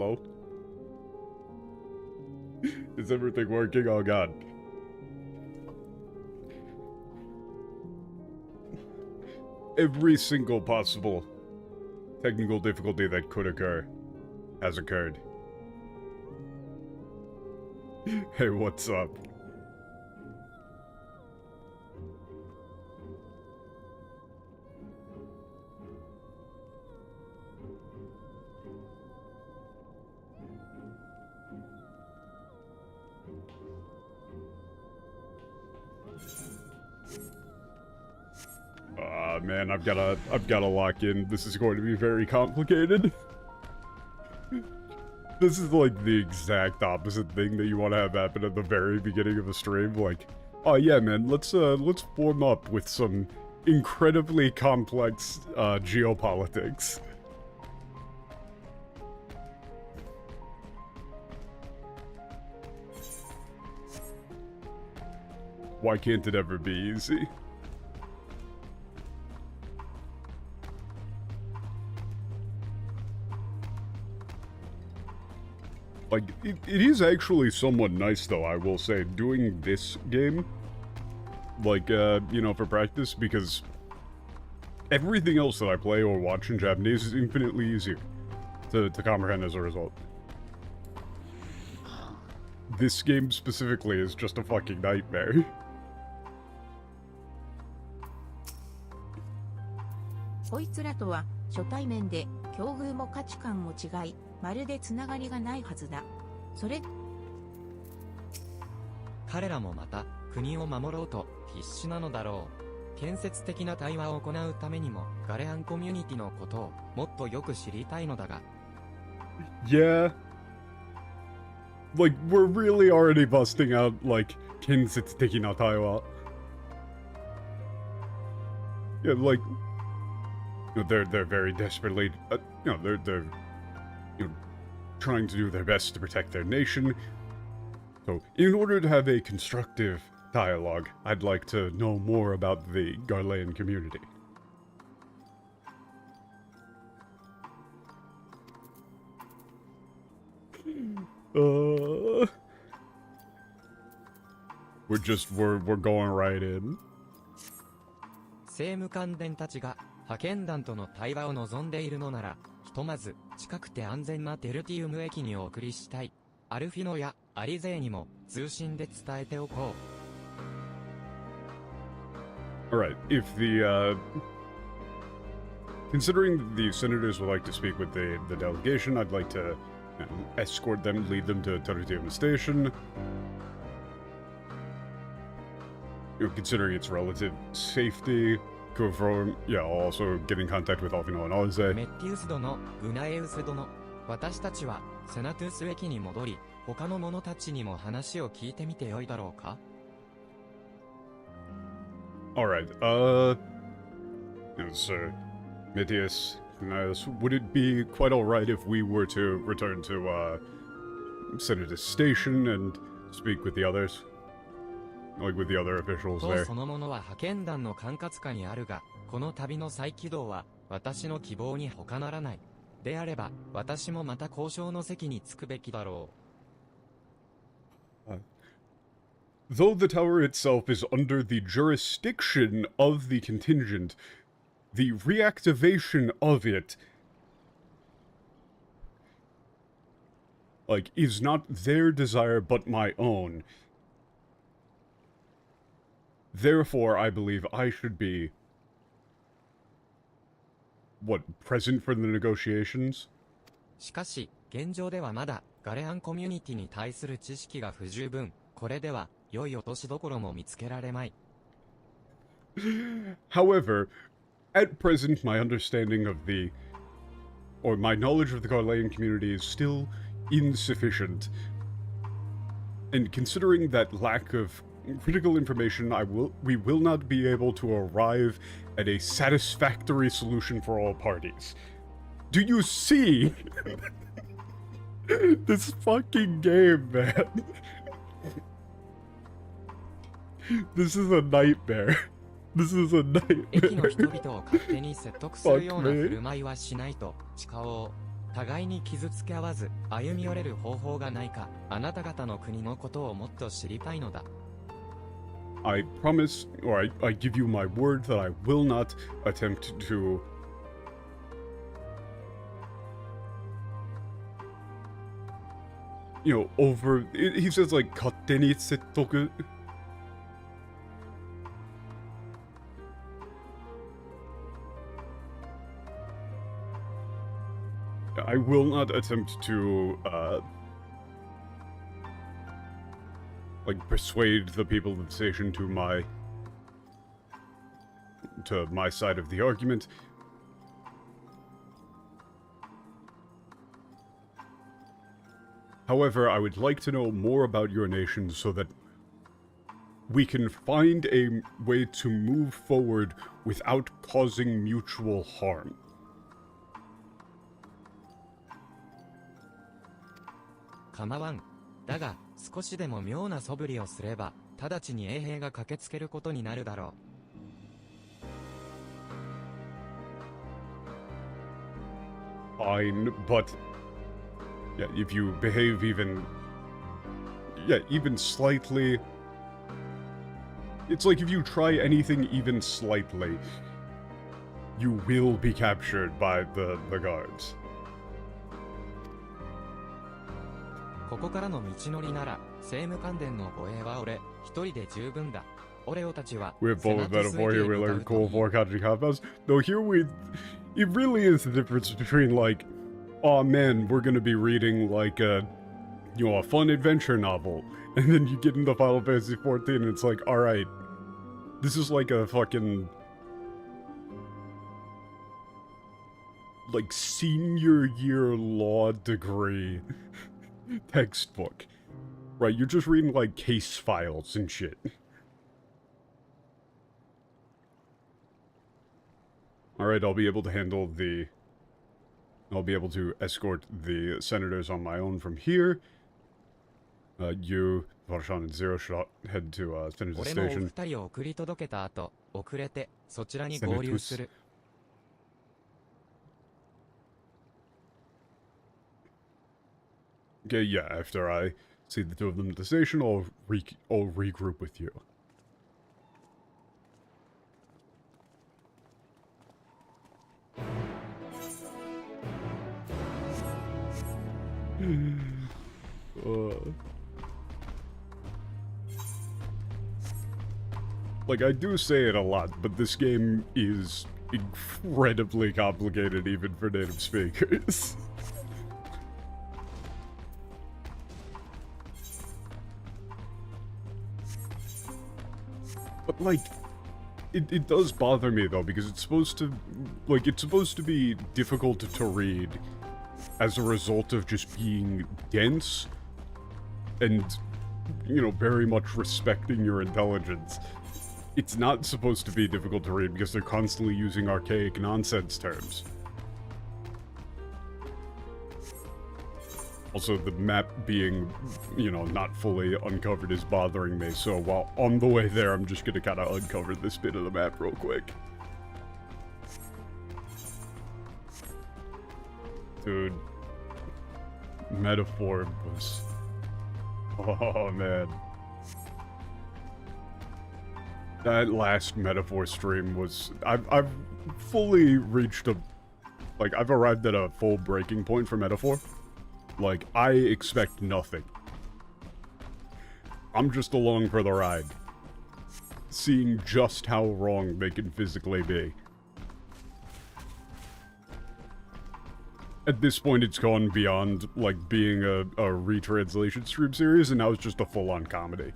Hello? Is everything working? Oh god. Every single possible technical difficulty that could occur has occurred. Hey, what's up? Man, I've gotta lock in. This is going to be very complicated. This is like the exact opposite thing that you want to have happen at the very beginning of a stream. Like, oh yeah, man, let's form up with some incredibly complex geopolitics. Why can't it ever be easy? Like, it is actually somewhat nice, though, I will say, doing this game, like, you know, for practice, because everything else that I play or watch in Japanese is infinitely easier to comprehend as a result. This game specifically is just a fucking nightmare. こいつらとは初対面で境遇も価値観も違い、まるでつながりがないはずだ。それ彼らもまた国を守ろうと必死なのだろう。建設的な対話を行うためにもガレアンコミュニティのことをもっとよく知りたいのだが。Yeah. Like, we're really already busting out, like, 建設的な対話. Yeah, like, you know, they're very desperately, you know, they're you know, trying to do their best to protect their nation. So, in order to have a constructive dialogue, I'd like to know more about the Garlean community. We're going right in. 政務官電たちが派遣団との対話を望んでいるのなら、ひとまず近くて安全なテルティウム駅にお送りしたい。アルフィノやアリゼーにも通信で伝えておこう。Alright, if the, considering the senators would like to speak with the delegation, I'd like to escort them, lead them to Terutium Station. You know, considering its relative safety, confirm, yeah, also get in contact with Alfino and Alize. メッティウス殿、グナエウス殿、私たちはセナトゥース駅に戻り、他の者たちにも話を聞いてみてよいだろうか? Alright, Sir Metius, would it be quite alright if we were to return to, Senator Station and speak with the others? Like with the other officials there. そのものは派遣団の管轄下にあるが、この旅の再起動は私の希望に他ならない。であれば、私もまた交渉の席に着くべきだろう。Though the tower itself is under the jurisdiction of the contingent, the reactivation of it, like, is not their desire but my own. Therefore, I believe I should be, present for the negotiations? しかし、現状ではまだ、ガレアンコミュニティに対する知識が不十分。これでは、良い落としどころも見つけられまい。However, at present, my understanding of or my knowledge of the Garlean community is still insufficient. And considering that lack of critical information, we will not be able to arrive at a satisfactory solution for all parties. Do you see? This fucking game, man. This is a nightmare. This is a nightmare. 駅の人々を勝手に説得するような振る舞いはしないと誓おう。互いに傷つけ合わず、歩み寄れる方法がないか、あなた方の国のことをもっと知りたいのだ。I promise, or I give you my word that I will not attempt to he says like 勝手に説得 I will not attempt to like persuade the people of the station to my side of the argument. However, I would like to know more about your nation so that we can find a way to move forward without causing mutual harm. 構わん。だが、少しでも妙な素振りをすれば、直ちに衛兵が駆けつけることになるだろう。Fine, but yeah, if you behave even slightly, it's like if you try anything even slightly, you will be captured by the guards. ここからの道のりなら、政務官殿の護衛は俺、一人で十分だ。俺たちは、 We have full of metaphor here, we learn cool for Kaji compounds. Though here it really is the difference between like, oh man, we're gonna be reading like a fun adventure novel. And then you get into Final Fantasy XIV and it's like, alright, this is like a fucking like senior year law degree textbook. Right, you're just reading like case files and shit. Alright, I'll be able to escort the senators on my own from here. You, Varshan, and Zero should head to Senator's Station. Senatus. Okay, yeah, after I see the two of them at the station, I'll regroup with you. Like, I do say it a lot, but this game is incredibly complicated even for native speakers. But, like, it does bother me, though, because it's supposed to be difficult to read as a result of just being dense and, very much respecting your intelligence. It's not supposed to be difficult to read because they're constantly using archaic nonsense terms. Also, the map being, not fully uncovered is bothering me, so while on the way there, I'm just gonna kind of uncover this bit of the map real quick. Dude. Metaphor was... Oh, man. That last Metaphor stream was... I've fully reached I've arrived at a full breaking point for Metaphor. Like, I expect nothing. I'm just along for the ride. Seeing just how wrong they can physically be. At this point, it's gone beyond, being a retranslation stream series, and now it's just a full-on comedy.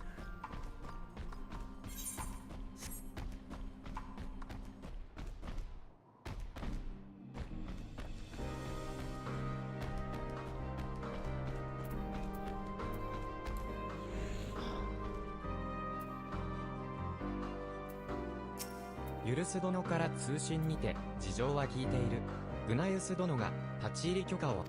Yurus 殿から通信にて事情は聞いている。グナユス殿が立ち入り許可を。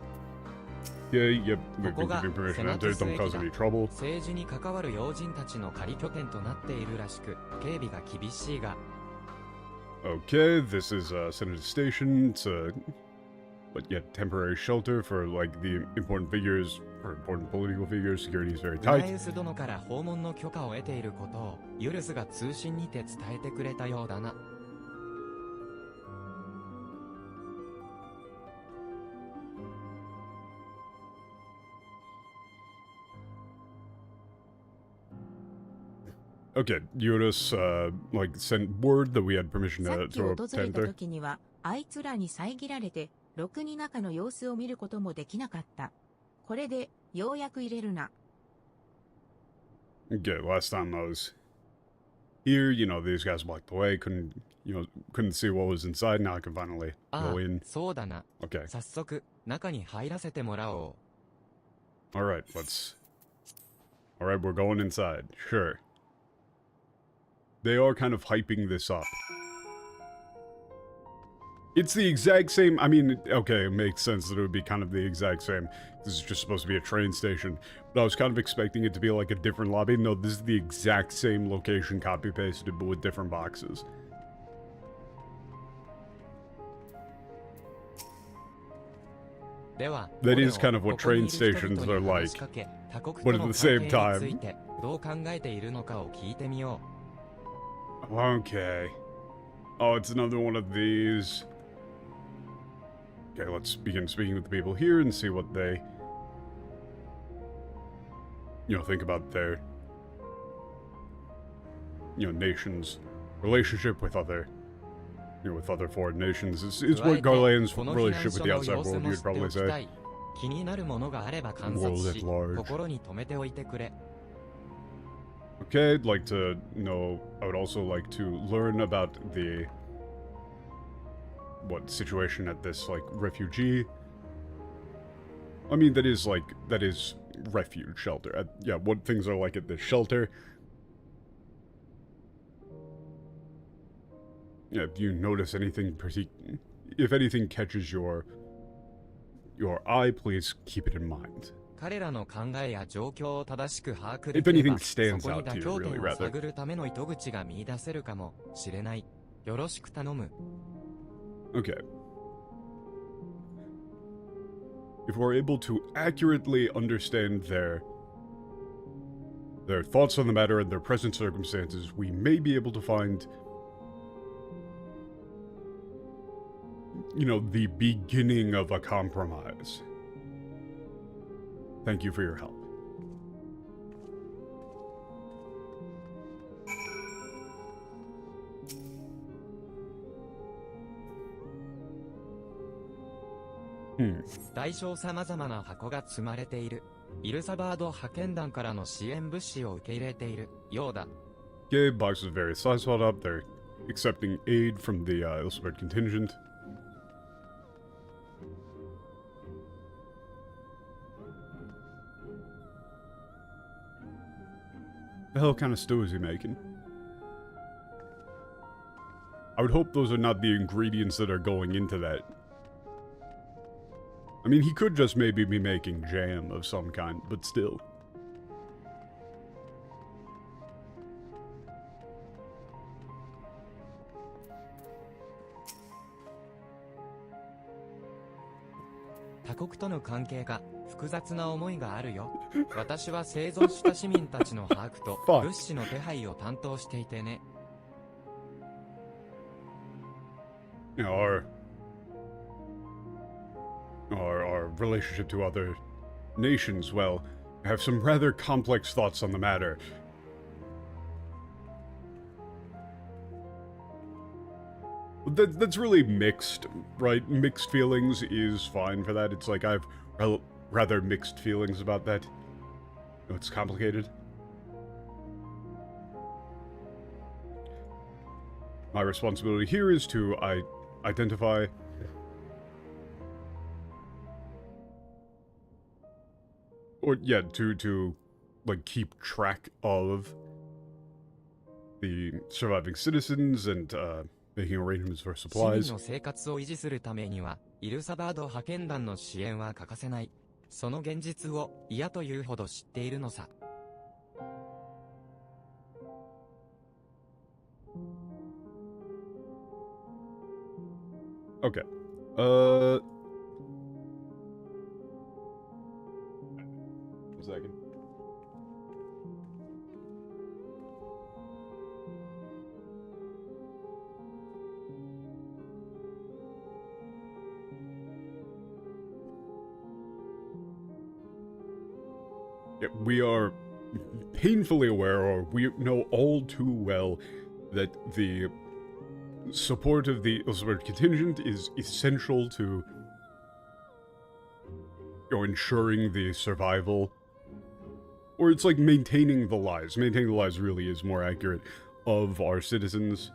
Yeah, yep, ここがセナトス駅だ。 trouble. 政治に関わる要人たちの仮拠点となっているらしく、警備が厳しいが。Okay, this is Senator Station. It's but yet temporary shelter for like the important figures or important political figures. Security is very ウナ tight. エウス殿から訪問の許可を得ていることをユルスが通信にて伝えてくれたようだな。Okay, Yurus like sent word that we had permission さ to, っき訪 to れた enter. 時には、あいつらに遮られて、ろくに中の様子を見ることもできなかった。これで、ようやく入れるな。Okay, last time I was here, these guys blocked the way, couldn't see what was inside. Now I can finally あ go あ in. そうだな。 Okay. 早速中に入らせてもらおう。 Alright, Alright, we're going inside. Sure. They are kind of hyping this up. It's the exact same, I mean, okay, it makes sense that it would be kind of the exact same. This is just supposed to be a train station. But I was kind of expecting it to be like a different lobby. No, this is the exact same location copy-pasted, but with different boxes. That is kind of what train stations are like. But at the same time... Okay. Oh, it's another one of these. Okay, let's begin speaking with the people here and see what they, think about their, nation's relationship with other, with other foreign nations. It's what Garlean's relationship with the outside world, you'd probably say. World at large. Okay, I'd like to know, I would also like to learn about the, situation at this, refugee. I mean, that is refuge shelter. Yeah, what things are like at this shelter. Yeah, if you notice anything if anything catches your eye, please keep it in mind. 彼らの考えや状況を正しく把握 If できれ anything ば、そ stands こに out to 妥 you, 協 really, 点を rather. 探るための糸口が見出せるかもしれない。よろしく頼む。Okay. If we're able to accurately understand their thoughts on the matter and their present circumstances, we may be able to find, the beginning of a compromise. Thank you for your help. Hmm. 大小様々な箱が積まれている。イルサバード派遣団からの支援物資を受け入れているようだ。Okay, boxes of various size piled up. They're accepting aid from the Ilsabard contingent. The hell kind of stew is he making? I would hope those are not the ingredients that are going into that. I mean, he could just maybe be making jam of some kind, but still.「他国との関係が複雑な思いがあるよ。私は生存した市民たちの把握と物資の手配を担当していてね。Our relationship to other nations, well, I have some rather complex thoughts on the matter. That's really mixed, right? Mixed feelings is fine for that. It's like I have rather mixed feelings about that. It's complicated. My responsibility here is to identify or yeah, to like keep track of the surviving citizens and making arrangements for 市 supplies. 民の生活を維持するためには、イルサバード派遣団の支援は欠かせない。その現実を嫌というほど知っているのさ。Okay. second. Yeah, we are painfully aware, or we know all too well, that the support of the Ilsworth contingent is essential to ensuring the survival, or it's like maintaining the lives. Maintaining the lives really is more accurate, of our citizens.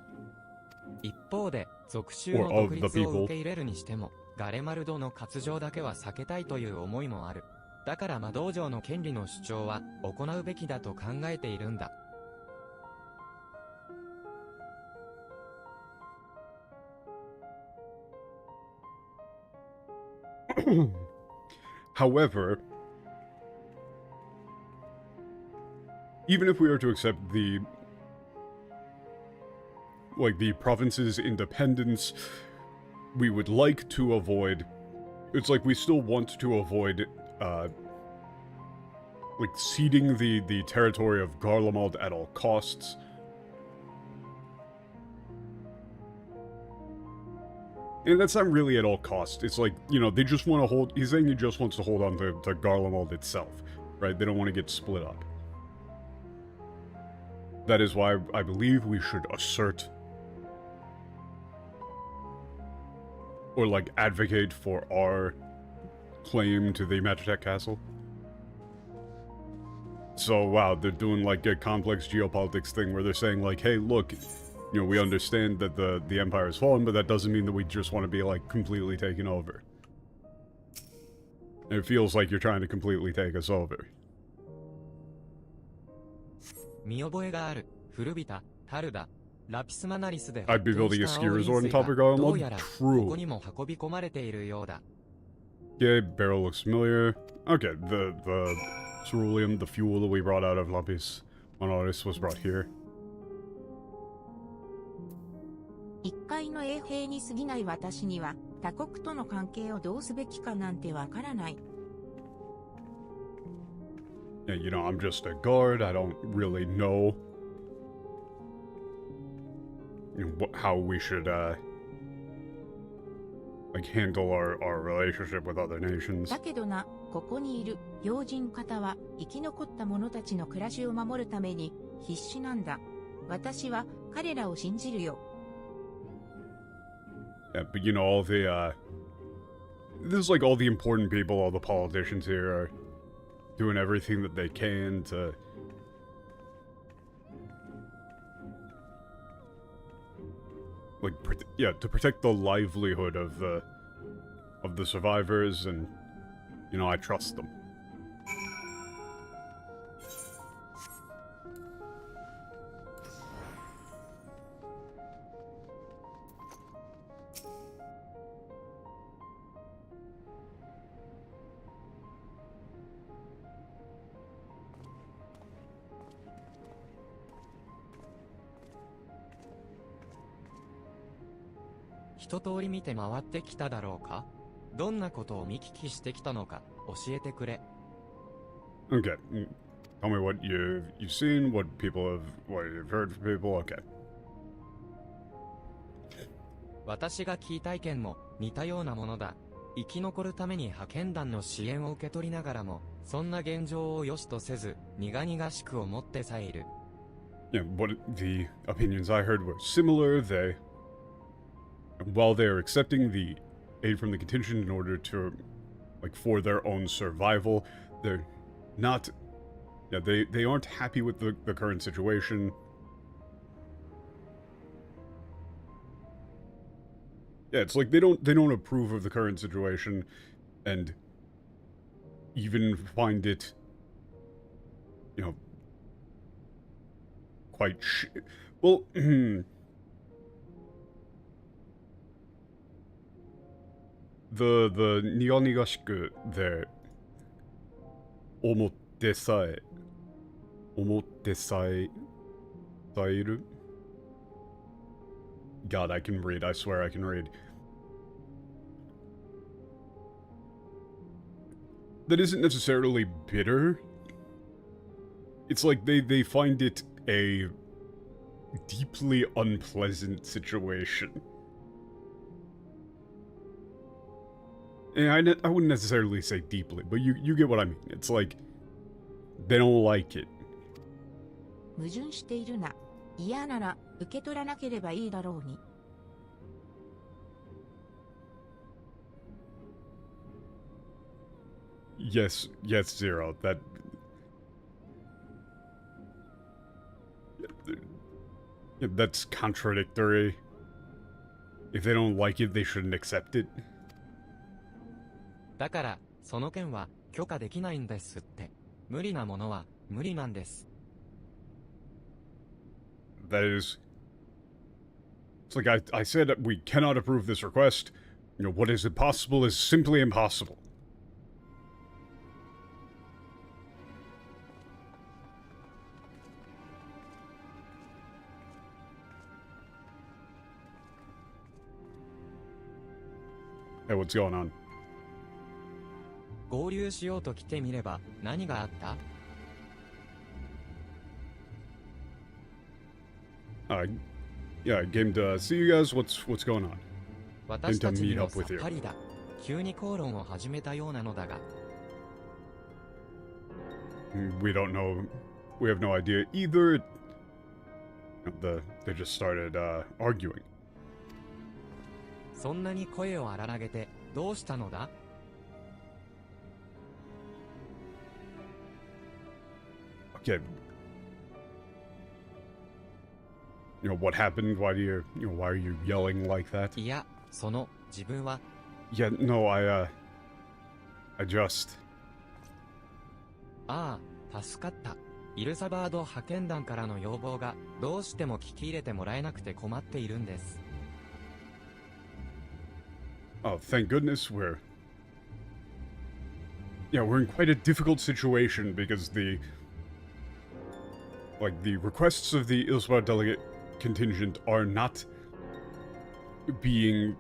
一方で、属州の独立を受け入れるにしても、ガレマルドの割譲だけは避けたいという思いもある。だから魔道場の権利の主張は行うべきだと考えているんだ。However, even if we are to accept the province's independence, we would like to avoid, it's like we still want to avoid, ceding the territory of Garlemald at all costs. And that's not really at all costs. It's like, you know, they just want to hold... He's saying he just wants to hold on to Garlemald itself, right? They don't want to get split up. That is why I believe we should assert... or, like, advocate for our claim to the Magitek Castle. So, wow, they're doing, like, a complex geopolitics thing where they're saying, like, hey, look... You know, we understand that the Empire has fallen, but that doesn't mean that we just want to be, like, completely taken over. It feels like you're trying to completely take us over. 見覚えがある。古びた、樽だ。ラピスマナリスで I'd be building a ski resort on top of Garlean. どうやらここ True. にも運び込まれているようだ。Yeah, barrel looks familiar. Okay, the ceruleum, the fuel that we brought out of Lapis Manaris was brought here. 一介の衛兵に過ぎない私には、他国との関係をどうすべきかなんてわからない。Yeah, you know, I'm just a guard. I don't really know, how we should, handle our relationship with other nations. だけどな、ここにいる要人方は生き残った者たちの暮らしを守るために必死なんだ。私は彼らを信じるよ。Yeah, but you know, all the, this is like all the important people, all the politicians here are doing everything that they can to... to protect the livelihood of the survivors, and, you know, I trust them.「一通り見て回ってきただろうか？どんなことを見聞きしてきたのか教えてくれ。」 Okay, tell me what you've seen, what you've heard from people. Okay. 私が聞いた意見も似たようなものだ。生き残るために派遣団の支援を受け取りながらも、そんな現状を良しとせず、苦々しく思ってさえいる。Yeah, what the opinions I heard were similar. While they are accepting the aid from the contingent in order to, for their own survival, they're not, they aren't happy with the current situation. Yeah, it's like they don't approve of the current situation, and even find it, quite well, the Niganishiku there, omottesairu? God, I can read. I swear I can read. That isn't necessarily bitter, it's like they find it a deeply unpleasant situation. And I wouldn't necessarily say deeply, but you get what I mean. It's like they don't like it. 矛盾しているな。嫌なら受け取らなければいいだろうに。Yes, Zero. That's contradictory. If they don't like it, they shouldn't accept it. だから、その件は許可できないんですって。無理なものは無理なんです。That is... It's like I said we cannot approve this request. You know, what is impossible is simply impossible. Hey, what's going on? 合流しようと来てみれば何があった？ Yeah, I came to see you guys. What's going on? 私たちにもさっぱりだ。急に口論を始めたようなのだが。We don't know. We have no idea either. They just started arguing. そんなに声を荒らげてどうしたのだ？ Okay. You know, what happened? Why are you yelling like that? いや、その自分は。Yeah, no, I just... ああ、助かった。イルサバード派遣団からの要望がどうしても聞き入れてもらえなくて困っているんです。Oh, thank goodness we're in quite a difficult situation because the requests of the Ilsbar delegate contingent are not being,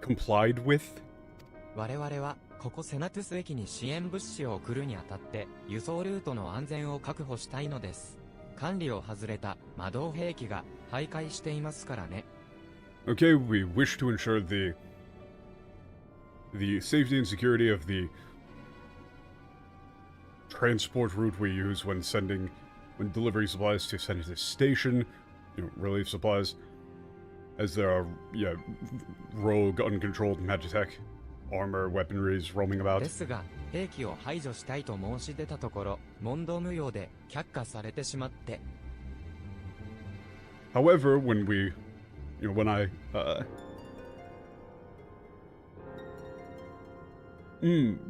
complied with? 我々はここセナトゥス駅に支援物資を送るにあたって輸送ルートの安全を確保したいのです。管理を外れた魔導兵器が徘徊していますからね。Okay, we wish to ensure the safety and security of the transport route we use when delivering supplies to Senator's Station, relief supplies, as there are, rogue, uncontrolled Magitech armor, weaponries roaming about. ですが、兵器を排除したいと申し出たところ、問答無用で却下されてしまって。However, when I,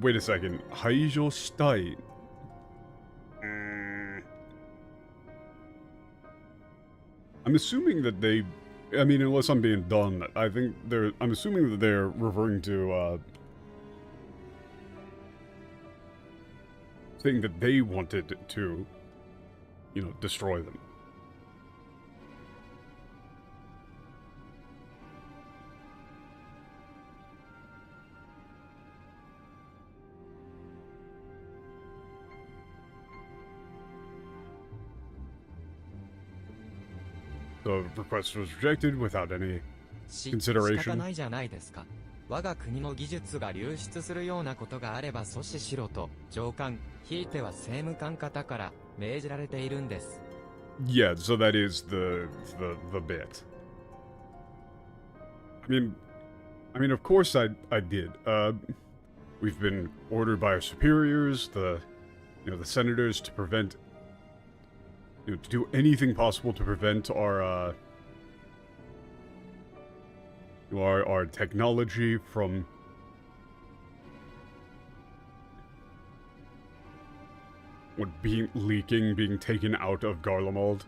wait a second. 排除したい. I'm assuming that unless I'm being done, I'm assuming that they're referring to, saying that they wanted to, destroy them. The request was rejected without any consideration. 仕方ないじゃないですか。我が国の技術が流出するようなことがあれば阻止しろと上官、ひいては政務官方から命じられているんです。Yeah, so that is the bit. I mean, of course I did. We've been ordered by our superiors, the senators, to prevent. To do anything possible to prevent our technology from being taken out of Garlemald.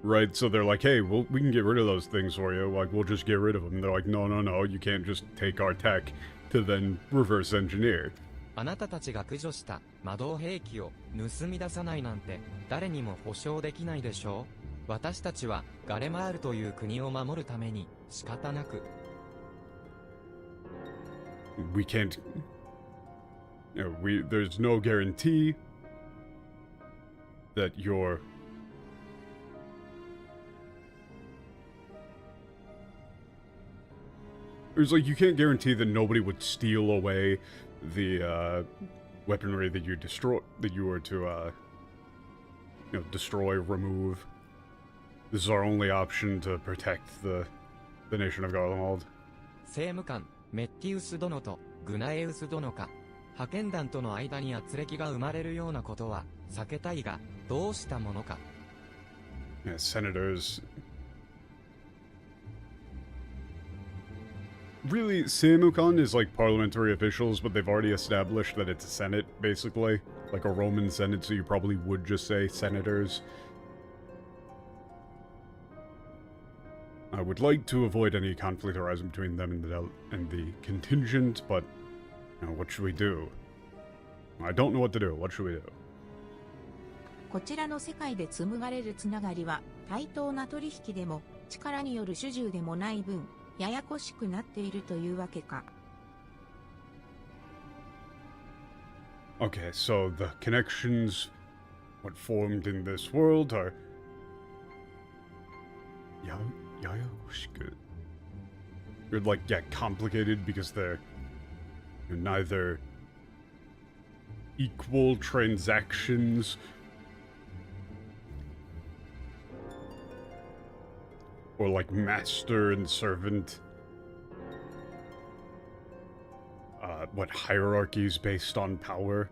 Right, so they're like, hey, we can get rid of those things for you, we'll just get rid of them. And they're like, no, you can't just take our tech to then reverse engineer. あなたたちが駆除した魔導兵器を盗み出さないなんて誰にも保証できないでしょう。私たちはガレマールという国を守るために仕方なく。We can't You know, there's no guarantee that you're... It's like, you can't guarantee that nobody would steal away the, weaponry that you were to, you know, destroy, remove. This is our only option to protect the nation of Garlean. 政務官、メッティウス殿とグナエウス殿か。派遣団との間に圧力が生まれるようなことは避けたいが、どうしたものか。Yeah, senators. Really, Samukan is like parliamentary officials, but they've already established that it's a senate, basically. Like a Roman senate, so you probably would just say senators. I would like to avoid any conflict arising between them and the contingent, but you know, what should we do? I don't know what to do. What should we do? こちらの世界で紡がれるつながりは対等な取引でも力による主従でもない分ややこしくなっているというわけか。Okay, so the connections, what formed in this world are... They're like, yeah, complicated because they're neither equal transactions or like master and servant. What hierarchies based on power?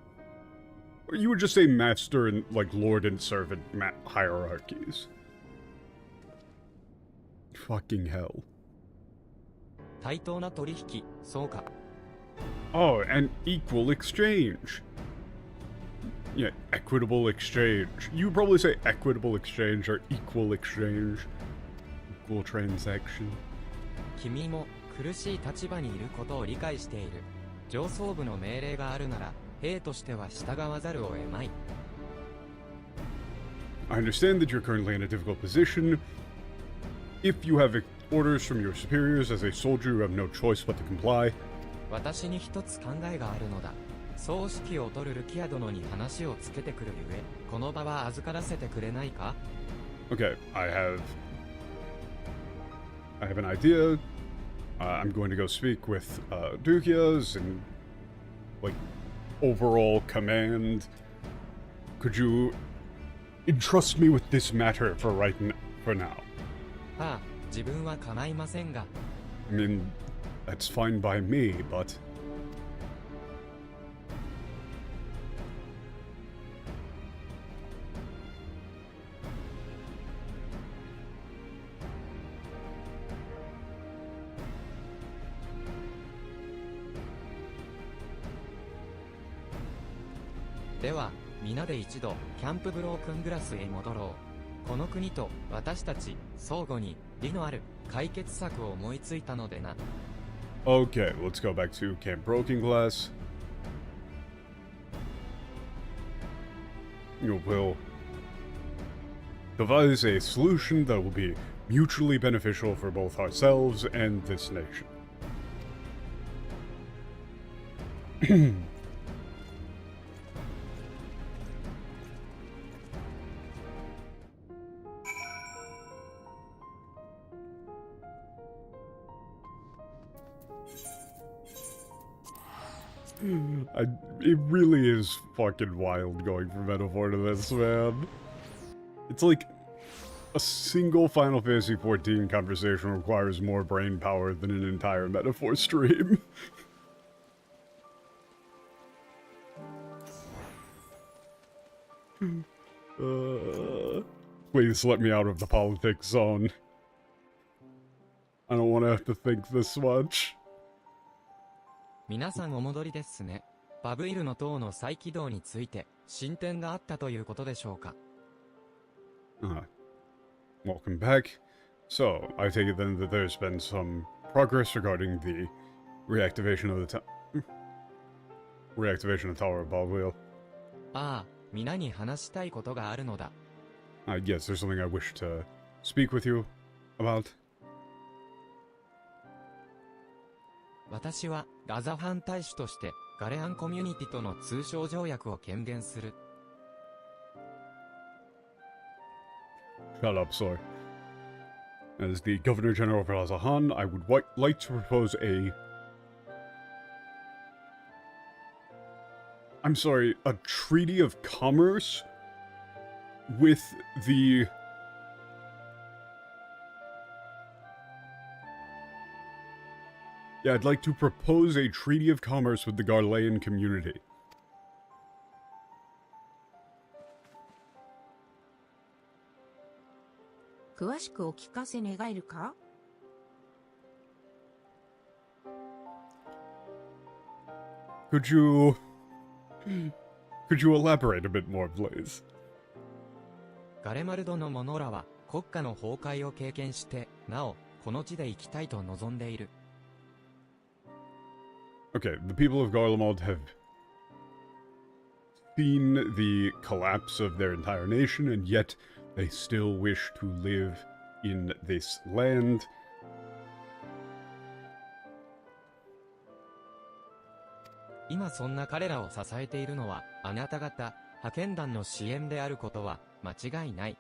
Or you would just say master and like lord and servant hierarchies. Fucking hell. 対等な取引、そうか。Oh, and equal exchange. Yeah, equitable exchange. You would probably say equitable exchange or equal exchange. Equal transaction. 君も苦しい立場にいることを理解している。上層部の命令があるなら、兵としては従わざるを得まい。I understand that you're currently in a difficult position. If you have orders from your superiors as a soldier, you have no choice but to comply. 私に一つ考えがあるのだ。総指揮を取るルキア殿に話をつけてくるゆえ、この場は預からせてくれないか？ Okay, I have an idea. I'm going to go speak with Dukias and like overall command. Could you entrust me with this matter for now? はあ、自分は構いませんが。I mean, that's fine by me, but... .では、皆で一度、キャンプブロークングラスへ戻ろう。この国と私たち、相互に、利のある解決策を思いついたのでな。Okay, let's go back to Camp Broken Glass. We'll devise a solution that will be mutually beneficial for both ourselves and this nation. It really is fucking wild going from metaphor to this, man. It's like a single Final Fantasy XIV conversation requires more brain power than an entire metaphor stream. Please let me out of the politics zone. I don't want to have to think this much. 皆さんお戻りですね。バブイルの塔の再起動について進展があったということでしょうか。Welcome back. So, I take it then that there's been some progress regarding the reactivation of the Tower of Bogwheel. ああ、皆に話したいことがあるのだ。Yes, there's something I wish to speak with you about. 私はガザファン大使としてガレアンコミュニティとの通商条約を権限する。Shut up, sorry. As the Governor General of Razahan, I would like to propose a... I'm sorry, a treaty of commerce with the... Yeah, I'd like to propose a treaty of commerce with the Garlean community. Could you elaborate a bit more, please? ガレマルドの者らは国家の崩壊を経験して、なお、この地で生きたいと望んでいる。Okay, the people of Garlemald have seen the collapse of their entire nation, and yet they still wish to live in this land. 今そんな彼らを支えているのは、あなた方、派遣団の支援であることは間違いない。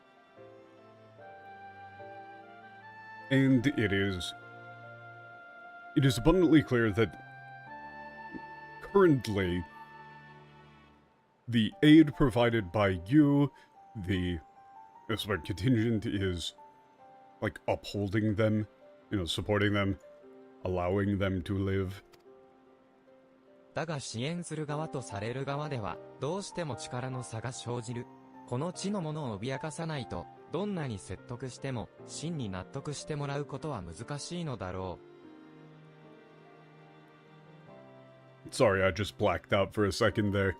And it is abundantly clear that currently the aid provided by you, the contingent, is like upholding them, supporting them, allowing them to live. だが支援する側とされる側では、どうしても力の差が生じる。この地のものを脅かさないと、どんなに説得しても、真に納得してもらうことは難しいのだろう。Sorry, I just blacked out for a second there.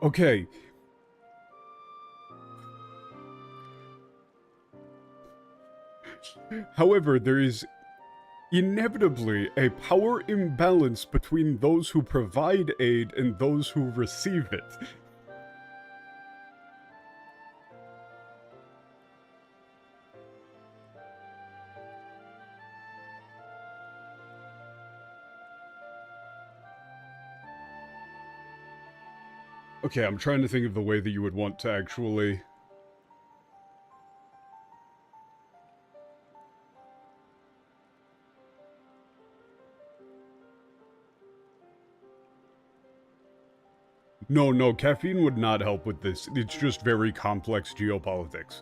Okay. However, there is inevitably a power imbalance between those who provide aid and those who receive it. Okay, I'm trying to think of the way that you would want to actually... No, caffeine would not help with this. It's just very complex geopolitics.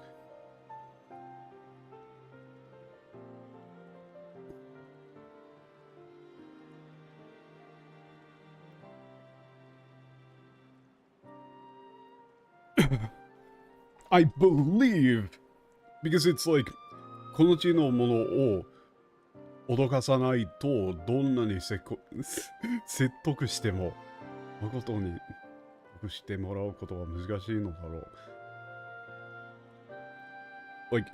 I believe, because it's like, この地のものを脅かさないと、どんなに説得しても、誠にしてもらうことは難しいのだろう。Like,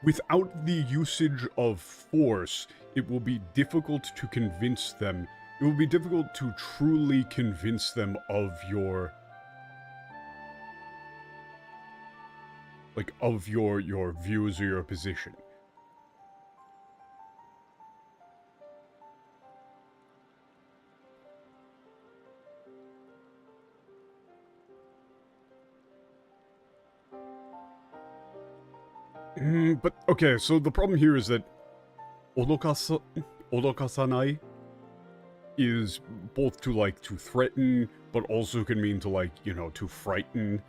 without the usage of force, it will be difficult to convince them. It will be difficult to truly convince them of your... of your views or your position. But, okay, so the problem here is that odokasanai is both to threaten, but also can mean to to frighten,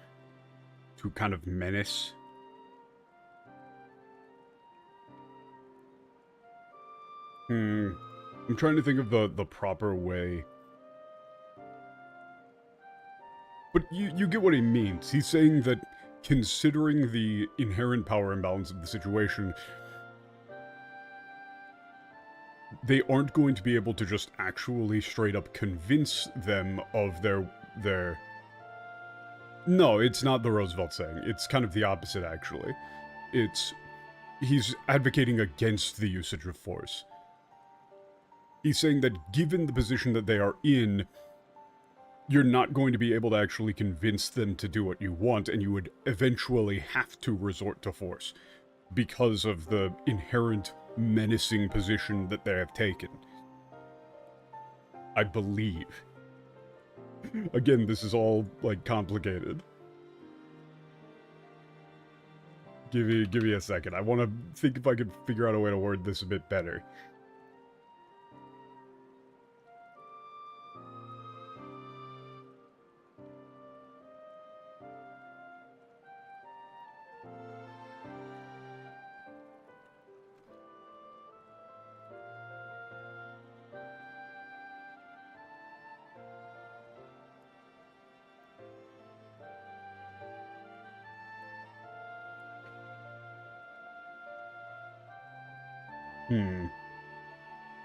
to kind of menace. I'm trying to think of the proper way. But you get what he means. He's saying that considering the inherent power imbalance of the situation, they aren't going to be able to just actually straight up convince them of their... No, it's not the Roosevelt saying. It's kind of the opposite, actually. He's advocating against the usage of force. He's saying that given the position that they are in, you're not going to be able to actually convince them to do what you want, and you would eventually have to resort to force because of the inherent menacing position that they have taken. I believe. Again, this is all, like, complicated. Give me a second. I want to think if I could figure out a way to word this a bit better.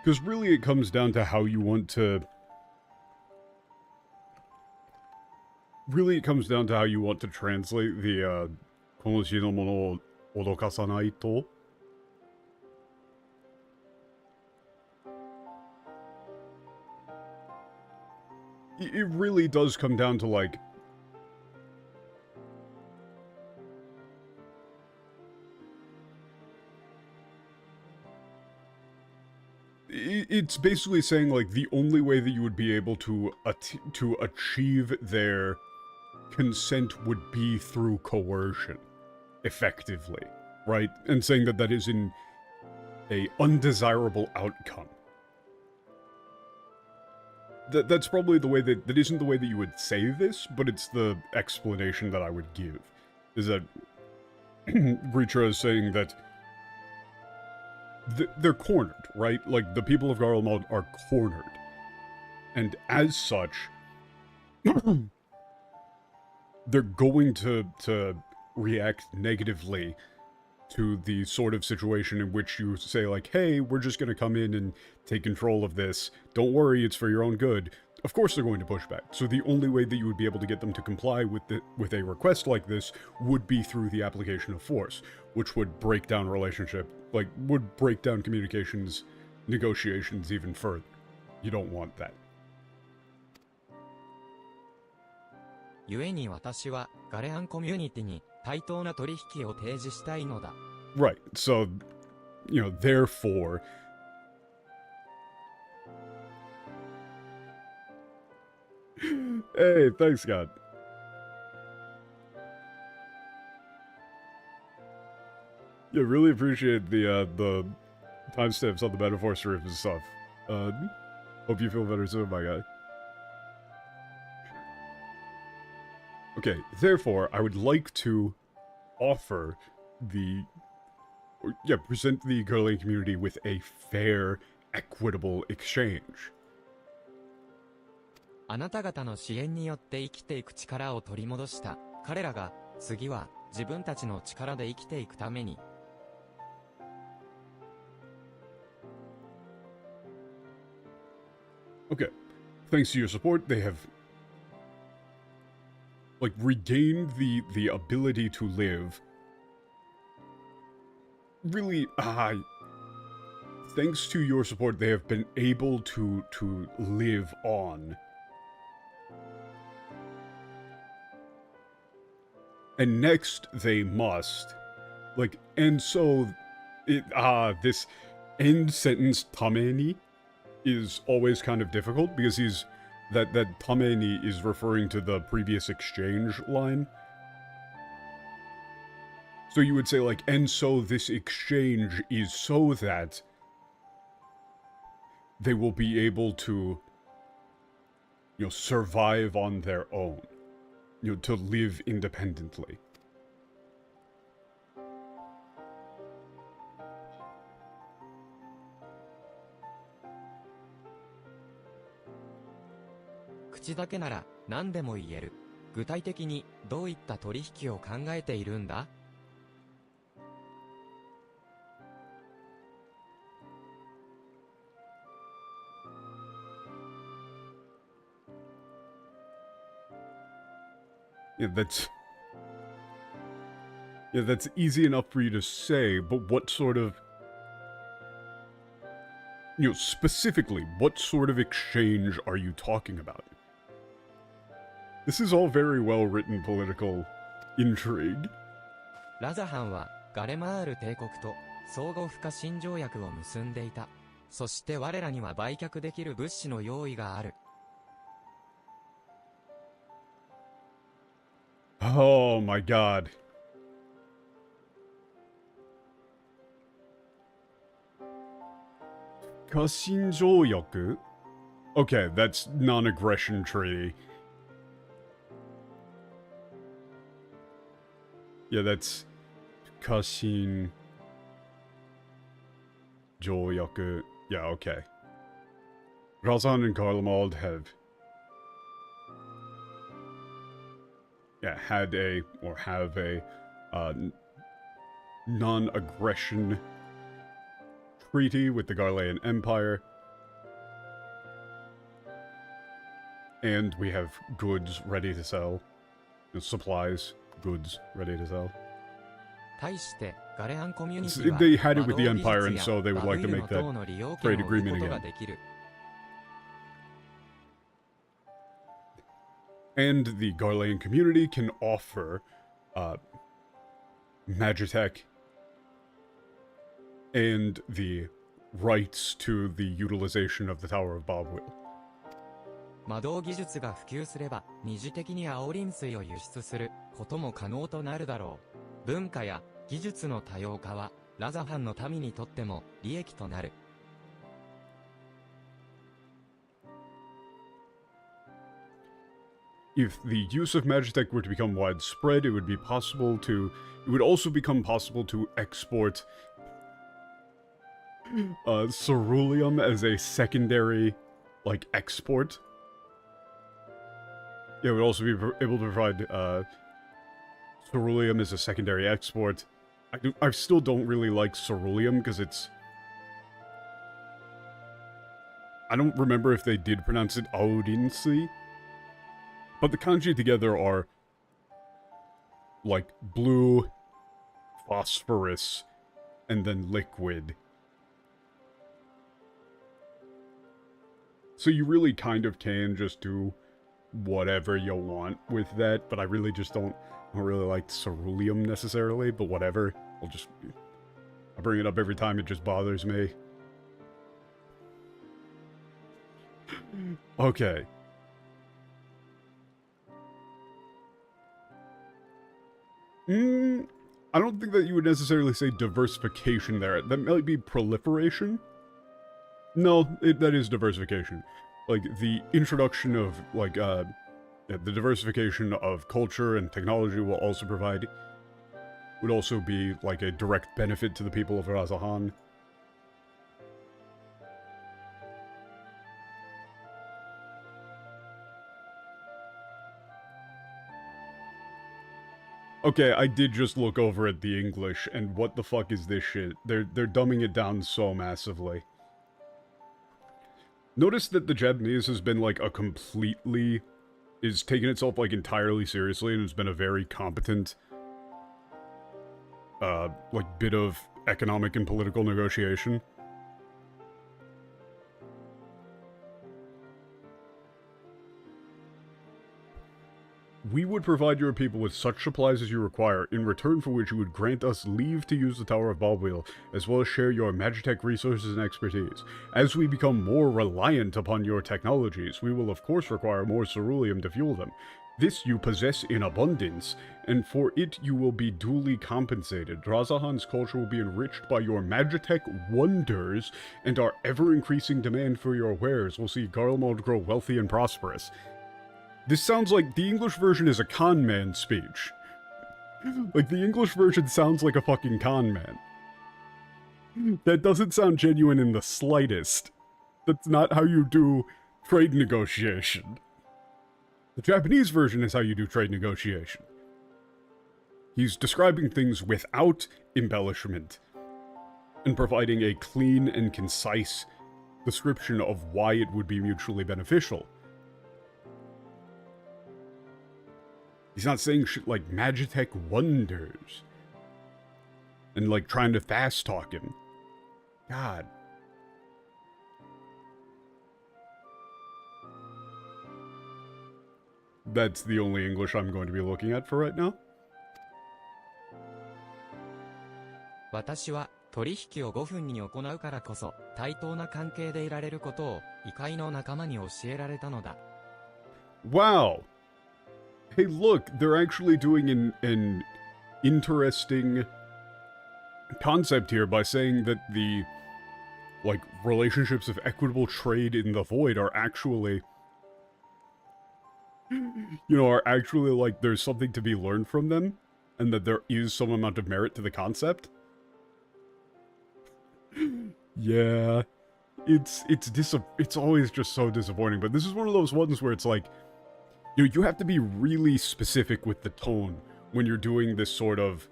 Because really it comes down to how you want to... Really it comes down to how you want to translate the, この字のものを脅かさないと. It really does come down to, like... It's basically saying, like, the only way that you would be able to achieve their consent would be through coercion, effectively, right? And saying that that is an undesirable outcome. That's probably the way that isn't the way that you would say this, but it's the explanation that I would give. Is that Ritra is saying that they're cornered, right? Like, the people of Garlean are cornered. And as such, they're going to react negatively to the sort of situation in which you say, like, hey, we're just going to come in and take control of this. Don't worry, it's for your own good. Of course they're going to push back. So the only way that you would be able to get them to comply with a request like this would be through the application of force, which would break down would break down communications, negotiations even further. You don't want that. 故に私はガレアンコミュニティに対等な取引を提示したいのだ。Right, so, therefore... Hey, thanks, God. Yeah, really appreciate the timestamps on the metaphor strips and stuff. Hope you feel better soon, my guy. Okay, therefore, I would like to offer present the Garlean community with a fair, equitable exchange. あなた方の支援によって生きていく力を取り戻した彼らが次は自分たちの力で生きていくために Okay, thanks to your support, they have regained the ability to live. Really, thanks to your support, they have been able to live on. And next, they must, and so, this end sentence, tameni, is always kind of difficult, because that tameni is referring to the previous exchange line. So you would say, and so this exchange is so that they will be able to, survive on their own. To live independently.口だけなら何でも言える。具体的にどういった取引を考えているんだ? That's easy enough for you to say, but what sort of... specifically, what sort of exchange are you talking about? This is all very well-written political intrigue. ラザハンはガレマール帝国と相互不可侵条約を結んでいた。そして我らには売却できる物資の用意がある。Oh my god. Kasinjouyoku? Okay, that's non-aggression treaty. Yeah, that's Kasin Joyoku. Yeah, okay. Razan and Garlemald have have a non-aggression treaty with the Garlean Empire. And we have goods ready to sell. Supplies, goods ready to sell. 対してガレアンコミュニティは They had it 魔 with the 導技 Empire, 術 and や so they would バ like グ to イル make の that 塔の利用 trade 権を売る agreement ことが again. できる。And the Garlean community can offer Magitech and the rights to the utilization of the Tower of Bobwheel. 魔導技術が普及すれば、二次的に青リン水を輸出することも可能となるだろう。文化や技術の多様化は、ラザファンの民にとっても利益となる。If the use of Magitech were to become widespread, it would also become possible to export ceruleum as a secondary, export. Yeah, it would also be able to provide ceruleum as a secondary export. I still don't really like ceruleum because I don't remember if they did pronounce it Audinsi. But the kanji together are like blue, phosphorus, and then liquid. So you really kind of can just do whatever you want with that, but I really just don't really like ceruleum necessarily, but whatever. I bring it up every time, it just bothers me. Okay. I don't think that you would necessarily say diversification there. That might be proliferation? No, that is diversification. Like, the introduction of, the diversification of culture and technology would also be, like, a direct benefit to the people of Razahan. Okay, I did just look over at the English, and what the fuck is this shit? They're dumbing it down so massively. Notice that the Japanese has been, is taking itself, entirely seriously, and has been a very competent, bit of economic and political negotiation. We would provide your people with such supplies as you require, in return for which you would grant us leave to use the Tower of Bobwheel, as well as share your Magitech resources and expertise. As we become more reliant upon your technologies, we will of course require more ceruleum to fuel them. This you possess in abundance, and for it you will be duly compensated. Razahan's culture will be enriched by your Magitech wonders, and our ever-increasing demand for your wares will see Garlemald grow wealthy and prosperous. This sounds like the English version is a con man speech. Like, the English version sounds like a fucking con man. That doesn't sound genuine in the slightest. That's not how you do trade negotiation. The Japanese version is how you do trade negotiation. He's describing things without embellishment, and providing a clean and concise description of why it would be mutually beneficial. He's not saying shit like Magitech wonders. And trying to fast talk him. God. That's the only English I'm going to be looking at for right now. 私は取引を5分に行うからこそ、対等な関係でいられることを、異界の仲間に教えられたのだ。Wow! Hey, look, they're actually doing an interesting concept here by saying that the, like, relationships of equitable trade in the void are actually, are actually, like, there's something to be learned from them, and that there is some amount of merit to the concept. Yeah, it's always just so disappointing, but this is one of those ones where it's like, you have to be really specific with the tone when you're doing this sort of...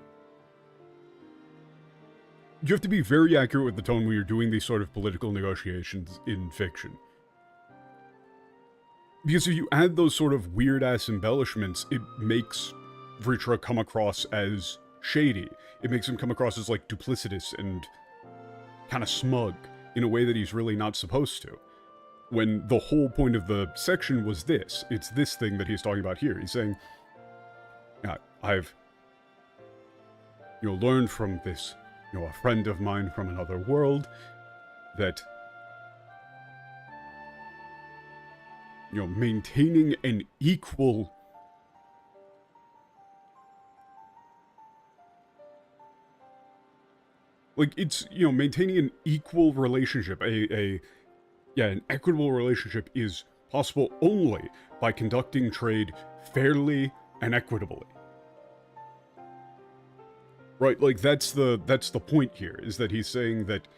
You have to be very accurate with the tone when you're doing these sort of political negotiations in fiction. Because if you add those sort of weird-ass embellishments, it makes Vritra come across as shady. It makes him come across as, like, duplicitous and kind of smug in a way that he's really not supposed to. When the whole point of the section was this. It's this thing that he's talking about here. He's saying, I've, learned from this, a friend of mine from another world, that, maintaining an equal... Like, it's, maintaining an equal relationship, an equitable relationship is possible only by conducting trade fairly and equitably. Right, like, that's the point here, is that he's saying that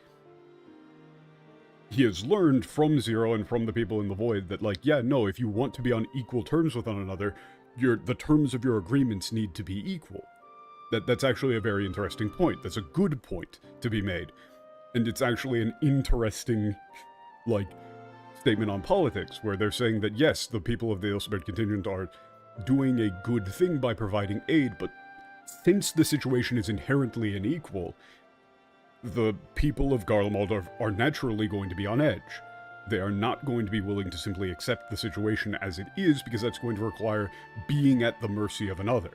he has learned from Zero and from the people in the Void that, like, if you want to be on equal terms with one another, the terms of your agreements need to be equal. That's actually a very interesting point. That's a good point to be made. And it's actually an interesting, like, statement on politics, where they're saying that, yes, the people of the Ilsebert contingent are doing a good thing by providing aid, but since the situation is inherently unequal, the people of Garlemald are naturally going to be on edge. They are not going to be willing to simply accept the situation as it is, because that's going to require being at the mercy of another.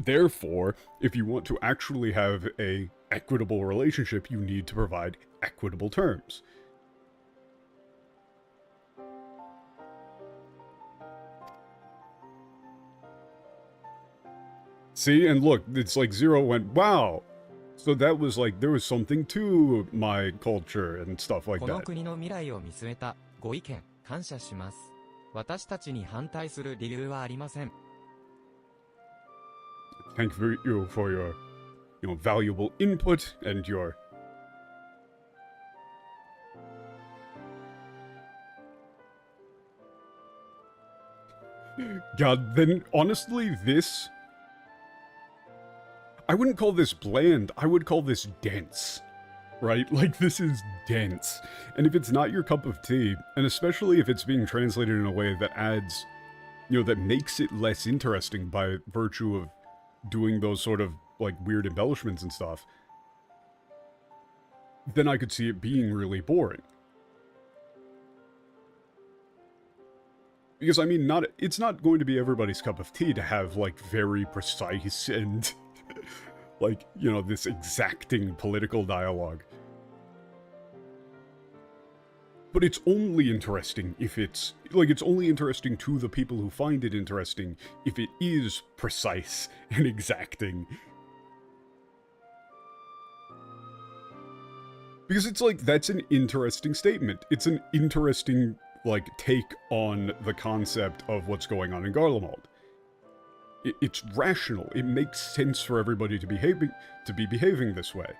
Therefore, if you want to actually have a equitable relationship, you need to provide equitable terms. See, and look, it's like Zero went, wow! So that was like, there was something to my culture and stuff like この that. 国の未来を見据えたご意見感謝します。私たちに反対する理由はありません。Thank you for your, valuable input and your... God, then honestly, this... I wouldn't call this bland, I would call this dense. Right? Like, this is dense. And if it's not your cup of tea, and especially if it's being translated in a way that adds, that makes it less interesting by virtue of doing those sort of, like, weird embellishments and stuff, then I could see it being really boring. Because, I mean, it's not going to be everybody's cup of tea to have, like, very precise and, like, this exacting political dialogue. But it's only interesting if it's only interesting to the people who find it interesting if it is precise and exacting. Because it's like, that's an interesting statement. It's an interesting, like, take on the concept of what's going on in Garlemald. It's rational. It makes sense for everybody to be behaving this way.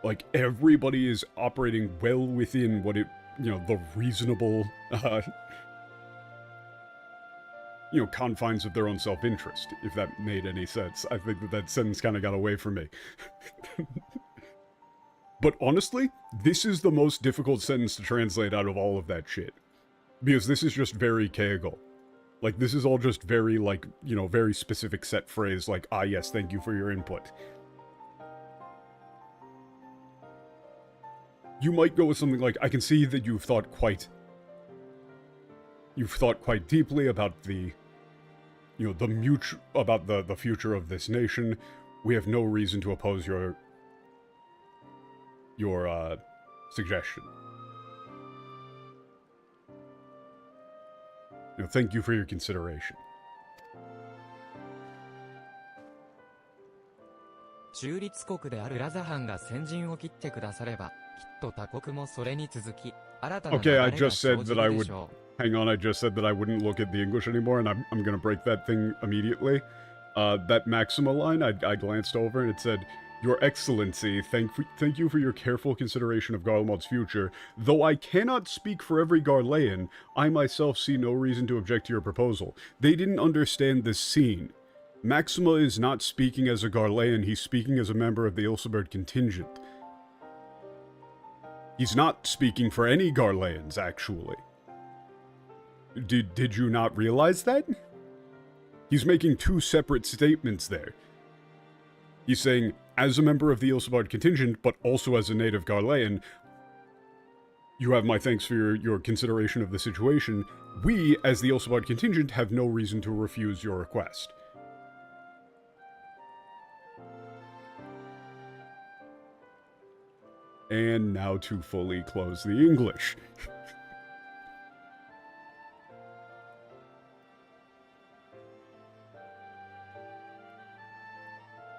Like, everybody is operating well within what it, the reasonable, confines of their own self-interest, if that made any sense. I think that sentence kind of got away from me. But honestly, this is the most difficult sentence to translate out of all of that shit. Because this is just very Kegel. Like, this is all just very, like, very specific set phrase, like, ah yes, thank you for your input. You might go with something like, I can see that you've thought quite deeply about the about the future of this nation, we have no reason to oppose your suggestion. Thank you for your consideration. 中立国であるラザハンが先陣を切ってくだされば、きっと他国もそれに続き、新たな流 Okay, れ I が just 生 said じ that I るで would. しょう。 Hang on, I just said that I wouldn't look at the English anymore, and I'm gonna break that thing immediately. That Maxima line, I glanced over and it said, Your Excellency, thank you for your careful consideration of Garlemald's future. Though I cannot speak for every Garlean, I myself see no reason to object to your proposal. They didn't understand this scene. Maxima is not speaking as a Garlean, he's speaking as a member of the Ilseberd contingent. He's not speaking for any Garleans, actually. Did you not realize that? He's making two separate statements there. He's saying, as a member of the Ilsebard contingent, but also as a native Garlean, you have my thanks for your consideration of the situation. We, as the Ilsebard contingent, have no reason to refuse your request. And now to fully close the English.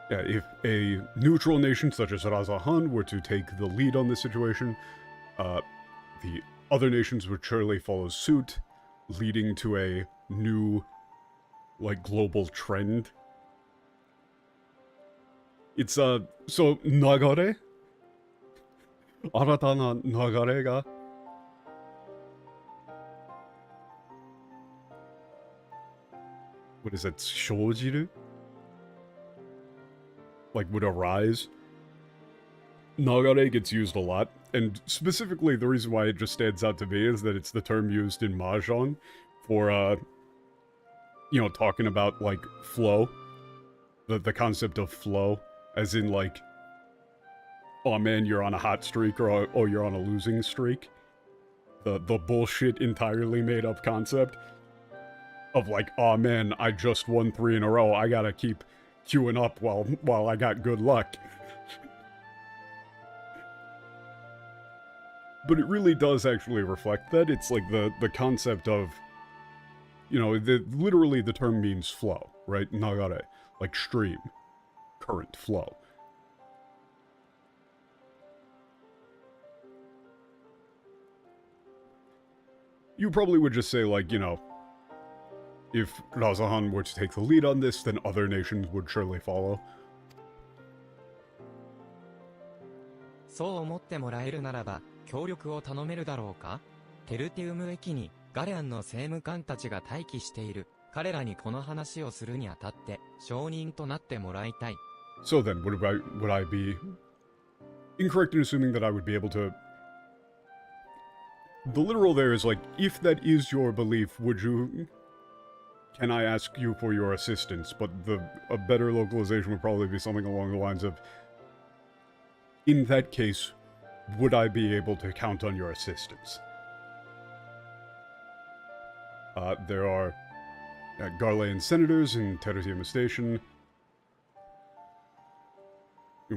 Yeah, if a neutral nation such as Razahan were to take the lead on this situation, the other nations would surely follow suit, leading to a new, global trend. It's, so, nagare? 新たな流れが What is that? 生じる? Would arise. Nagare gets used a lot, and specifically the reason why it just stands out to me is that it's the term used in Mahjong for, talking about, flow. The concept of flow, as in, oh man, you're on a hot streak, or oh, you're on a losing streak. The bullshit entirely made up concept of oh man, I just won 3 in a row, I gotta keep queuing up while I got good luck. But it really does actually reflect that. It's the concept of, literally the term means flow, right? Nagare, stream, current, flow. You probably would just say, if Razahan were to take the lead on this, then other nations would surely follow. そう思ってもらえるならば、協力を頼めるだろうか？テルティウム駅に、ガレアンの政務官たちが待機している。彼らにこの話をするにあたって、承認となってもらいたい。So then, would I be incorrect in assuming that I would be able to... The literal there is if that is your belief, would you... Can I ask you for your assistance? But a better localization would probably be something along the lines of, in that case, would I be able to count on your assistance? There are Garlean senators in Tertium Station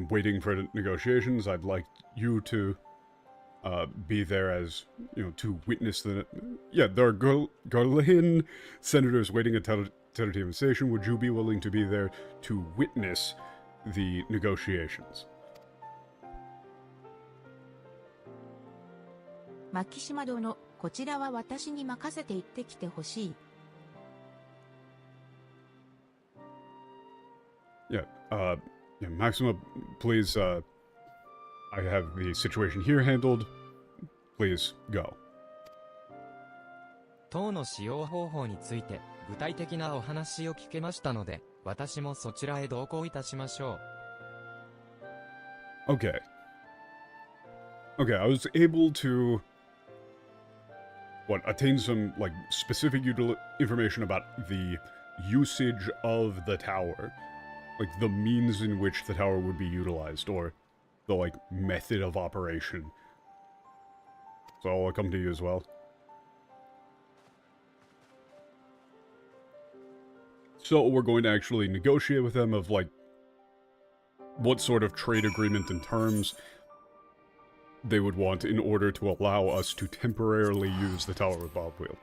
waiting for negotiations. I'd like you to be there as, to witness the... Yeah, there are Garlean senators waiting at Tertium Station. Would you be willing to be there to witness the negotiations? マキシマ殿、こちらは私に任せて行ってきてほしい。Yeah, Maxima, please, I have the situation here handled. Please, go. 塔の使用方法について、具体的なお話を聞けましたので、私もそちらへ同行いたしましょう。Okay. Okay, I was able to... attain some, specific information about the usage of the tower. The means in which the tower would be utilized, or the, method of operation. So I'll come to you as well. So we're going to actually negotiate with them of, like, what sort of trade agreement and terms they would want in order to allow us to temporarily use the Tower of Bob Wheel.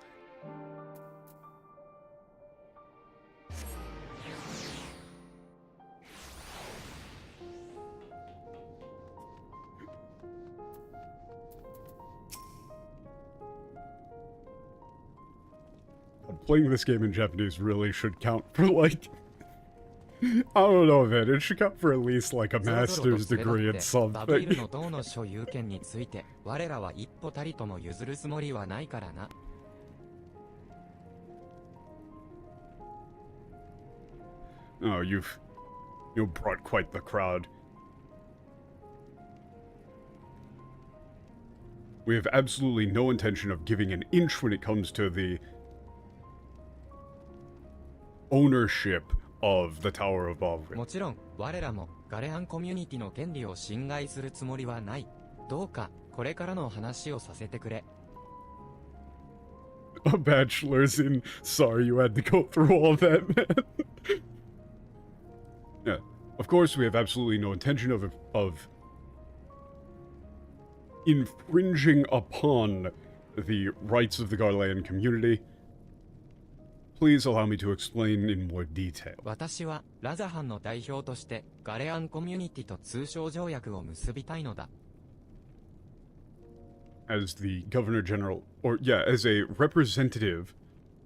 Playing this game in Japanese really should count for, like, I don't know, man. It should count for at least, like, a master's degree in バビル something. の塔の所有権について我らは一歩たりとも譲るつもりはないからな。Oh, you brought quite the crowd. We have absolutely no intention of giving an inch when it comes to the ownership of the Tower of Bob Wheel. もちろん我らもガレアンコミュニティの権利を侵害するつもりはない。どうかこれからの話をさせてくれ。A bachelor's in. Sorry you had to go through all that, man. Yeah. Of course, we have absolutely no intention of infringing upon the rights of the Garlean community. Please allow me to explain in more detail. 私はラザハンの代表としてガレアンコミュニティと通商条約を結びたいのだ。As the Governor General, or yeah, as a representative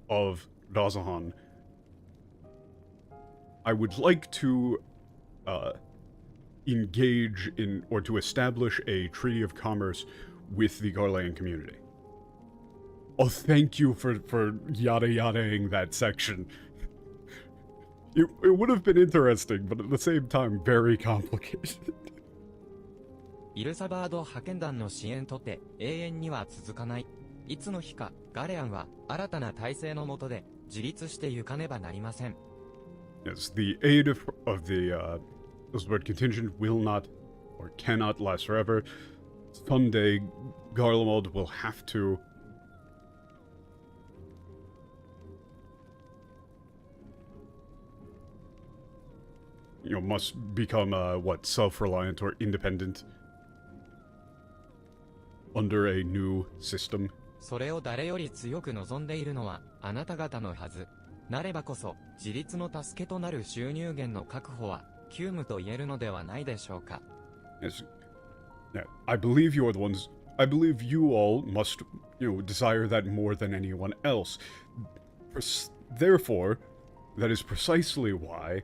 of Razahan, I would like to engage in, or to establish a treaty of commerce with the Garlean community. Oh, thank you for yada-yadaing that section. It would have been interesting, but at the same time, very complicated. イルサバード派遣団の支援とて永遠には続かない。いつの日かガレアンは新たな体制の下で自立してゆかねばなりません。Yes, the aid of the Osbert contingent will not, or cannot last forever. Someday, Garlemald will have to must become, self-reliant or independent under a new system. それを誰より強く望んでいるのはあなた方のはず。なればこそ自立の助けとなる収入源の確保は急務と言えるのではないでしょうか。Yes. Yeah, I believe you are the ones. I believe you all must, desire that more than anyone else. Therefore, that is precisely why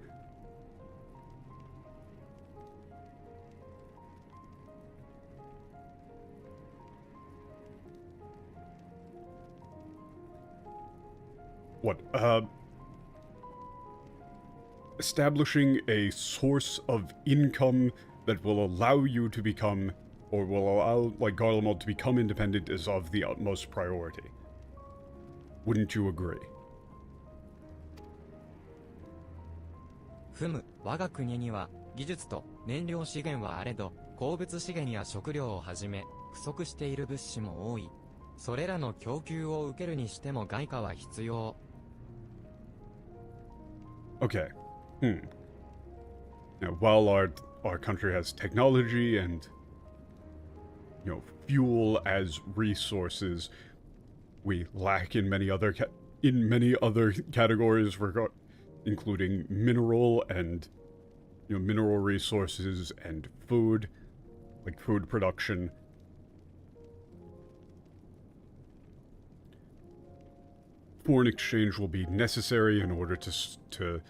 establishing a source of income that will allow you to become, or will allow, Garlemald to become independent is of the utmost priority. Wouldn't you agree? ふむ、我が国には技術と燃料資源はあれど、鉱物資源や食料をはじめ、不足している物資も多い。それらの供給を受けるにしても外貨は必要。Okay. Now, while our country has technology and, fuel as resources, we lack in many other categories, including mineral and, mineral resources and food, like food production. Foreign exchange will be necessary in order to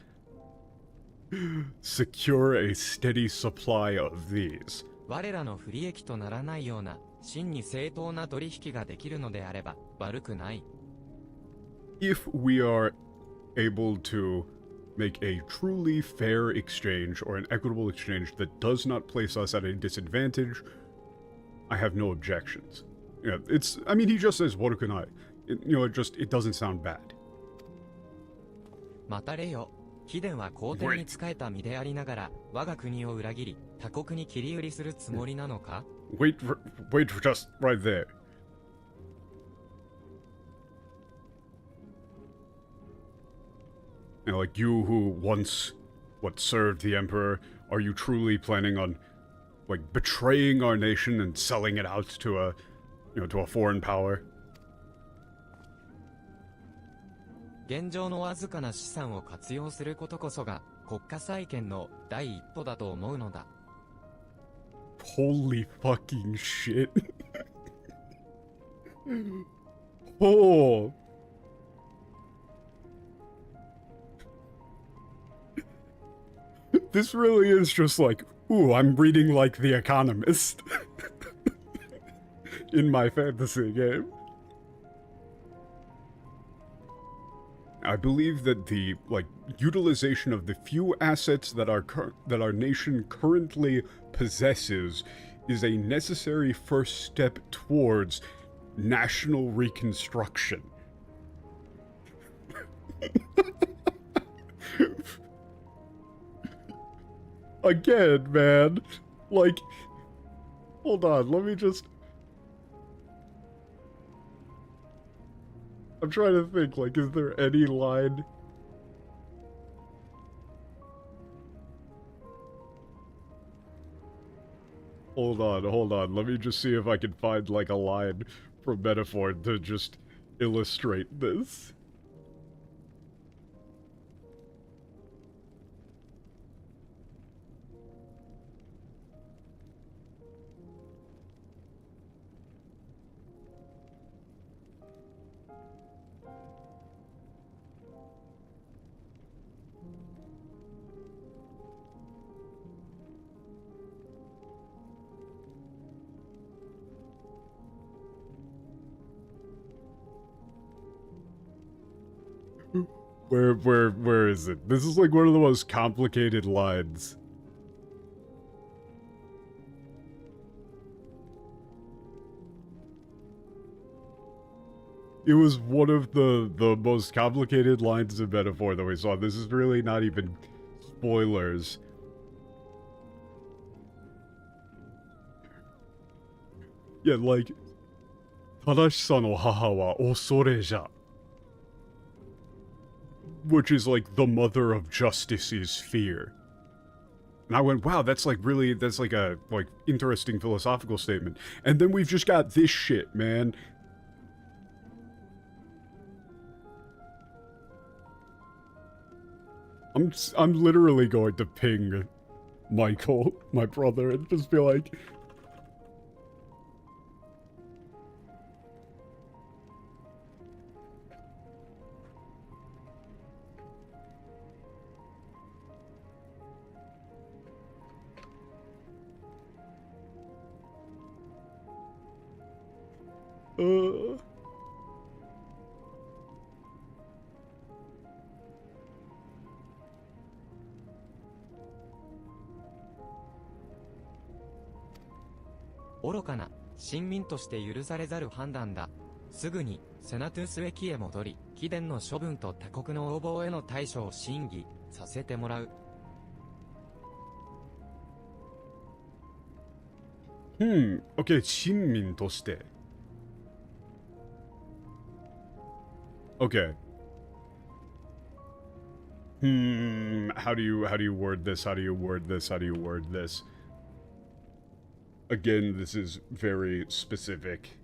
secure a steady supply of these. 我らの不利益とならないような真に正当な取引ができるのであれば悪くない。If we are able to make a truly fair exchange or an equitable exchange that does not place us at a disadvantage, I have no objections. Yeah, he just says warukunai. It doesn't sound bad. またれよ。貴殿は皇帝に仕えた身でありながら我が国を裏切り他国に切り売りするつもりなのか？ Wait for just right there. You know, like, you who once, served the Emperor, are you truly planning on, like, betraying our nation and selling it out to a, to a foreign power? 現状のわずかな資産を活用することこそが国家再建の第一歩だと思うのだ。Holy fucking shit. Oh. This really is just like, ooh, I'm reading like The Economist in my fantasy game. I believe that the, utilization of the few assets that our nation currently possesses is a necessary first step towards national reconstruction. Again, man. Like, hold on, let me just... I'm trying to think, like, is there any line... Hold on, let me just see if I can find, like, a line from Metaphor to just illustrate this. Where is it? This is like one of the most complicated lines. It was one of the most complicated lines of Metaphor that we saw. This is really not even spoilers. Yeah, like, 正しさの母は恐れじゃ. Which is like the mother of justice is fear. And I went, wow, that's like really, that's like a interesting philosophical statement. And then we've just got this shit, man. I'm literally going to ping Michael, my brother, and just be like,愚かな臣民として許されざる判断だ。すぐにセナトゥス駅へ戻り、貴殿の処分と他国の横暴への対処を審議させてもらう。okay, 臣民として。Okay. How do you word this? How do you word this? How do you word this? Again, this is very specific.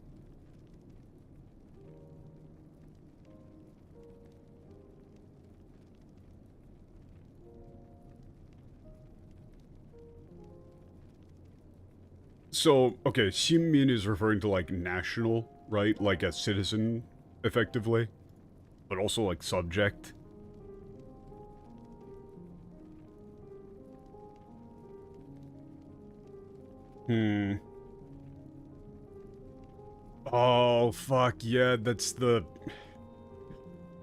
So, okay, 臣民 is referring to, like, national, right? Like a citizen, effectively. But also, like, subject. Oh, fuck, yeah, that's the...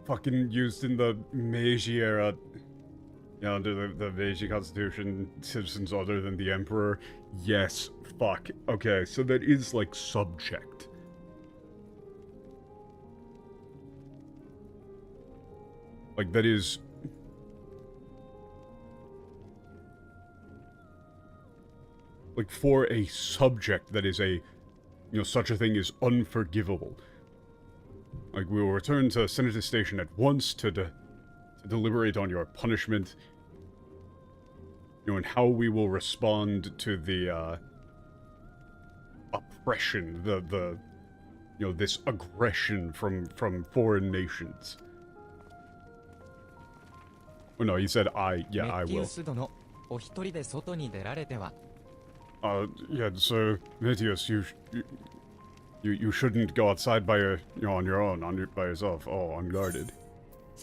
fucking used in the Meiji era. Yeah, under the Meiji Constitution, citizens other than the Emperor. Yes, fuck. Okay, so that is, like, subject. Like, that is... like, for a subject that is a... such a thing is unforgivable. Like, we will return to Senator Station at once to to deliberate on your punishment, and how we will respond to the, oppression, this aggression from foreign nations. Oh no, he said I will. 殿、お一人で外に出られては。Yeah, so, Metius, you shouldn't go outside by on your own, by yourself, unguarded.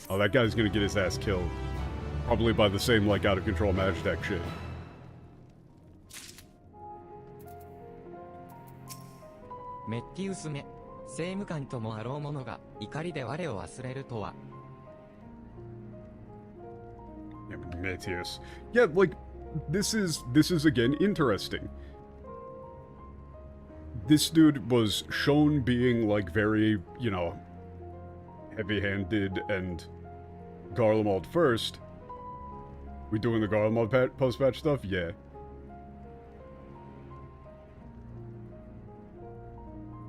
Oh, that guy's gonna get his ass killed. Probably by the same, like, out-of-control match deck shit. メッティウスめ、政務官ともあろう者が怒りで我を忘れるとは。Yeah, Metius. Yeah, like, this is again interesting. This dude was shown being, like, very, heavy-handed and Garlemald first. We doing the Garlemald post-patch stuff? Yeah.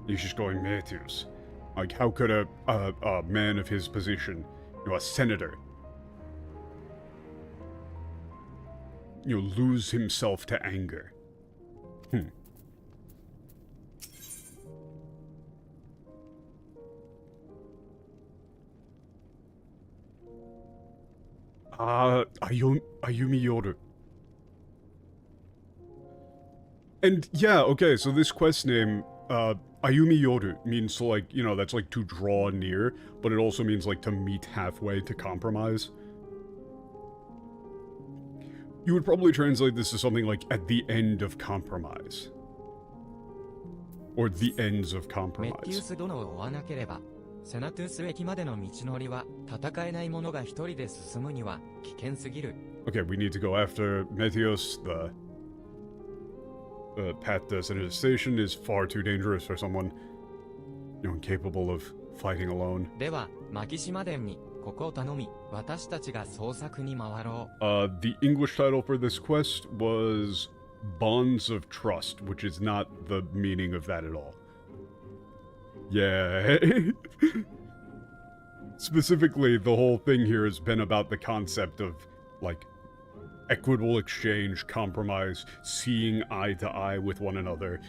He's just going, Metius. Like, how could a man of his position, a senator, lose himself to anger? Ayumi Yoru. And yeah, okay, so this quest name, Ayumi Yoru means like, that's like to draw near, but it also means like to meet halfway, to compromise. You would probably translate this to something like at the end of compromise. Or the ends of メッティウ compromise. ス殿を追わなければ、セナトゥース駅までの道のりは戦えない者が一人で進むには危険すぎる。Okay, we need to go after Metios. The path to Senator Station is far too dangerous for someone, incapable of fighting alone. では、マキシマ殿にここを頼み、私たちが捜索に回ろう。The English title for this quest was Bonds of Trust, which is not the meaning of that at all. Yeah. Specifically, the whole thing here has been about the concept of, like, equitable exchange, compromise, seeing eye to eye with one another.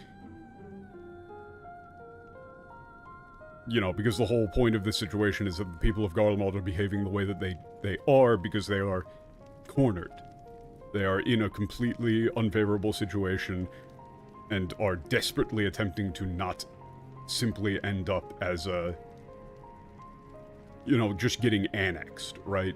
Because the whole point of this situation is that the people of Garlemald are behaving the way that they are because they are cornered. They are in a completely unfavorable situation and are desperately attempting to not simply end up as a, just getting annexed, right?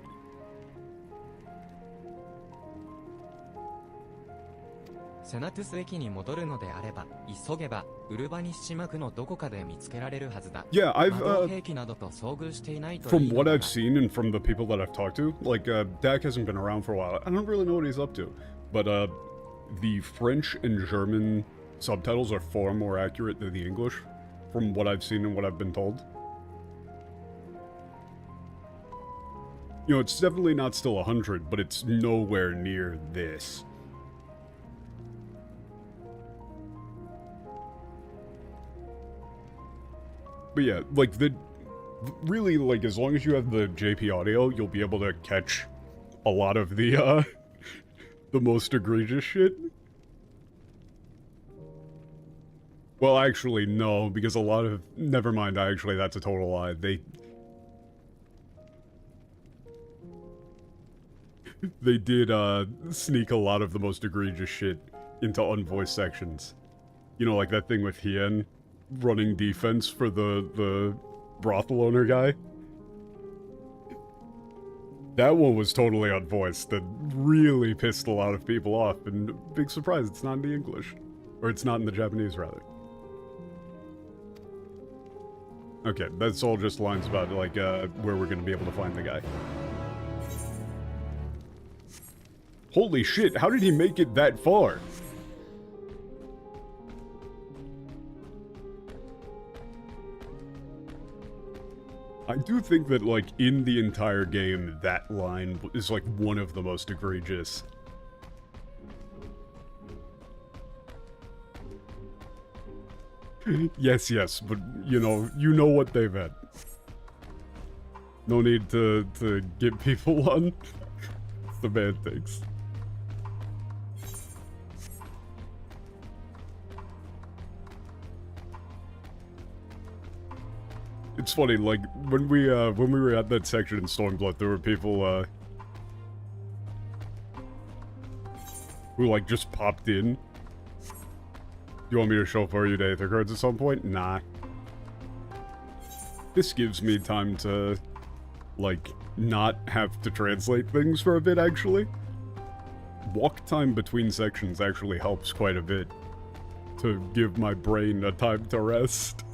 セナトゥス駅に戻るのであれば、急げば、ウルバニッシマ区のどこかで見つけられるはずだ。Yeah, 魔導兵器などと遭遇していないとい from いの what だ I've が seen and from the people that I've talked to, like, Dak hasn't been around for a while. I don't really know what he's up to. But, the French and German subtitles are far more accurate than the English, from what I've seen and what I've been told. It's definitely not still 100, but it's nowhere near this. But yeah, like, really, like, as long as you have the JP audio, you'll be able to catch a lot of the, the most egregious shit. Well, actually, no, because a lot of... Never mind, actually, that's a total lie. They did, sneak a lot of the most egregious shit into unvoiced sections. Like that thing with Hien running defense for the brothel owner guy. That one was totally unvoiced. That really pissed a lot of people off, and big surprise, it's not in the English. Or it's not in the Japanese, rather. Okay, that's all just lines about, like, where we're gonna be able to find the guy. Holy shit, how did he make it that far? I do think that, like, in the entire game, that line is, like, one of the most egregious. Yes, but, you know what they meant. No need to give people one. Semantics. It's funny, like, when we were at that section in Stormblood, there were people, who, like, just popped in. You want me to chauffeur you to Aether cards at some point? Nah. This gives me time to, like, not have to translate things for a bit, actually. Walk time between sections actually helps quite a bit to give my brain a time to rest.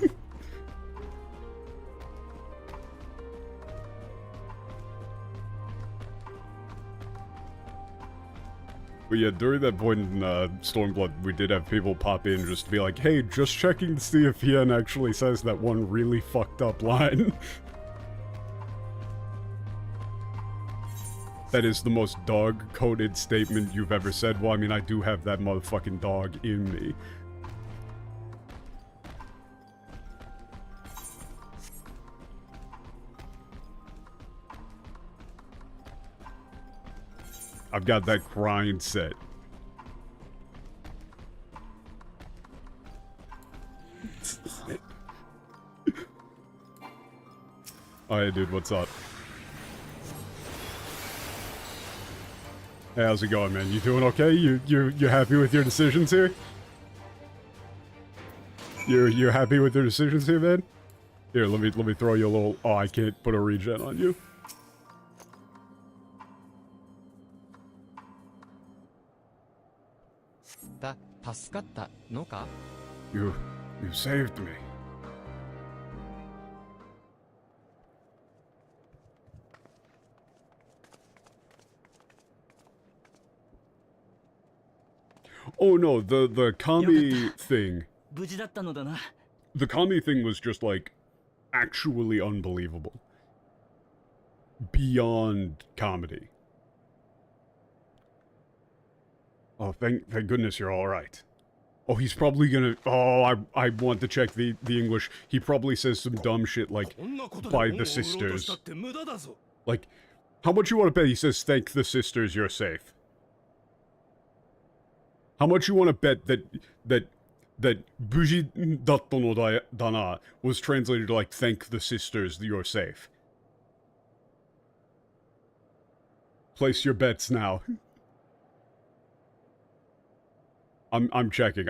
But yeah, during that point in Stormblood, we did have people pop in just to be like, hey, just checking to see if Hien actually says that one really fucked up line. That is the most dog-coded statement you've ever said. Well, I mean, I do have that motherfucking dog in me. I've got that grind set. Oh, hey, dude, what's up? Hey, how's it going, man? You doing okay? You happy with your decisions here? You happy with your decisions here, man? Here, let me throw you a little. Oh, I can't put a regen on you. You saved me. Oh no, the Kami thing. The Kami thing was just like actually unbelievable. Beyond comedy. Oh, thank goodness you're all right. Oh, he's probably gonna. Oh, I want to check the English. He probably says some dumb shit like, by the sisters. Like, how much you want to bet he says, thank the sisters, you're safe? How much you want to bet that Buji Datto no Dana was translated to like, thank the sisters, you're safe? Place your bets now. I'm checking.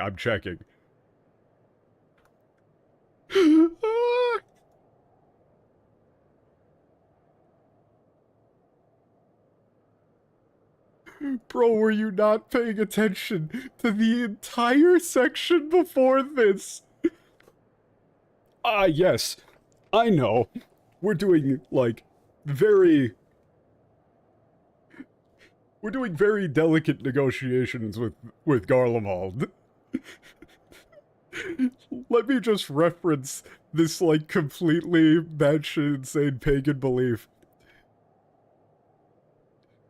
Bro, were you not paying attention to the entire section before this? Ah, yes. I know. We're doing, like, very delicate negotiations with Garlemald. Let me just reference this, like, completely batshit insane pagan belief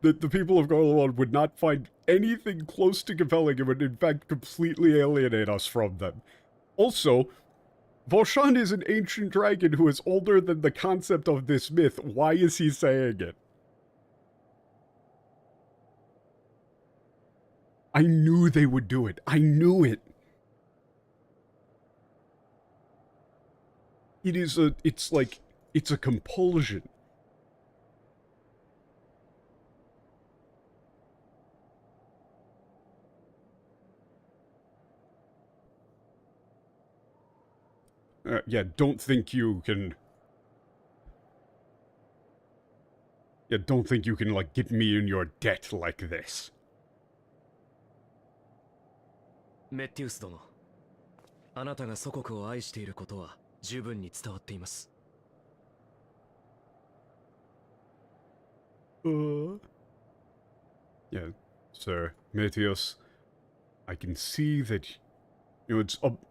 that the people of Garlean would not find anything close to compelling and would in fact completely alienate us from them. Also, Voshan is an ancient dragon who is older than the concept of this myth. Why is he saying it? I knew they would do it. I knew it. It's a compulsion. Yeah, don't think you can... Yeah, don't think you can, like, get me in your debt like this. メッティウス殿、あなたが祖国を愛していることは十分に伝わっています。Yeah, Sir Matthias, I can see that, you know,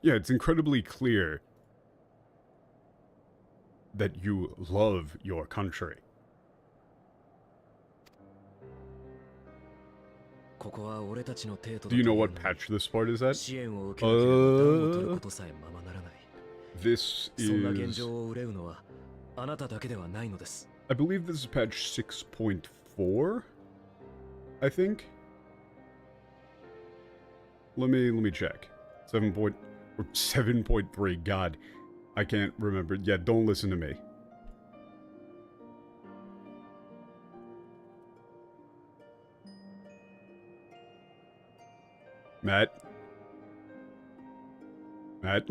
it's incredibly clear that you love your country. ここは俺たちの帝都 Do you know what patch this part is at? 支援を受けなければ暖を取ることさえままならない。 This そんな現 is... 状を憂うのはあなただけではないのです。I believe this is patch 6.4, I think. Let me check. 7.3. God, I can't remember. Yeah, don't listen to me. Matt? Don't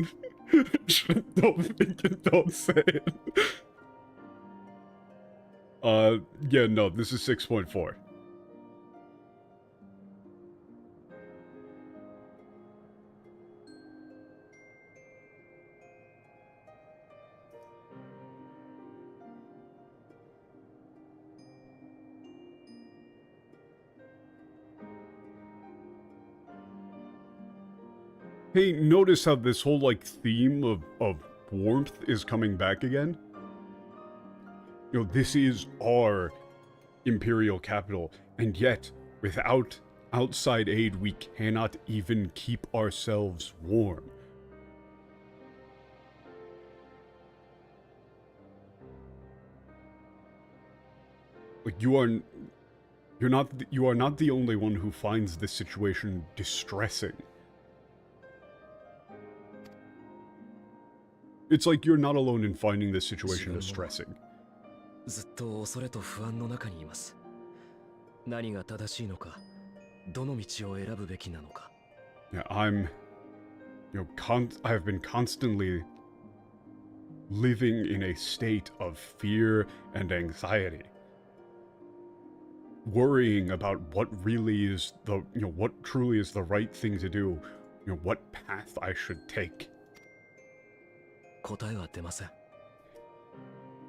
think it, don't say it. Yeah, no, this is 6.4. Hey, notice how this whole, like, theme of warmth is coming back again? You know, this is our imperial capital, and yet, without outside aid, we cannot even keep ourselves warm. Like, you are not the only one who finds this situation distressing. It's like you're not alone in finding this situation distressing. ずっと恐れと不安の中にいます。何が正しいのか、どの道を選ぶべきなのか。Yeah, I have been constantly living in a state of fear and anxiety. Worrying about what really is what truly is the right thing to do, what path I should take. 答えは出ません。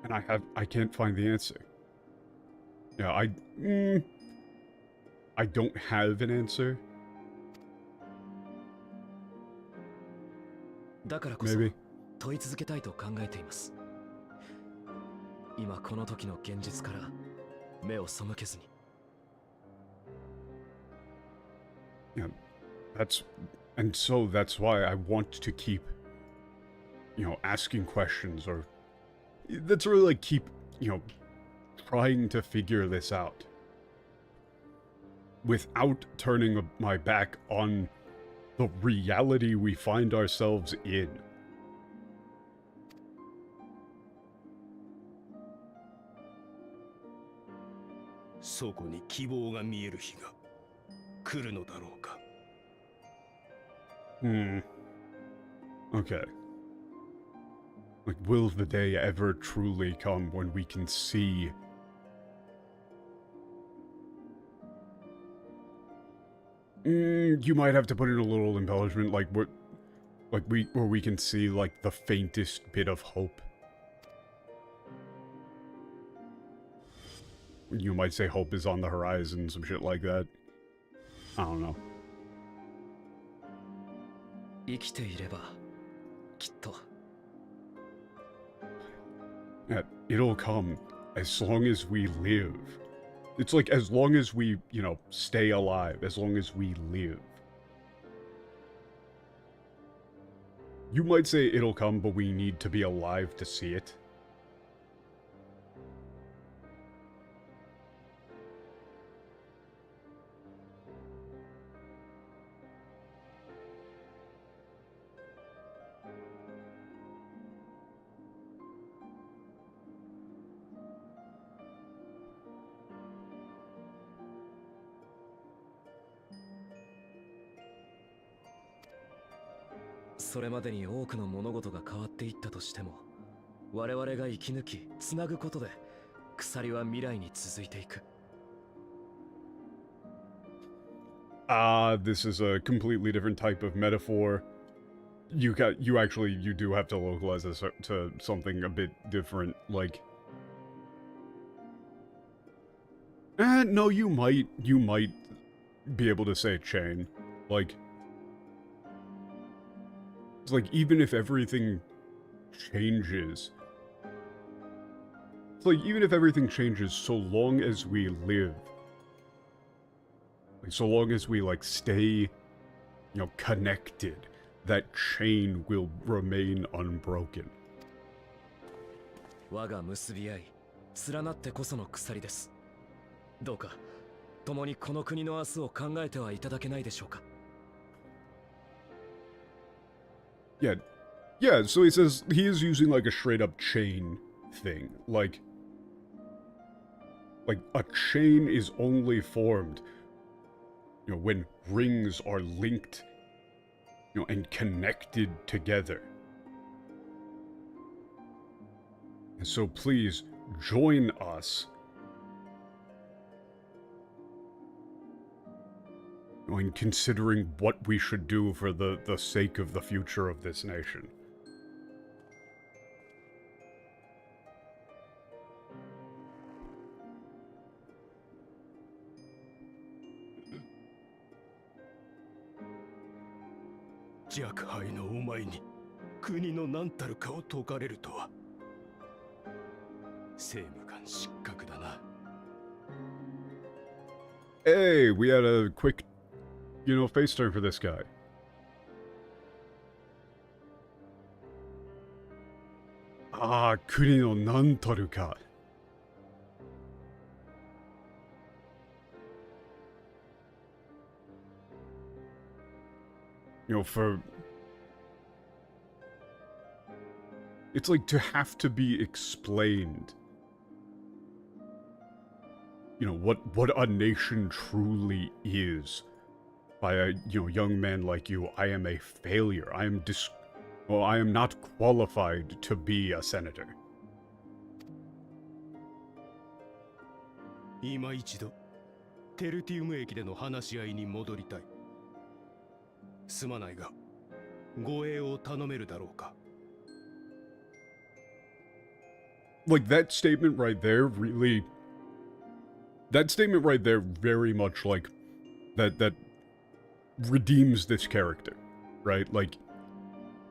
And I can't find the answer. Yeah, I don't have an answer. だからこそ Maybe. 問い続けたいと考えています。今この時の現実から目を背けずに。Yeah, that's why I want to keep, asking questions, or that's really like keep, trying to figure this out without turning my back on the reality we find ourselves in. そこに希望が見える日が来るのだろうか。Okay. Like, will the day ever truly come when we can see you might have to put in a little embellishment, where we can see, like, the faintest bit of hope. You might say hope is on the horizon, some shit like that. I don't know. 生きていればきっと。Yeah, it'll come as long as we live. It's like as long as we, stay alive, as long as we live. You might say it'll come, but we need to be alive to see it. .それまでに多くの物事が変わっていったとしても、我々が生き抜き、つなぐことで、鎖は未来に続いていく。This is a completely different type of metaphor. You do have to localize this to something a bit different, like... no, you might be able to say chain. Like... It's like, even if everything changes... It's like, even if everything changes, so long as we live... Like, so long as we, stay, connected, that chain will remain unbroken. 我が結び合い、連なってこその鎖です。どうか共にこの国の明日を考えてはいただけないでしょうか。 Yeah. Yeah, so he says he is using like a straight up chain thing. Like a chain is only formed, you know, when rings are linked, you know, and connected together. And so please join us in considering what we should do for the sake of the future of this nation.「弱敗のお前に国の何たるかを説かれるとは政務官失格だな。」 Hey, we had a quick, you know, face turn for this guy. Ah, kuni no nantaru ka. You know, for... It's like to have to be explained. You know, what a nation truly is. By a, you know, young man like you, I am a failure. I am I am not qualified to be a senator. 今一度テルティウム駅での話し合いに戻りたい。すまないが護衛を頼めるだろうか。 Like, that statement right there really... That statement right there very much, like, that redeems this character, right? Like,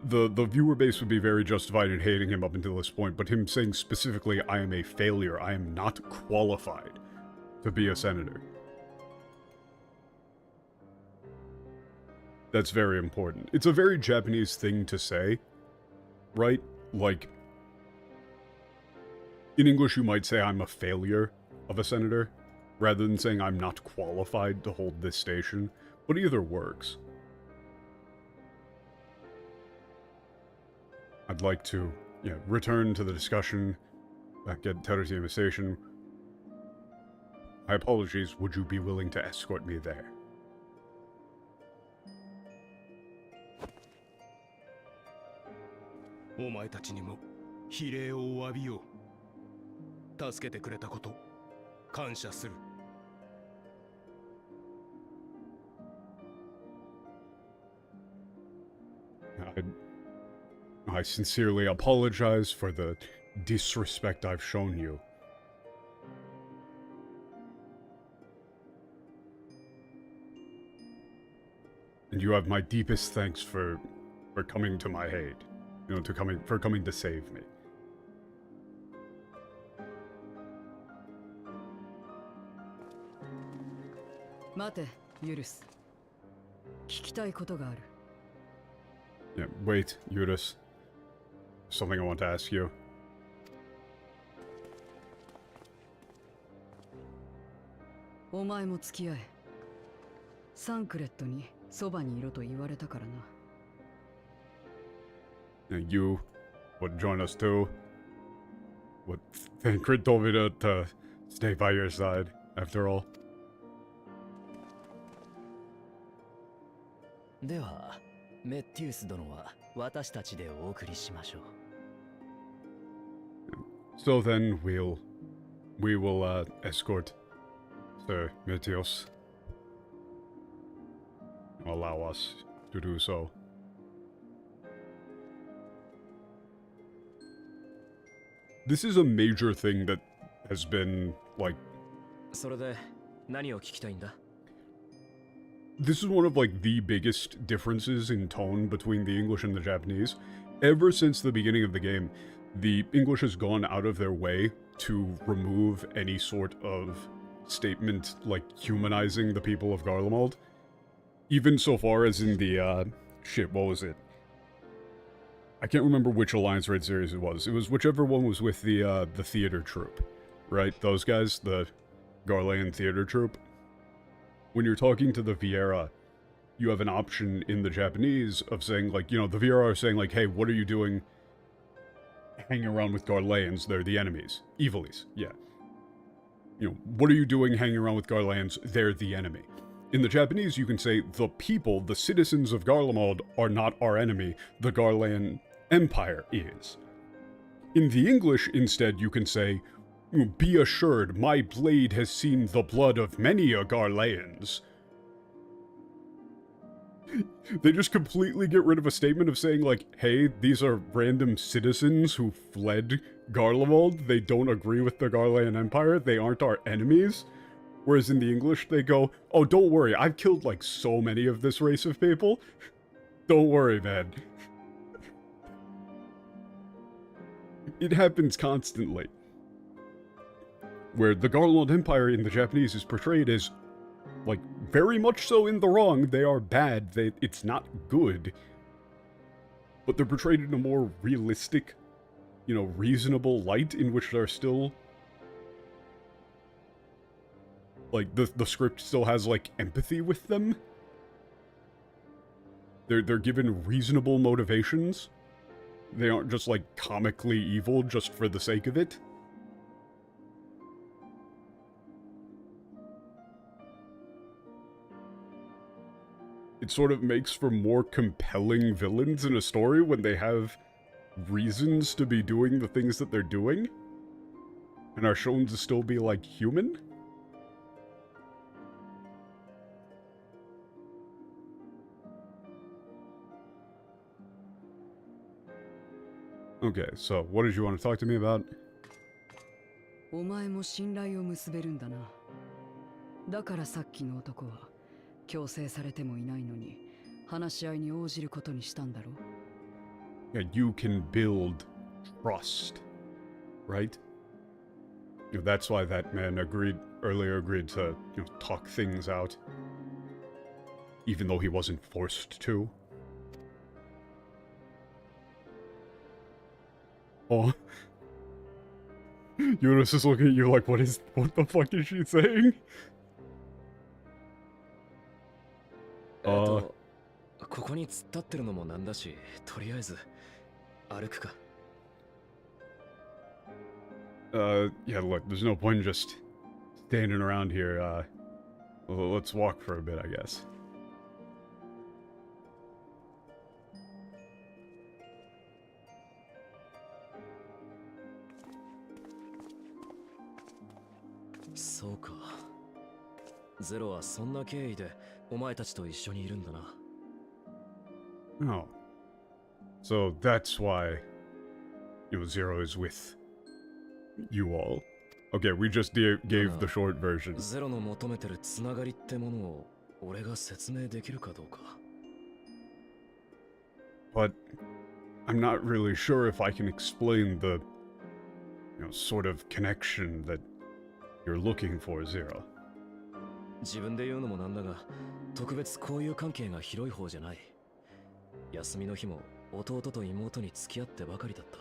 the viewer base would be very justified in hating him up until this point, but him saying specifically, I am a failure, I am not qualified to be a senator. That's very important. It's a very Japanese thing to say, right? Like, in English you might say I'm a failure of a senator, rather than saying I'm not qualified to hold this station, but either works. I'd like to, yeah, return to the discussion, get Terutime Station. My apologies, would you be willing to escort me there? お前たちにも非礼をお詫びよう。助けてくれたこと感謝する。 I sincerely apologize for the disrespect I've shown you. And you have my deepest thanks for coming to my aid. You know, for coming to save me. 待て、ユルス。聞きたいことがある。 Yeah, wait, Eudes. Something I want to ask you. お前も付き合え。サンクレットにそばにいろと言われたからな。And you would join us too. What Thancred told me to stay by your side, after all. では、メッティウス殿は私たちでお送りしましょう。So then we will escort Sir Metios. Allow us to do so. This is a major thing that has been, like... それで何を聞きたいんだ？ This is one of, like, the biggest differences in tone between the English and the Japanese. Ever since the beginning of the game, the English has gone out of their way to remove any sort of statement, like, humanizing the people of Garlemald. Even so far as in the, shit, what was it? I can't remember which Alliance Raid series it was. It was whichever one was with the theater troupe, right? Those guys, the Garlean theater troupe. When you're talking to the Viera, you have an option in the Japanese of saying, like, you know, the Viera are saying, like, hey, what are you doing hanging around with Garleans? They're the enemies. Evilies, yeah. You know, what are you doing hanging around with Garleans? They're the enemy. In the Japanese, you can say, the people, the citizens of Garlemald, are not our enemy. The Garlean Empire is. In the English, instead, you can say, be assured, my blade has seen the blood of many a Garleans. They just completely get rid of a statement of saying, like, hey, these are random citizens who fled Garlemald. They don't agree with the Garlean Empire. They aren't our enemies. Whereas in the English, they go, oh, don't worry. I've killed, like, so many of this race of people. Don't worry, man. It happens constantly. Where the Garlemald Empire in the Japanese is portrayed as, like, very much so in the wrong. They are bad. It's not good. But they're portrayed in a more realistic, you know, reasonable light in which they're still... like, the script still has, like, empathy with them. They're given reasonable motivations. They aren't just, like, comically evil just for the sake of it. It sort of makes for more compelling villains in a story when they have reasons to be doing the things that they're doing, and are shown to still be, like, human. Okay, so what did you want to talk to me about? お前も信頼を結べるんだな。だからさっきの男は強制されてもいないのに話し合いに応じることにしたんだろう。Yeah, you can build trust, right? You know, that's why that man earlier agreed to, you know, talk things out, even though he wasn't forced to. Oh. Eunice is looking at you like, what the fuck is she saying? ここに突っ立ってるのもなんだし、とりあえず歩くか。Yeah, look, there's no point in just standing around here. Let's walk for a bit, I guess.そうか。ゼロはそんな経緯でお前たちと一緒にいるんだな。Oh. So that's why, you know, Zero is with you all. Okay, we just gave the short version. ゼロの求めてるつながりってものを俺が説明できるかどうか。But I'm not really sure if I can explain the, you know, sort of connection that you're looking for, Zero. 自分で言うのもなんだが、特別交友関係が広い方じゃない。休みの日も弟と妹に付き合ってばかりだった。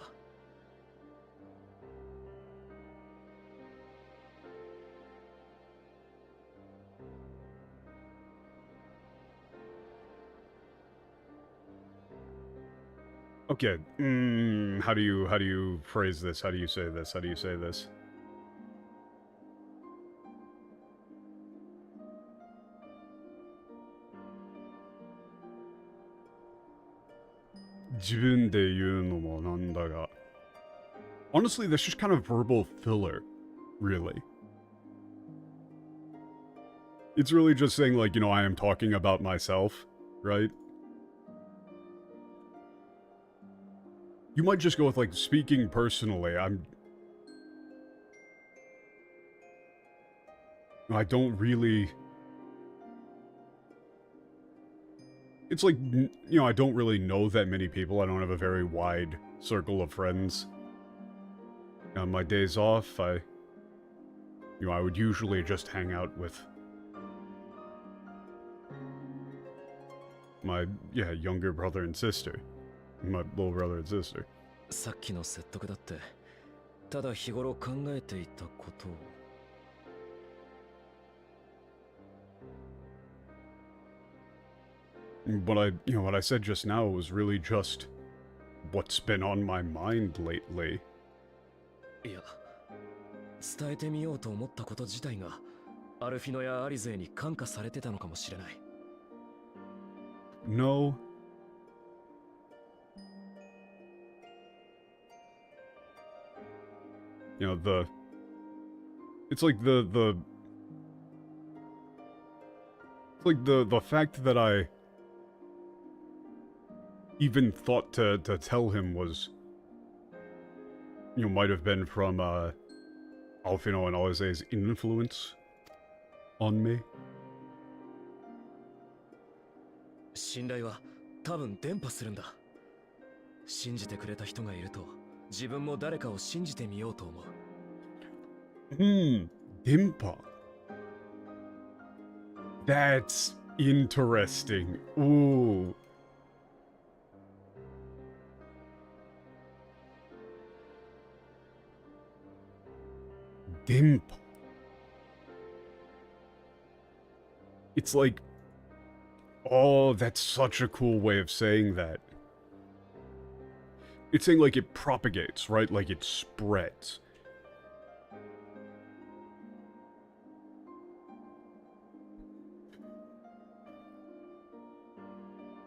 Okay, how do you phrase this? How do you say this? How do you say this? Honestly, that's just kind of verbal filler, really. It's really just saying, like, you know, I am talking about myself, right? You might just go with, like, speaking personally. I don't really... It's like, you know, I don't really know that many people. I don't have a very wide circle of friends. On my days off, I would usually just hang out with my, younger brother and sister. My little brother and sister. さっきの説得だってただ日頃考えていたことを。What I said just now was really just what's been on my mind lately. いや、伝えてみようと思ったこと自体がアルフィノやアリゼに感化されてたのかもしれない。No. It's like the fact that I even thought to tell him was, might have been from, Alfino and Alize's influence on me. 信頼は多分伝播するんだ。信じてくれた人がいると自分も誰かを信じてみようと思う。Dimpa. That's interesting. Ooh. Dimpa. It's like, oh, that's such a cool way of saying that. It's saying like it propagates, right? Like it spreads.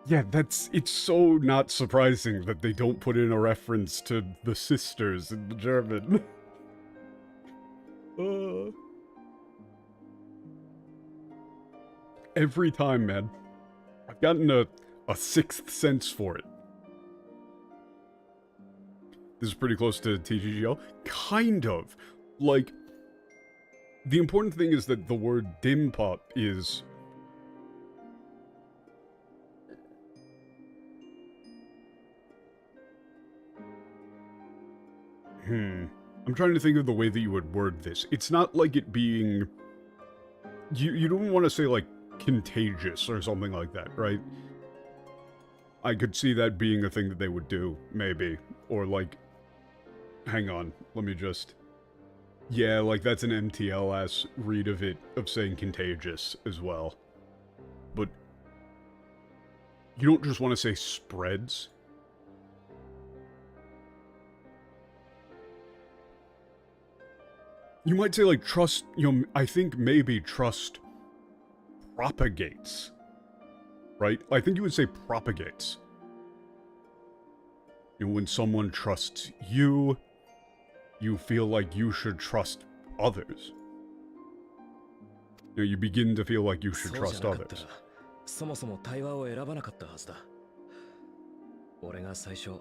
Yeah, it's so not surprising that they don't put in a reference to the sisters in the German. Every time, man. I've gotten a sixth sense for it. This is pretty close to TGGL. Kind of. Like, the important thing is that the word Dimpa is... I'm trying to think of the way that you would word this. It's not like it being... You don't want to say, like, contagious or something like that, right? I could see that being a thing that they would do, maybe. Or, like... Hang on, let me just... Yeah, like, that's an MTL-ass read of it, of saying contagious as well. But... You don't just want to say spreads. You might say, like, trust, I think maybe trust propagates. Right? I think you would say propagates. When someone trusts you, you feel like you should trust others. You begin to feel like you should trust others. そもそも対話を選ばなかったはずだ。俺が最初、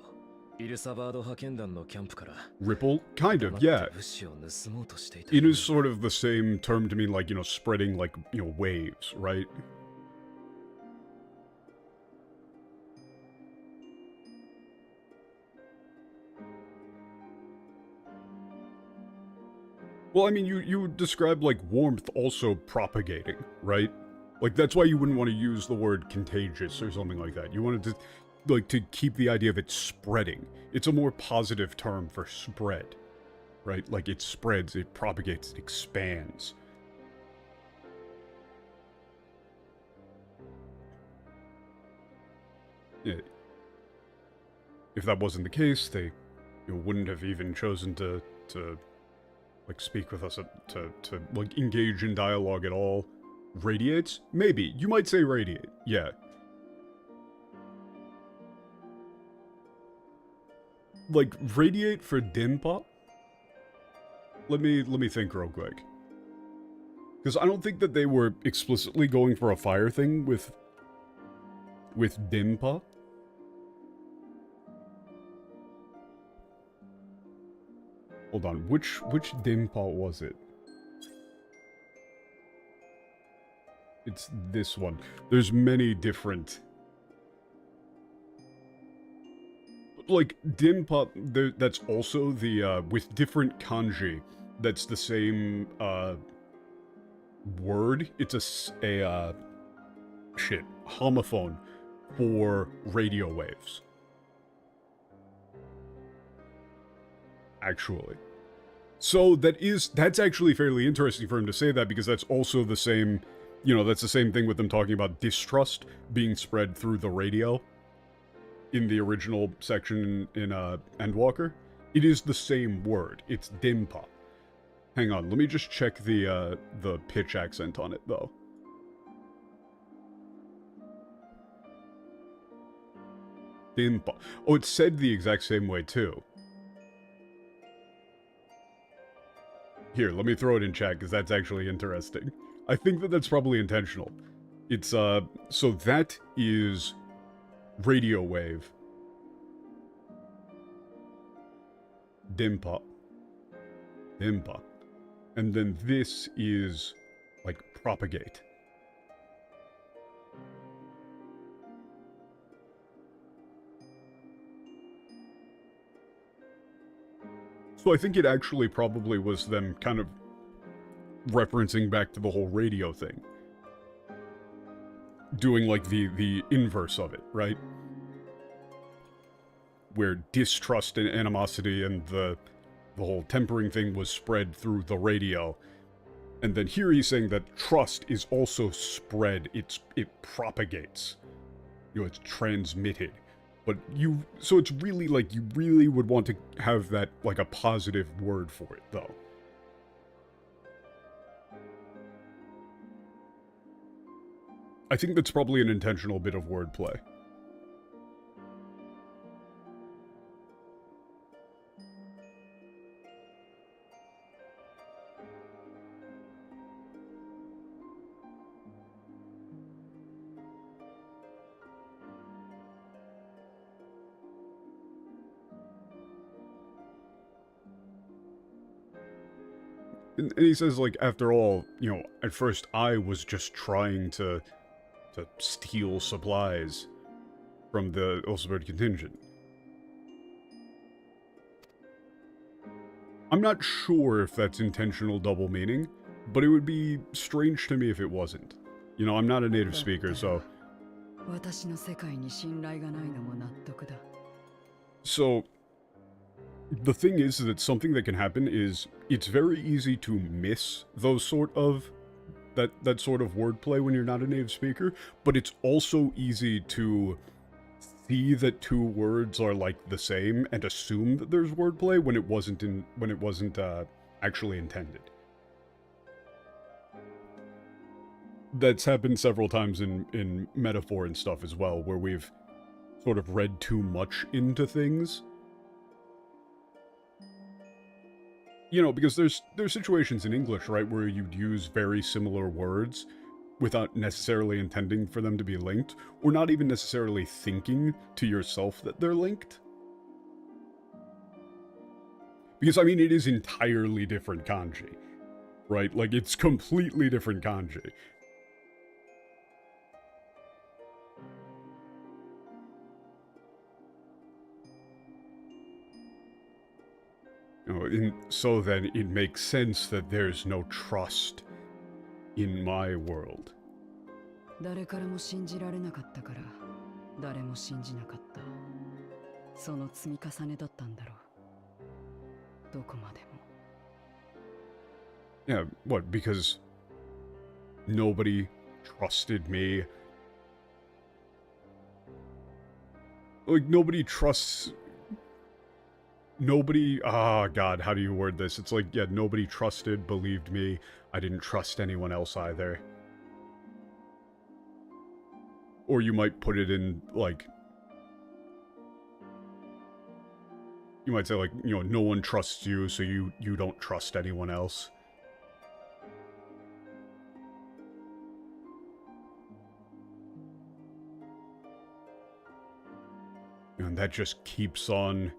イルサバード派遣団のキャンプから Ripple? Kind of, yeah. 物資を盗もうとしていた。It is sort of the same term to mean, like, spreading, like, waves, right? Well, I mean, you describe, like, warmth also propagating, right? Like, that's why you wouldn't want to use the word contagious or something like that. You wanted to, like, to keep the idea of it spreading. It's a more positive term for spread, right? Like, it spreads, it propagates, it expands. Yeah. If that wasn't the case, they wouldn't have even chosen to like, speak with us, to like, engage in dialogue at all. Radiates? Maybe. You might say radiate. Yeah. Like, radiate for Dimpa? Let me think real quick. Because I don't think that they were explicitly going for a fire thing with Dimpa. Hold on, which Dimpa was it? It's this one. There's many different... Like, Dimpa, that's also the, with different kanji, that's the same, word. It's a homophone for radio waves. Actually. So that's actually fairly interesting for him to say that, because that's also the same, that's the same thing with them talking about distrust being spread through the radio in the original section in Endwalker. It is the same word. It's dimpa. Hang on, let me just check the pitch accent on it though. Dimpa. Oh, it's said the exact same way too. Here, let me throw it in chat, because that's actually interesting. I think that that's probably intentional. It's, so that is radio wave. Dimpa. Dimpa. And then this is, like, propagate. So I think it actually probably was them kind of referencing back to the whole radio thing. Doing, like, the inverse of it, right? Where distrust and animosity and the whole tempering thing was spread through the radio. And then here he's saying that trust is also spread. It propagates. It's transmitted. But so it's really, like, you really would want to have that, like, a positive word for it, though. I think that's probably an intentional bit of wordplay. And he says, like, after all, at first I was just trying to steal supplies from the Ulsberg contingent. I'm not sure if that's intentional double meaning, but it would be strange to me if it wasn't. I'm not a native speaker, so... So, the thing is that something that can happen is it's very easy to miss those sort of that sort of wordplay when you're not a native speaker, but it's also easy to see that two words are like the same and assume that there's wordplay when it wasn't actually intended. That's happened several times in metaphor and stuff as well, where we've sort of read too much into things. Because there's situations in English, right, where you'd use very similar words without necessarily intending for them to be linked, or not even necessarily thinking to yourself that they're linked. Because, I mean, it is entirely different kanji, right? Like, it's completely different kanji. So then it makes sense that there's no trust in my world. Yeah, what, because nobody trusted me? Like, nobody trusts... God, how do you word this? It's like, yeah, nobody trusted, believed me. I didn't trust anyone else either. Or you might put it in, like... You might say, like, no one trusts you, so you don't trust anyone else. And that just keeps on...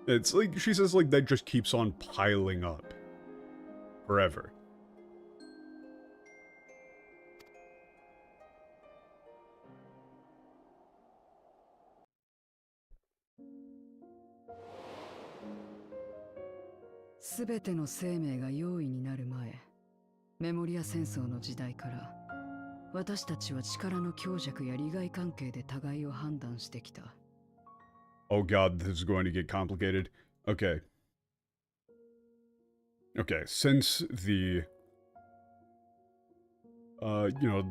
It's like, she says, like, that just keeps on piling up. Forever. Oh god, this is going to get complicated. Okay. Okay, since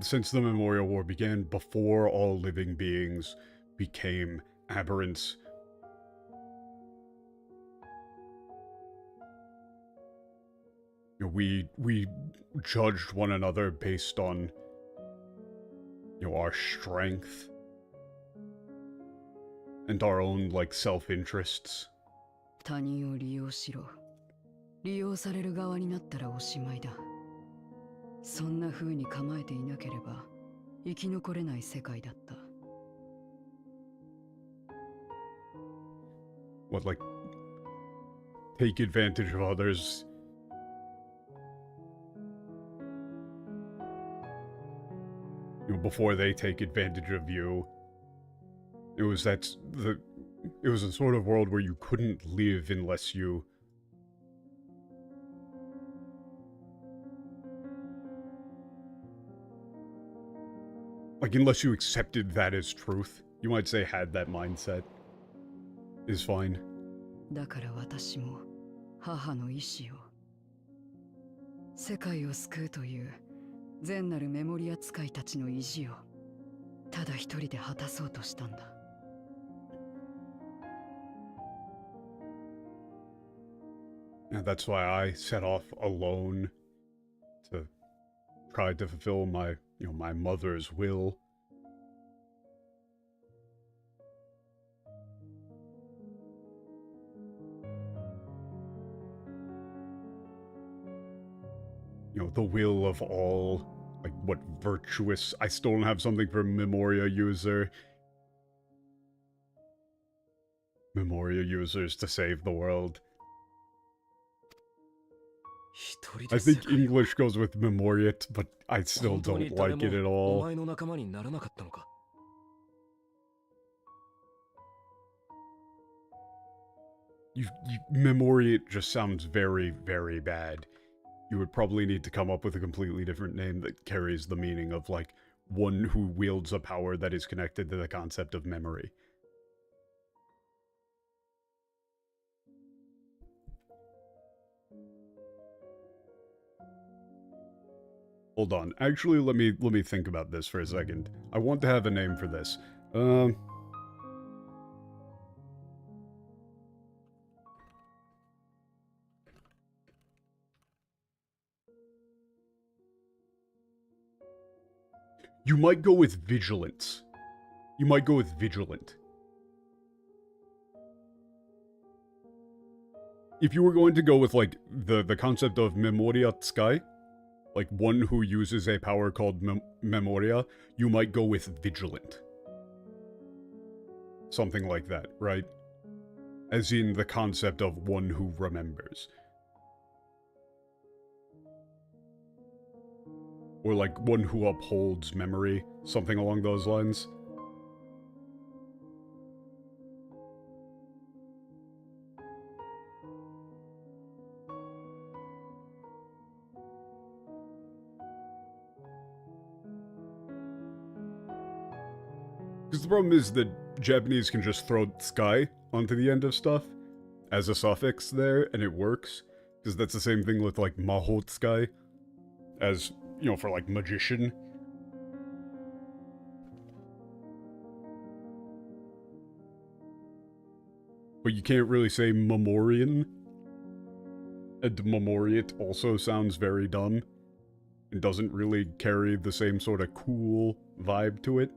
since the Memorial War began, before all living beings became aberrants, we judged one another based on, our strength and our own, like, self-interests. 他人を利用しろ。利用される側になったらおしまいだ。そんな風に構えていなければ生き残れない世界だった。What, like, take advantage of others? Before they take advantage of you. It was a sort of world where you couldn't live unless you unless you accepted that as truth. You might say had that mindset is fine. だから私も母の意志を、世界を救うという善なるメモリア使いたちの意地をただ一人で果たそうとしたんだ。And that's why I set off alone to try to fulfill my, my mother's will. The will of all, like, what virtuous... I still don't have something for Memoria user. Memoria users to save the world. I think English goes with Memoriat, but I still don't like it at all. Memoriat just sounds very, very bad. You would probably need to come up with a completely different name that carries the meaning of, like, one who wields a power that is connected to the concept of memory. Hold on. Actually, let me think about this for a second. I want to have a name for this. You might go with Vigilance. You might go with Vigilant. If you were going to go with, like, the concept of Memoria Sky, like one who uses a power called Memoria, you might go with Vigilant. Something like that, right? As in the concept of one who remembers. Or like one who upholds memory, something along those lines. Because the problem is that Japanese can just throw sky onto the end of stuff as a suffix there, and it works. Because that's the same thing with, like, Mahotsukai as, for, like, magician. But you can't really say Memorian. And Memoriat also sounds very dumb. And doesn't really carry the same sort of cool vibe to it.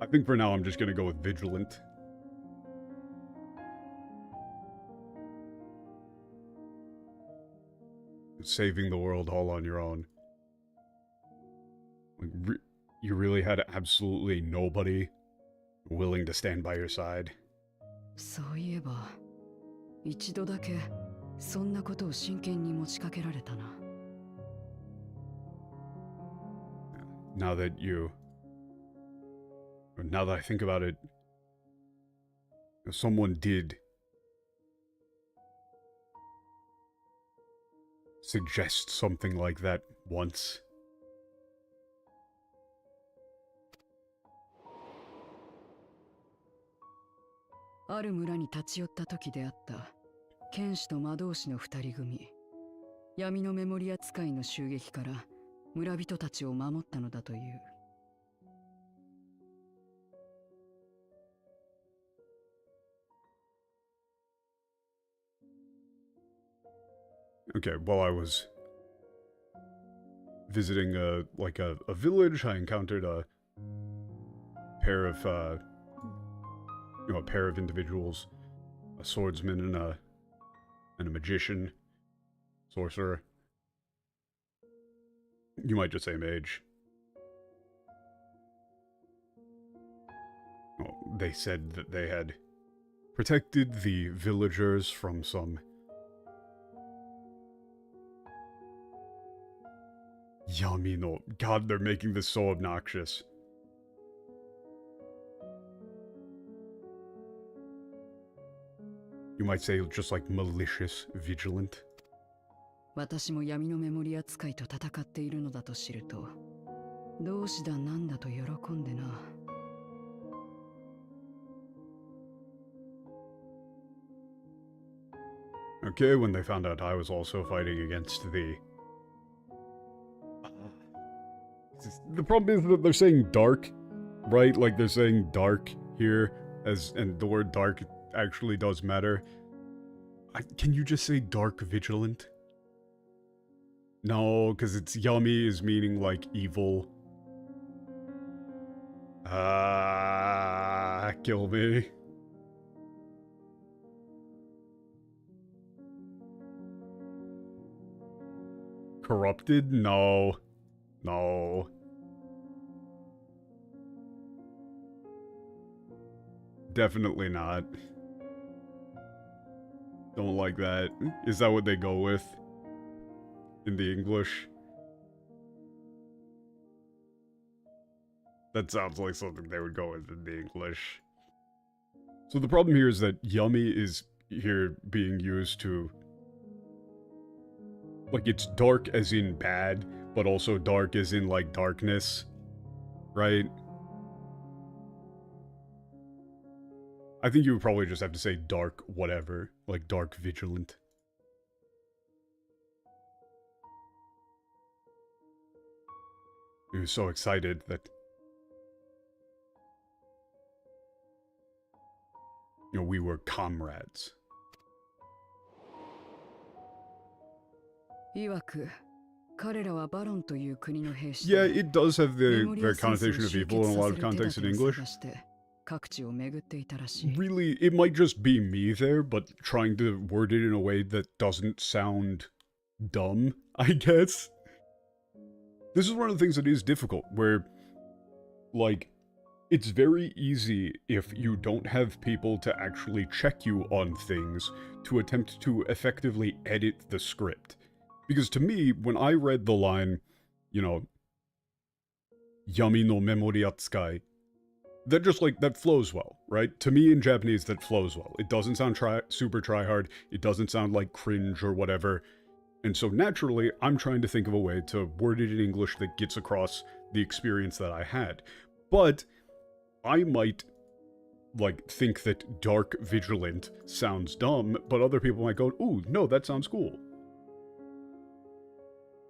I think for now I'm just gonna go with Vigilant. Saving the world all on your own. Like, you really had absolutely nobody willing to stand by your side. そういえば、一度だけそんなことを真剣に持ちかけられたな。Now that I think about it, someone did suggest something like that once. 剣士と魔導士の二人組、闇のメモリア使いの襲撃から村人たちを守ったのだという。Okay, while I was visiting a village, I encountered a pair of a pair of individuals, a swordsman and a magician, sorcerer. You might just say mage. Well, they said that they had protected the villagers from some yummy no. God, they're making this so obnoxious. You might say just like malicious, vigilant. 私も闇のメモリア使いと戦っているのだと知ると、同志だなんだと喜んでな。Okay, when they found out I was also fighting against the... The problem is that they're saying dark, right? Like they're saying dark here, and the word dark actually does matter. Can you just say dark vigilant? No, because it's yummy is meaning like evil. Kill me. Corrupted? No. No. Definitely not. Don't like that. Is that what they go with? In the English? That sounds like something they would go with in the English. So the problem here is that yummy is here being used to... Like, it's dark as in bad, but also dark as in, like, darkness. Right? I think you would probably just have to say dark whatever. Like, dark vigilant. He was so excited that... You know, we were comrades. 曰く、彼らはバロンという国の兵士 Yeah, で、 it does have メ the モリア戦争を connotation of 終 evil 結 in a さ lot せ of る手 context 立て in を English. 探して各地を巡っていたらしい。 Really, it might just be me there, but trying to word it in a way that doesn't sound dumb, I guess. This is one of the things that is difficult, where, like, it's very easy if you don't have people to actually check you on things to attempt to effectively edit the script. Because to me, when I read the line, you know, Yami no memori atsukai, that just, like, that flows well, right? To me, in Japanese, that flows well. It doesn't sound super try-hard. It doesn't sound like cringe or whatever. And so, naturally, I'm trying to think of a way to word it in English that gets across the experience that I had. But I might, like, think that dark vigilant sounds dumb, but other people might go, ooh, no, that sounds cool.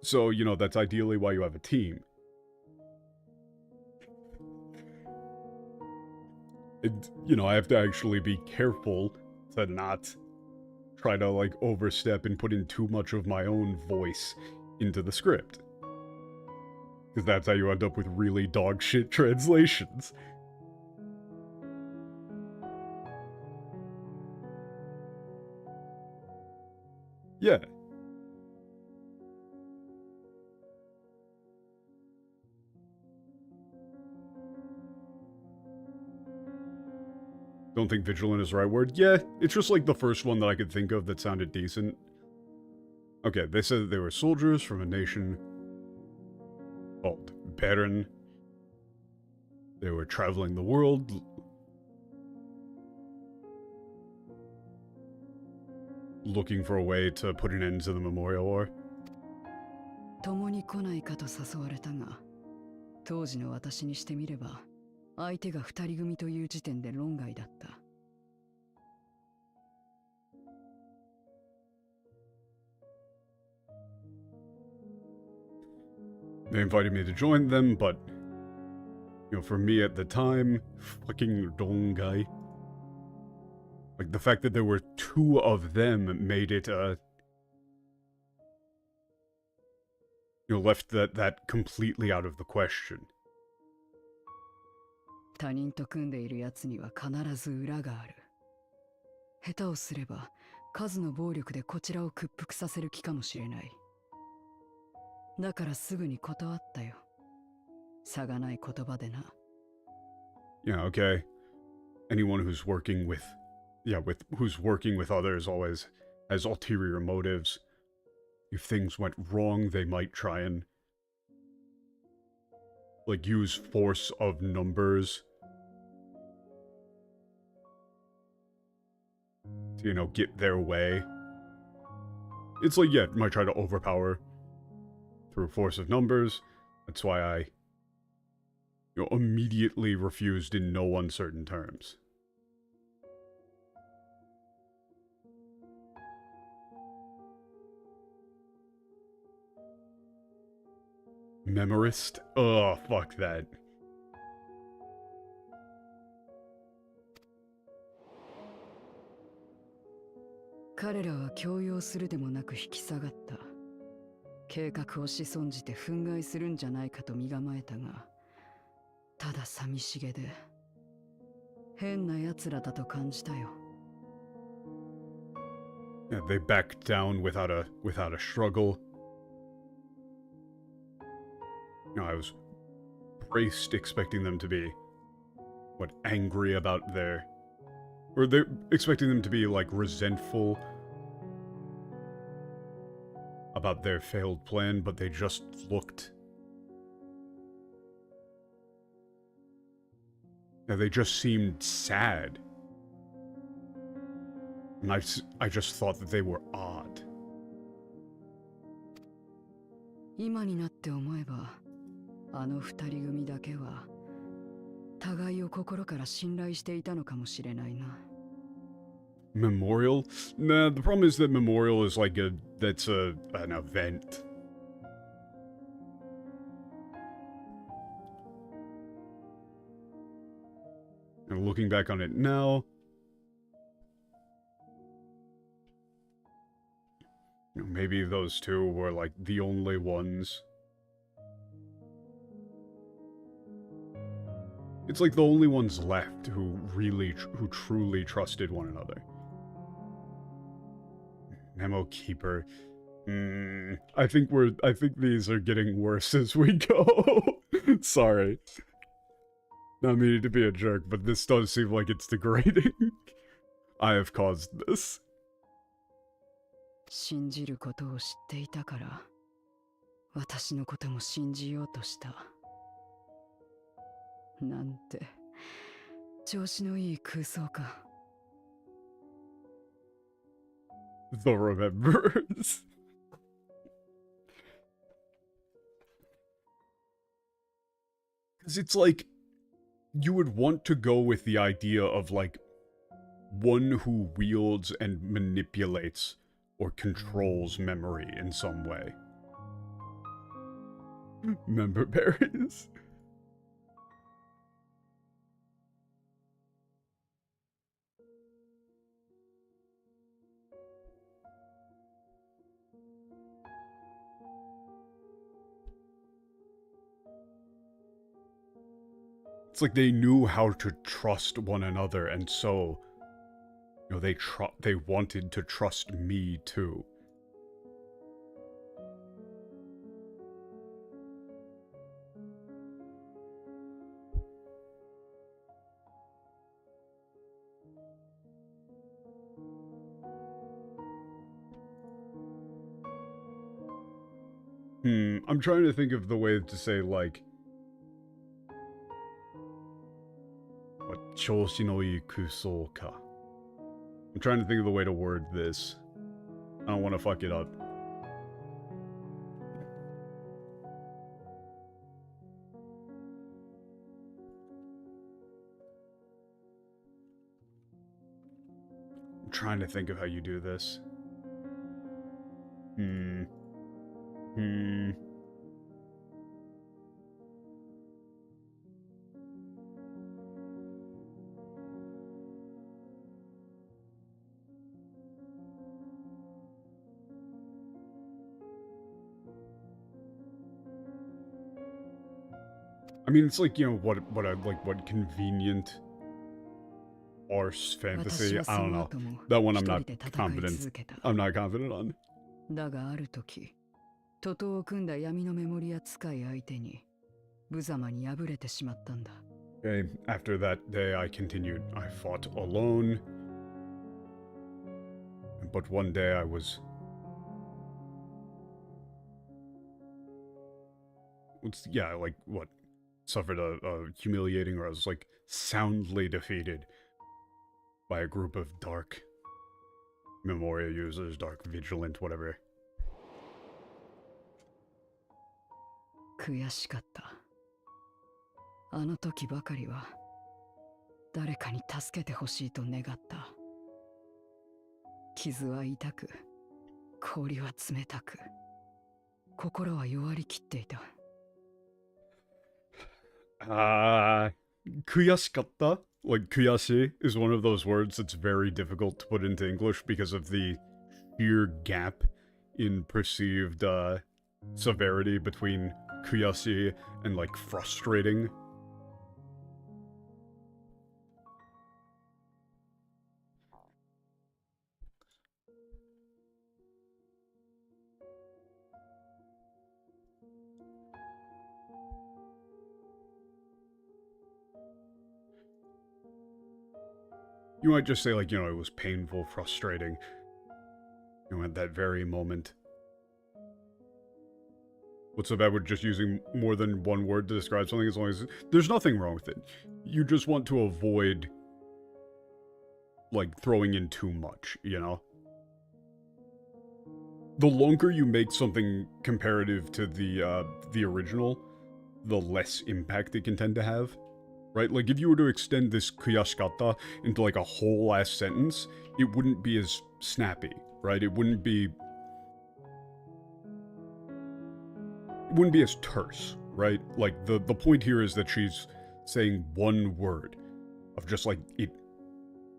So, you know, that's ideally why you have a team. And, you know, I have to actually be careful to not try to, like, overstep and put in too much of my own voice into the script. Because that's how you end up with really dog shit translations. Yeah. Don't think vigilant is the right word. Yeah, it's just like the first one that I could think of that sounded decent. Okay, they said that they were soldiers from a nation called Baron. They were traveling the world, looking for a way to put an end to the Memorial War. 共に来ないかと誘われたが、当時の私にしてみれば、相手が二人組という時点で論外だった。They invited me to join them, but, you know, for me at the time, fucking Dongai. Like, the fact that there were 2 of them made it, you know, left that completely out of the question. 他人と組んでいる奴には必ず裏がある。下手をすれば数の暴力でこちらを屈服させる気かもしれない。だからすぐに断ったよ。差がない言葉でな。Yeah, okay. Anyone who's working with, who's working with others always has ulterior motives. If things went wrong, they might try and, like, use force of numbers to, you know, get their way. It's like, yeah, might try to overpower through force of numbers. That's why I, you know, immediately refused in no uncertain terms. Memorist? Oh, fuck that. 彼らは強要するでもなく引き下がった。計画を仕損じて憤慨するんじゃないかと身構えたが、ただ寂しげで変な奴らだと感じたよ。Yeah, they backed down without a struggle. You know, I was braced expecting them to be, what, angry about their... Or they're expecting them to be, like, resentful about their failed plan, but they just looked... Yeah, they just seemed sad. And I just thought that they were odd. 今になって思えば、あの二人組だけは互いを心から信頼していたのかもしれないな。Memorial? Nah, the problem is that Memorial is like an event. And looking back on it now, you know, maybe those 2 were like the only ones. It's like the only ones left who truly trusted one another. Memo Keeper. I think these are getting worse as we go. Sorry. Not meaning to be a jerk, but this does seem like it's degrading. I have caused this. 信じることを知っていたから、私のことも信じようとした。なんて調子のいい空想か。The Rememberers. Because it's like, you would want to go with the idea of, like, one who wields and manipulates or controls memory in some way. Member berries. It's like they knew how to trust one another, and so, you know, they wanted to trust me too. I'm trying to think of the way to say, like, what, 調子のいい空想か. I'm trying to think of the way to word this. I don't want to fuck it up. I'm trying to think of how you do this. I mean, it's like, you know, what convenient arse 私 fantasy. は I そ don't の know. 後も That one 一 I'm 人 not で戦い confident. 続けた。 I'm not confident on. だがある時、徒党を組んだ闇のメモリア使い相手に無様に敗れてしまったんだ。Okay, after that day, I continued. I fought alone. But one day I was... Yeah, like, what? Suffered a humiliating, or I was, like, soundly defeated by a group of dark Memoria users, dark Vigilant, whatever. 悔しかった。あの時ばかりは誰かに助けてほしいと願った。傷は痛く、氷は冷たく、心は弱りきっていた。Kuyashikatta? Like, kuyashi is one of those words that's very difficult to put into English because of the sheer gap in perceived severity between kuyashi and, like, frustrating. You might just say, like, you know, it was painful, frustrating. You know, at that very moment. What's so bad with just using more than one word to describe something, as long as... There's nothing wrong with it. You just want to avoid, like, throwing in too much, you know? The longer you make something comparative to the original, the less impact it can tend to have. Right? Like, if you were to extend this kuyashikata into, like, a whole ass sentence, it wouldn't be as snappy, right? It wouldn't be as terse, right? Like, the point here is that she's saying one word of just, like, it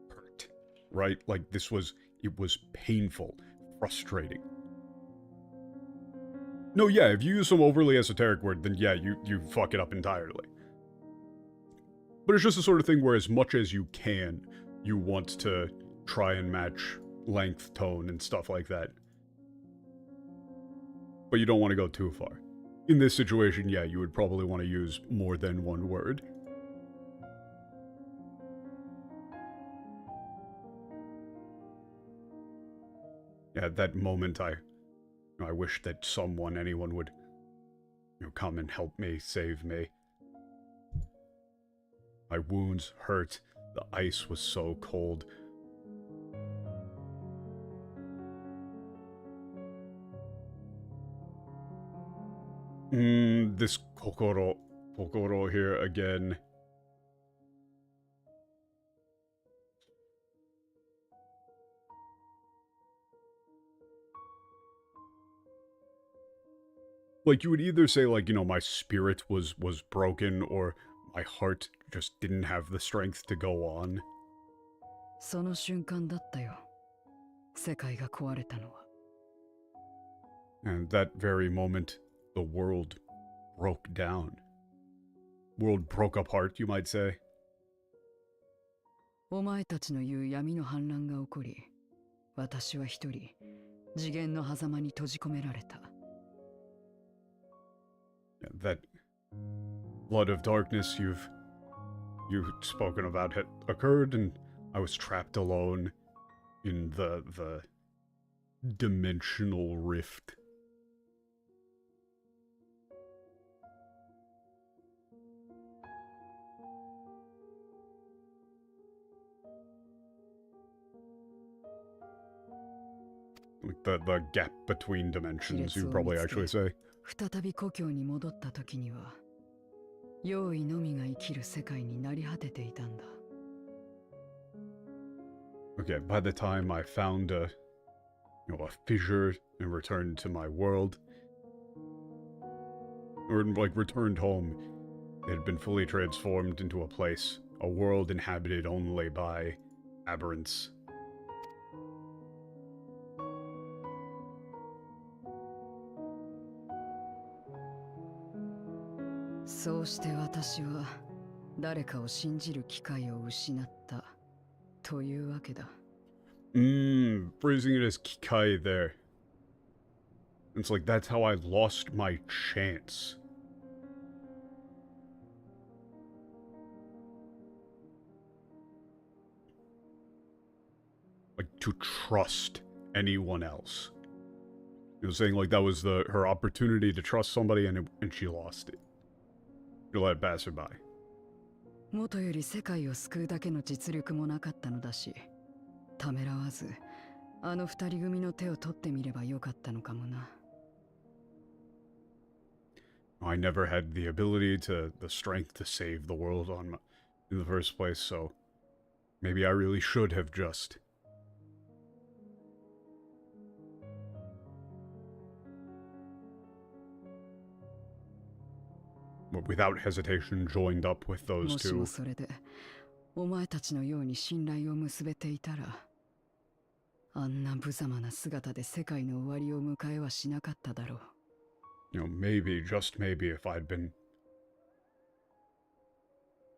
hurt, right? Like, it was painful, frustrating. No, yeah, if you use some overly esoteric word, then yeah, you fuck it up entirely. But it's just the sort of thing where, as much as you can, you want to try and match length, tone, and stuff like that. But you don't want to go too far. In this situation, yeah, you would probably want to use more than one word. Yeah, at that moment, I wish that anyone would, come and help me, save me. My wounds hurt. The ice was so cold. This kokoro here again. Like, you would either say, like, my spirit was broken, or my heart just didn't have the strength to go on. その瞬間だったよ。世界が壊れたのは。And that very moment, the world broke down. World broke apart, you might say. お前たちの言う闇の反乱が起こり、私は一人、次元の狭間に閉じ込められた。Yeah, that flood of darkness you've spoken about had occurred, and I was trapped alone in the dimensional rift. Like the gap between dimensions, you'd probably actually say. 再び故郷に戻った時には、用意のみが生きる世界になり果てていたんだ。Okay, by the time I found a fissure and returned to my world, or like returned home, it had been fully transformed into a place, a world inhabited only by aberrants. そうして私は誰かを信じる機会を失ったというわけだ。Phrasing it as kikai there. It's like that's how I lost my chance. Like to trust anyone else. You know, saying like that was her opportunity to trust somebody and she lost it. She let it pass her by. 元より世界を救うだけの実力もなかったのだし、ためらわずあの二人組の手を取ってみればよかったのかもな。I never had the ability the strength to save the world in the first place, so maybe I really should have just. But without hesitation, joined up with those もしも two. それでお前たちのように信頼を結べていたら、あんな無様な姿で世界の終わりを迎えはしなかっただろう。You know, maybe, just maybe, if I'd been.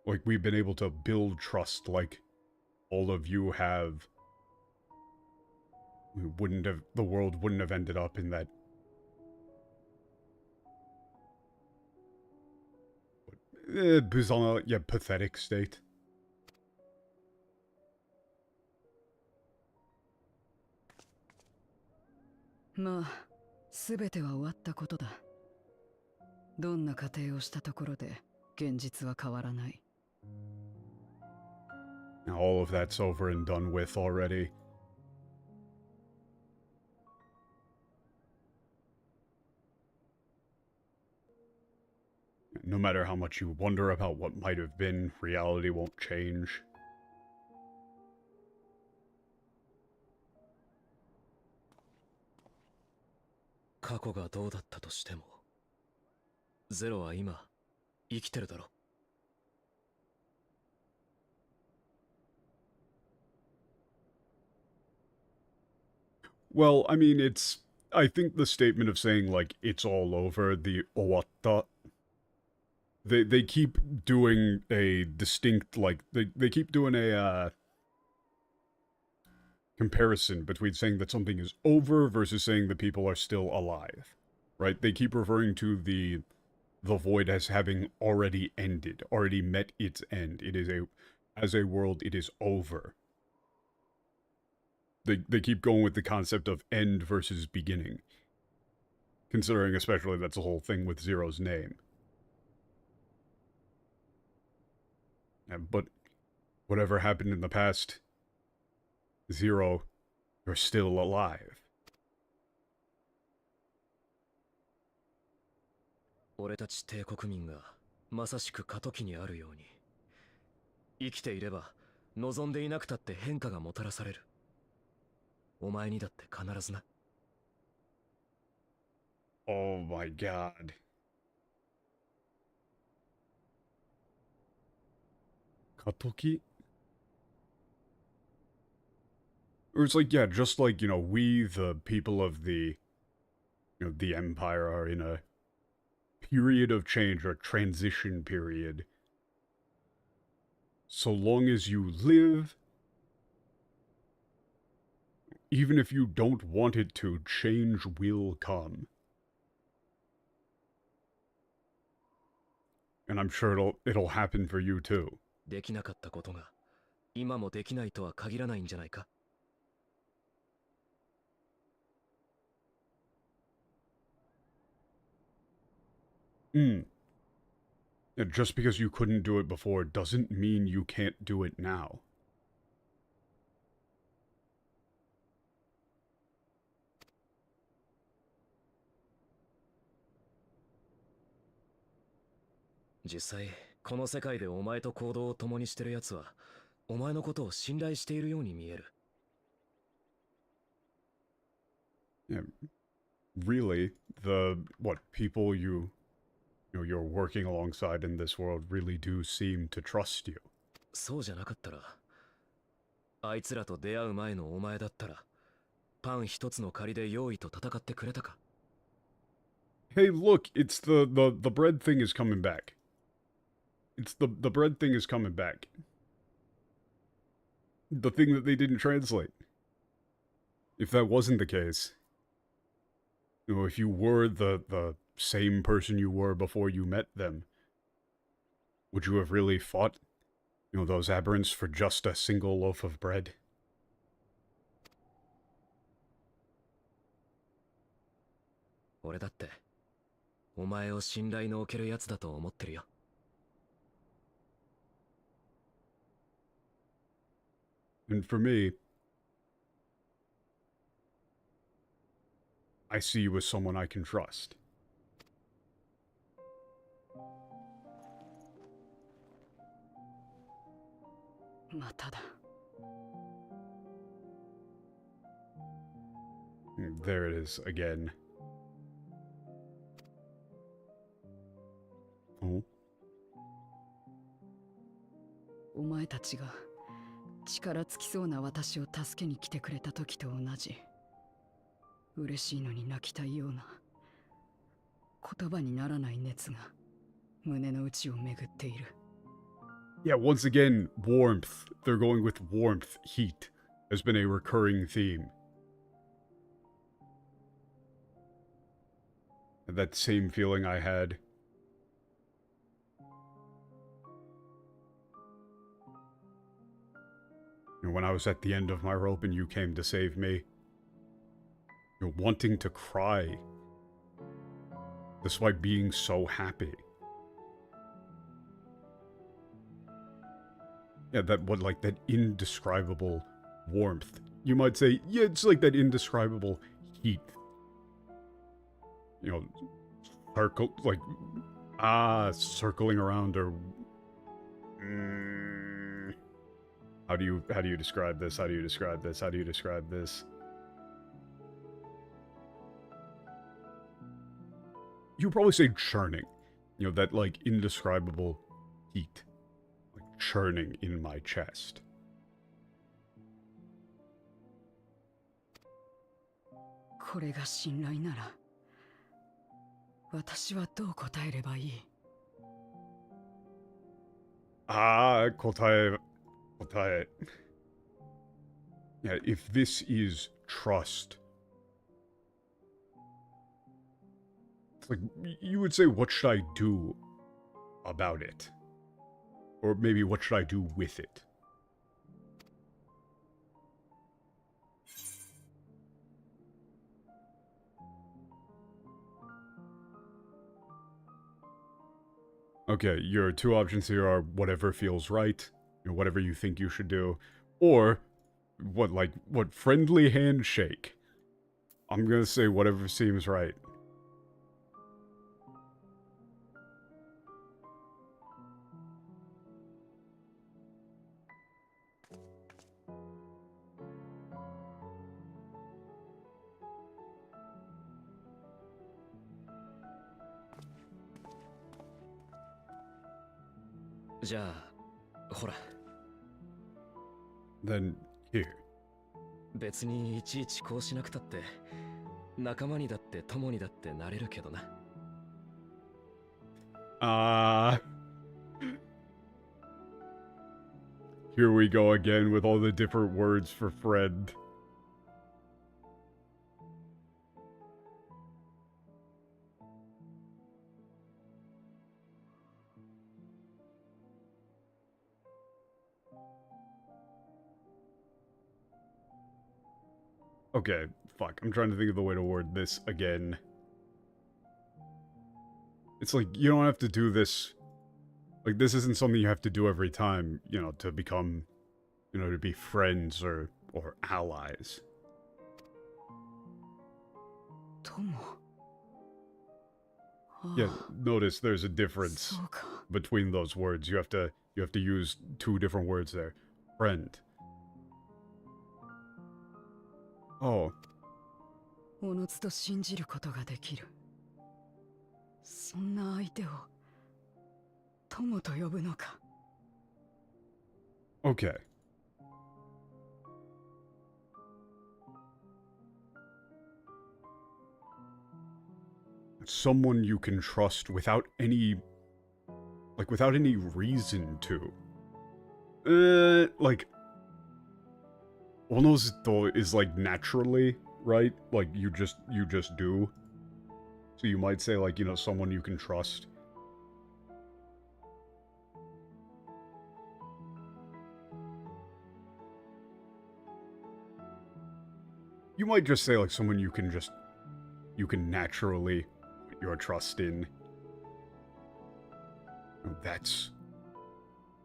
Like, we've been able to build trust like all of you have. The world wouldn't have ended up in that. Bizarre, yeah, pathetic state. まあ、すべては終わったことだ。どんな過程をしたところで現実は変わらない。Now, all of that's over and done with already. No matter how much you wonder about what might have been, reality won't change. 過去がどうだったとしても、ゼロは今生きてるだろ。Well, I mean, I think the statement of saying, like, it's all over, the owatta, they keep doing a distinct, like, they keep doing a, comparison between saying that something is over versus saying that people are still alive, right? They keep referring to the void as having already ended, already met its end. It is as a world, it is over. They keep going with the concept of end versus beginning. Considering especially that's the whole thing with Zero's name. But whatever happened in the past, Zero, you're still alive. 俺たち帝国民がまさしく過渡期にあるように、生きていれば望んでいなくたって変化がもたらされる。お前にだって必ずな。Oh my god. Katoki? Or it's like, yeah, just like, you know, we, the people of the, you know, the Empire are in a period of change, or transition period. So long as you live, even if you don't want it to, change will come. And I'm sure it'll happen for you too. できなかったことが今もできないとは限らないんじゃないか。Yeah, just because you couldn't do it before doesn't mean you can't do it now.「実際この世界でお前と行動を共にしてる奴はお前のことを信頼しているように見える。Yeah, really, people you're working alongside in this world really do seem to trust you. そうじゃなかったら、あいつらと出会う前のお前だったら、パン一つの借りで用意と戦ってくれたか。 Hey, look, it's the bread thing is coming back. It's the bread thing is coming back. The thing that they didn't translate. If that wasn't the case, you know, if you were the same person you were before you met them, would you have really fought, you know, those aberrants for just a single loaf of bread?俺だってお前を信頼のおけるやつだと思ってるよ。And for me, I see you as someone I can trust. まただ。 There it is again. Oh. お前たちが力尽きそうな私を助けに来てくれた時と同じ。嬉しいのに泣きたいような言葉にならない熱が胸の内を巡っている。 Yeah, once again, warmth. They're going with warmth. Heat has been a recurring theme. And that same feeling I had. You know, when I was at the end of my rope and you came to save me. You're wanting to cry. Despite being so happy. Yeah, that that indescribable warmth. You might say, yeah, it's like that indescribable heat. You know, circling around or... How do you describe this? How do you describe this? How do you describe this? You would probably say churning. You know, that, like, indescribable heat. Like, churning in my chest. これが信頼なら私はどう答えればいい？答え。Yeah, if this is trust, it's like, you would say, what should I do about it? Or maybe, what should I do with it? Okay, your two options here are whatever feels right, you know, whatever you think you should do, or what friendly handshake. I'm gonna say whatever seems right. Then here. 別にいちいちこうしなくたって仲間にだって友にだってなれるけどな。Here we go again with all the different words for friend. Okay, fuck. I'm trying to think of the way to word this again. It's like, you don't have to do this. Like, this isn't something you have to do every time, you know, to become, you know, to be friends or allies. Tomo. Yeah, notice there's a difference between those words. You have to use two different words there. Friend. Oh. おのずと信じることができる。そんな相手を友と呼ぶのか。Okay. Someone you can trust without any Like, without any reason to. Like... Onozito is, like, naturally, right? Like, you just do. So you might say, like, you know, someone you can trust. You might just say, like, someone you can naturally put your trust in. You know, that's,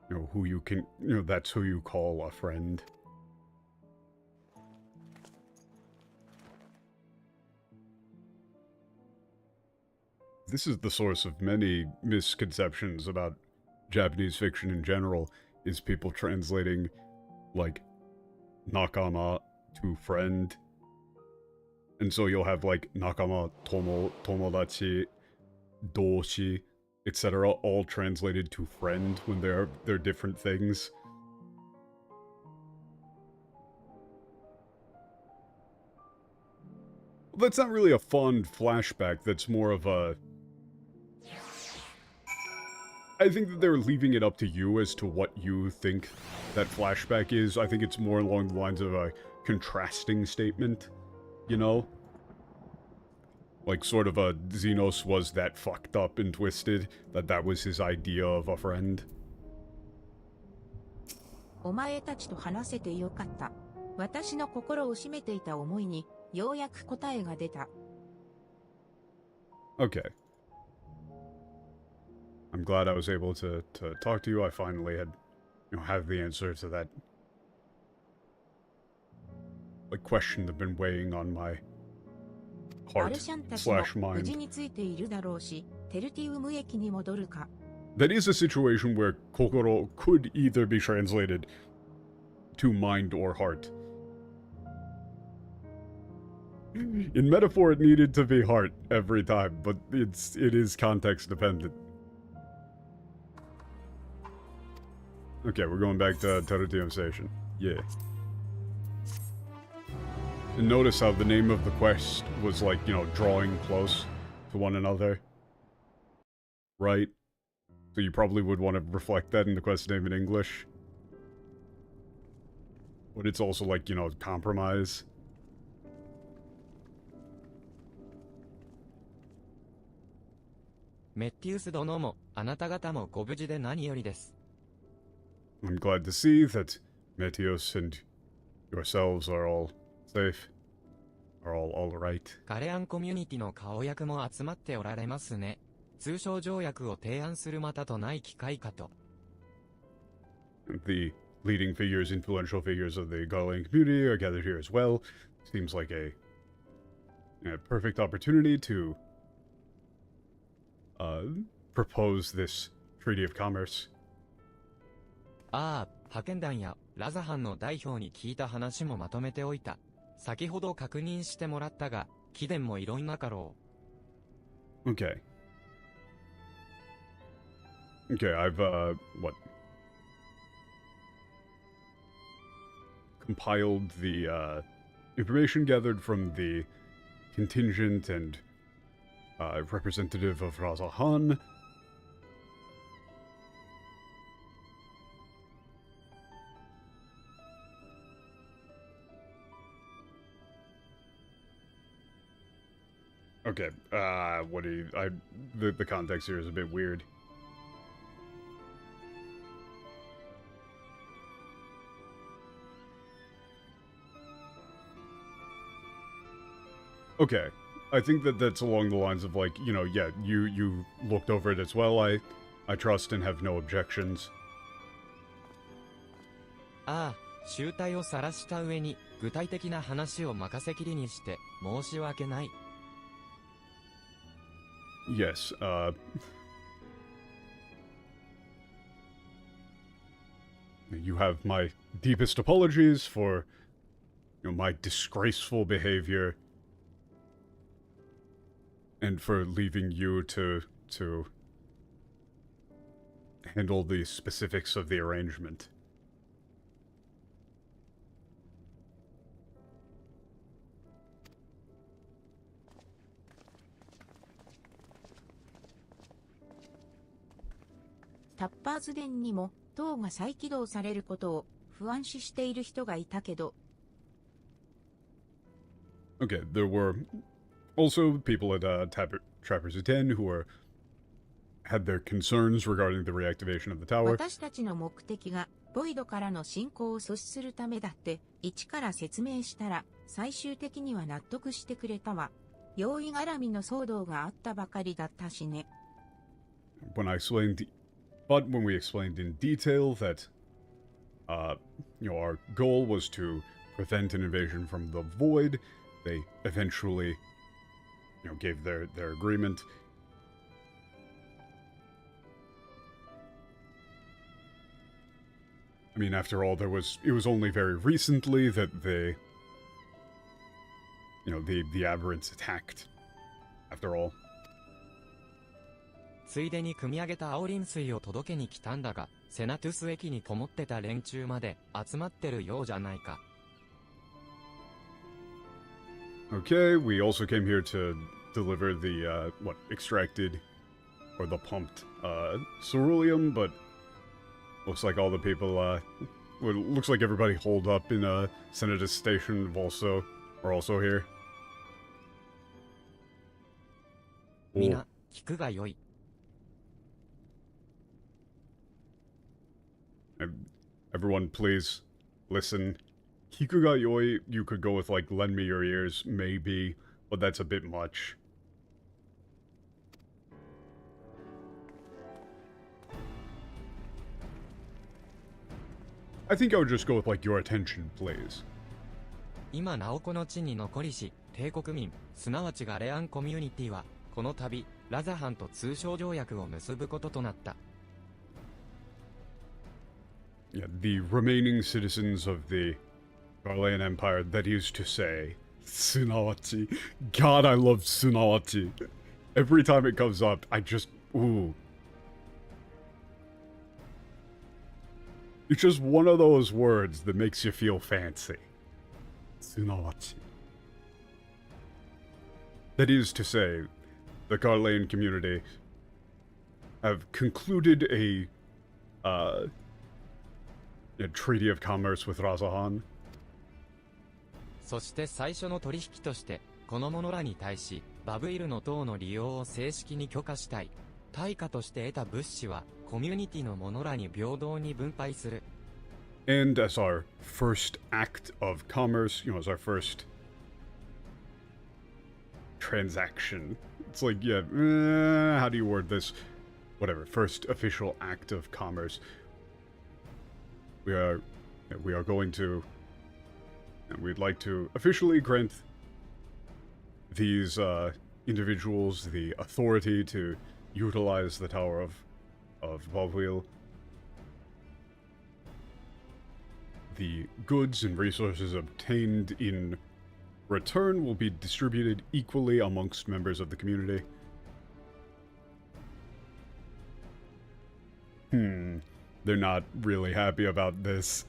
you know, who you can, you know, that's who you call a friend. This is the source of many misconceptions about Japanese fiction in general, is people translating, like, nakama to friend. And so you'll have, like, nakama, tomodachi, doshi, etc., all translated to friend when they're different things. That's not really a fond flashback, that's more of a... I think that they're leaving it up to you as to what you think that flashback is. I think it's more along the lines of a contrasting statement, you know? Like, sort of a Xenos was that fucked up and twisted, that was his idea of a friend. お前たちと話せてよかった。私の心を占めていた思いに、ようやく答えが出た。Okay. I'm glad I was able to talk to you. I finally had, you know, have the answer to that, like, question that's been weighing on my ア heart ルシャンたちも slash 無事 mind. についているだろうし、テルティウム駅に戻るか。That is a situation where kokoro could either be translated to mind or heart. In metaphor, it needed to be heart every time, but it is context dependent. Okay, we're going back to Terutium Station. Yeah. And notice how the name of the quest was, like, you know, drawing close to one another. Right? So you probably would want to reflect that in the quest name in English. But it's also, like, you know, compromise. Mettius 殿も、あなた方もご無事で何よりです。I'm glad to see that Metios and yourselves are all safe. Are all right. ガレアンコミュニティの顔役も集まっておられますね。通商条約を提案するまたとない機会かと。The leading figures, influential figures of the Garlean community are gathered here as well. Seems like a perfect opportunity to propose this Treaty of Commerce. ああ、派遣団やラザハンの代表に聞いた話もまとめておいた。先ほど確認してもらったが、貴殿もいろんなかろう。Okay. Okay, I've, compiled the, information gathered from the contingent and, representative of Razahan. Okay, what do you, the context here is a bit weird. Okay, I think that that's along the lines of, like, you know, yeah, you looked over it as well. I trust and have no objections. ああ、集体を晒した上に、具体的な話を任せきりにして、申し訳ない。Yes, you have my deepest apologies for, you know, my disgraceful behavior. And for leaving you to handle the specifics of the arrangement. タッパーズ殿にも塔が再起動されることを不安視している人がいたけど。Okay, there were also people at Trappers 10 who had their concerns regarding the reactivation of the tower. 私たちの目的がボイドからの侵攻を阻止するためだって一から説明したら最終的には納得してくれたわ。用意絡みの騒動があったばかりだったしね。When we explained in detail that, our goal was to prevent an invasion from the void, they eventually, gave their agreement. I mean, after all, it was only very recently that the aberrants attacked. After all. ついでに汲み上げた青リン水を届けに来たんだが、セナトゥス駅にこもってた連中まで集まってるようじゃないか。Okay, we also came here to deliver the, extracted, or the pumped, ceruleum, but looks like all the people, looks like everybody holed up in, Senatus Station are also here. みな、聞くがよい。Everyone, please, listen. Kikuga Yoi, you could go with, lend me your ears, maybe, but that's a bit much. I think I would just go with, your attention, please. 今なおこの地に残りし、帝国民、すなわちガレアンコミュニティは、この度、ラザハンと通商条約を結ぶこととなった。Yeah, the remaining citizens of the Garlean Empire, that is to say, Tsunawachi. God, I love Tsunawachi. Every time it comes up, I just, ooh. It's just one of those words that makes you feel fancy. Tsunawachi. That is to say, the Garlean community have concluded a treaty of commerce with Razahan. そして最初の取引として、この者らに対し、バブイルの塔の利用を正式に許可したい。対価として得た物資は、コミュニティの者らに平等に分配する。And as our first act of commerce, as our first transaction, it's how do you word this? Whatever, first official act of commerce. We are going to, and we'd like to officially grant these individuals the authority to utilize the Tower of Valwheel. The goods and resources obtained in return will be distributed equally amongst members of the community. They're not really happy about this.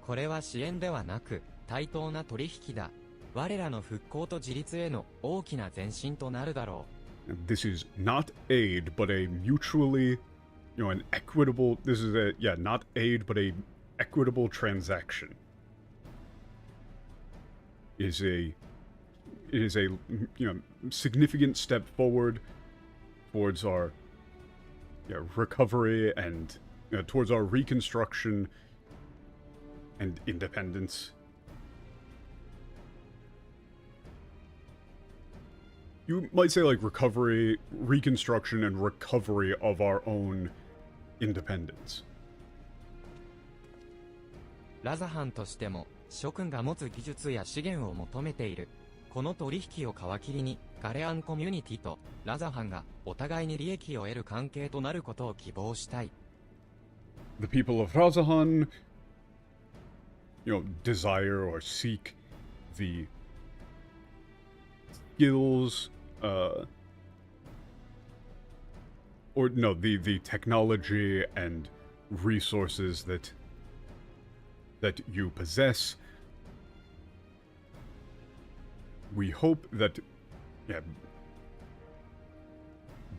これは支援ではなく、対等な取引だ。我らの復興と自立への大きな前進となるだろう。This is not aid, but a mutually, an equitable, this is not aid, but a equitable transaction. It is a significant step forward towards our recovery and towards our reconstruction and independence. You might say recovery, reconstruction, and recovery of our own independence. ラザハンとしても、諸君が持つ技術や資源を求めている。この取引を皮切りに、ガレアンコミュニティとラザハンがお互いに利益を得る関係となることを希望したい。The people of Razahan, desire or seek the skills, the technology and resources that you possess. We hope that,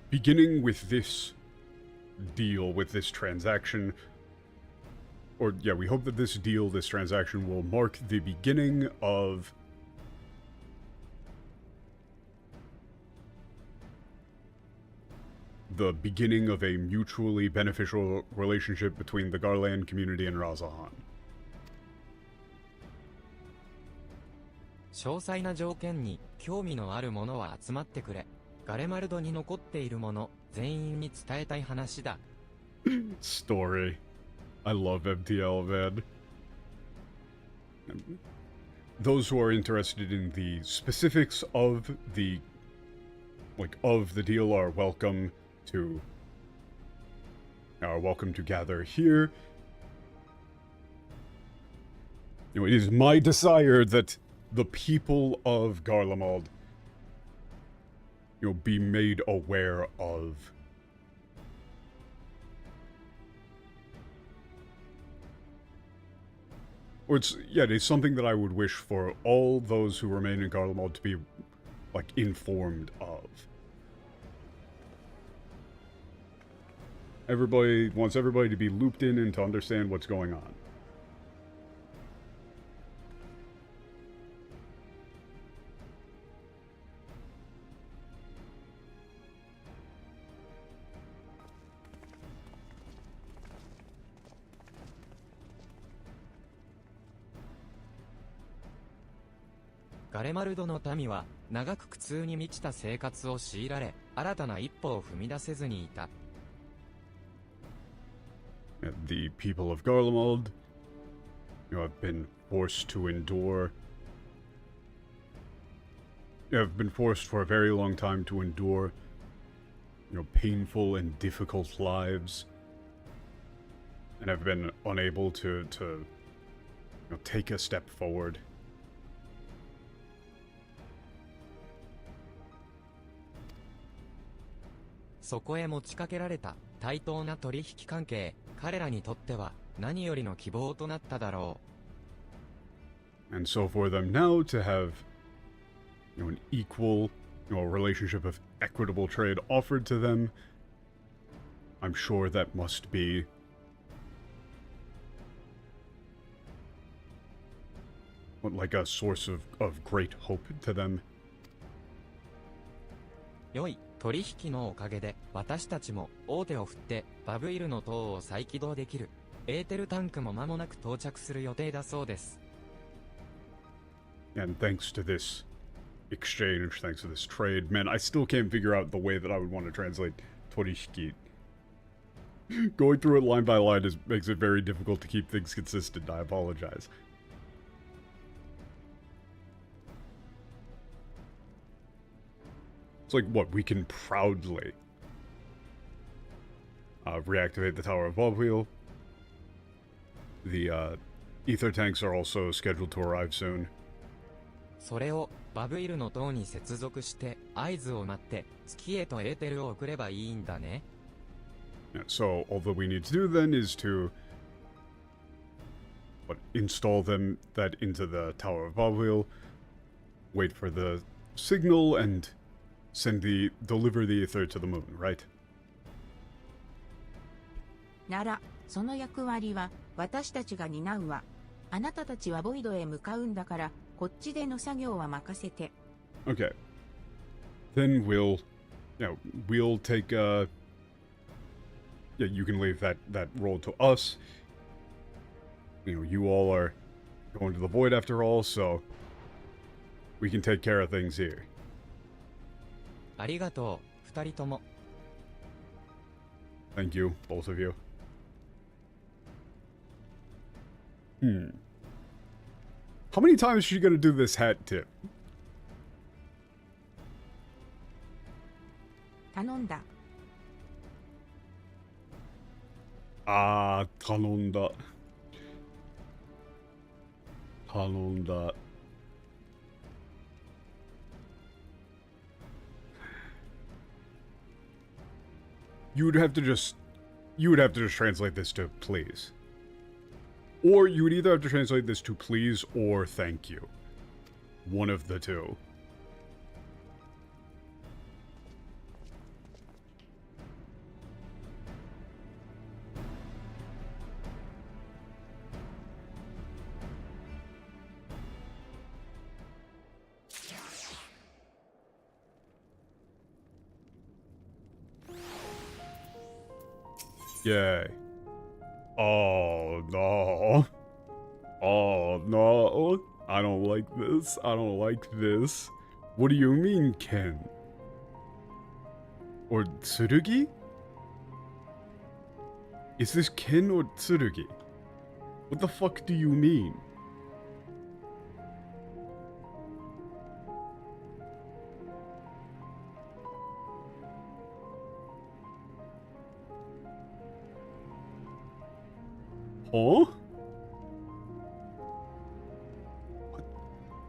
beginning with this deal, with this transaction, or yeah, we hope that this deal, this transaction will mark the beginning of a mutually beneficial relationship between the Garlean community and Razahan. 詳細な条件に興味のある者は集まってくれ。ガレマルドに残っている者全員に伝えたい話だ。Story. I love MTL, man. Those who are interested in the specifics of the deal are welcome to gather here. You know, it is my desire that the people of Garlemald, you know, be made aware of or it's something that I would wish for all those who remain in Garlemald to be like informed of. Everybody wants everybody to be looped in and to understand what's going on. "ガレマルドの民は長く苦痛に満ちた生活を強いられ、新たな一歩を踏み出せずにいた。The people of Garlemald, you know, have been forced to endure. Have been forced for a very long time to endure, you know, painful and difficult lives, and have been unable to you know, take a step forward. そこへ持ちかけられた対等な取引関係、彼らにとっては何よりの希望となっただろう。And so for them now to have, you know, an equal, you know, relationship of equitable trade offered to them, I'm sure that must be like a source of great hope to them. 良い取引のおかげで私たちも大手を振ってバブイルの塔を再起動できる。エーテルタンクも間もなく到着する予定だそうです。And thanks to this exchange, thanks to this trade, man, I still can't figure out the way that I would want to translate torishiki. Going through it line by line makes it very difficult to keep things consistent. I apologize. It's like, what, we can proudly reactivate the Tower of Bobwheel. The ether tanks are also scheduled to arrive soon. それをバブイルの塔に接続して合図を待って月へとエーテルを送ればいいんだね。Yeah, so all that we need to do then is to install that into the Tower of Bobwheel, wait for the signal, and deliver the ether to the moon, right? なら、その役割は私たちが担うわ。あなたたちはボイドへ向かうんだから、こっちでの作業は任せて。Okay. Then we'll take yeah, you can leave that role to us. You know, you all are going to the void after all, so we can take care of things here. ありがとう、二人とも。Thank you, both of you. How many times is she gonna do this hat tip? 頼んだ。あー、頼んだ。頼んだ。You would have to just translate this to please. Or you would either have to translate this to please or thank you. One of the two. Okay. Oh, no. Oh, no. I don't like this. I don't like this. What do you mean, Ken? Or Tsurugi? Is this Ken or Tsurugi? What the fuck do you mean? Huh?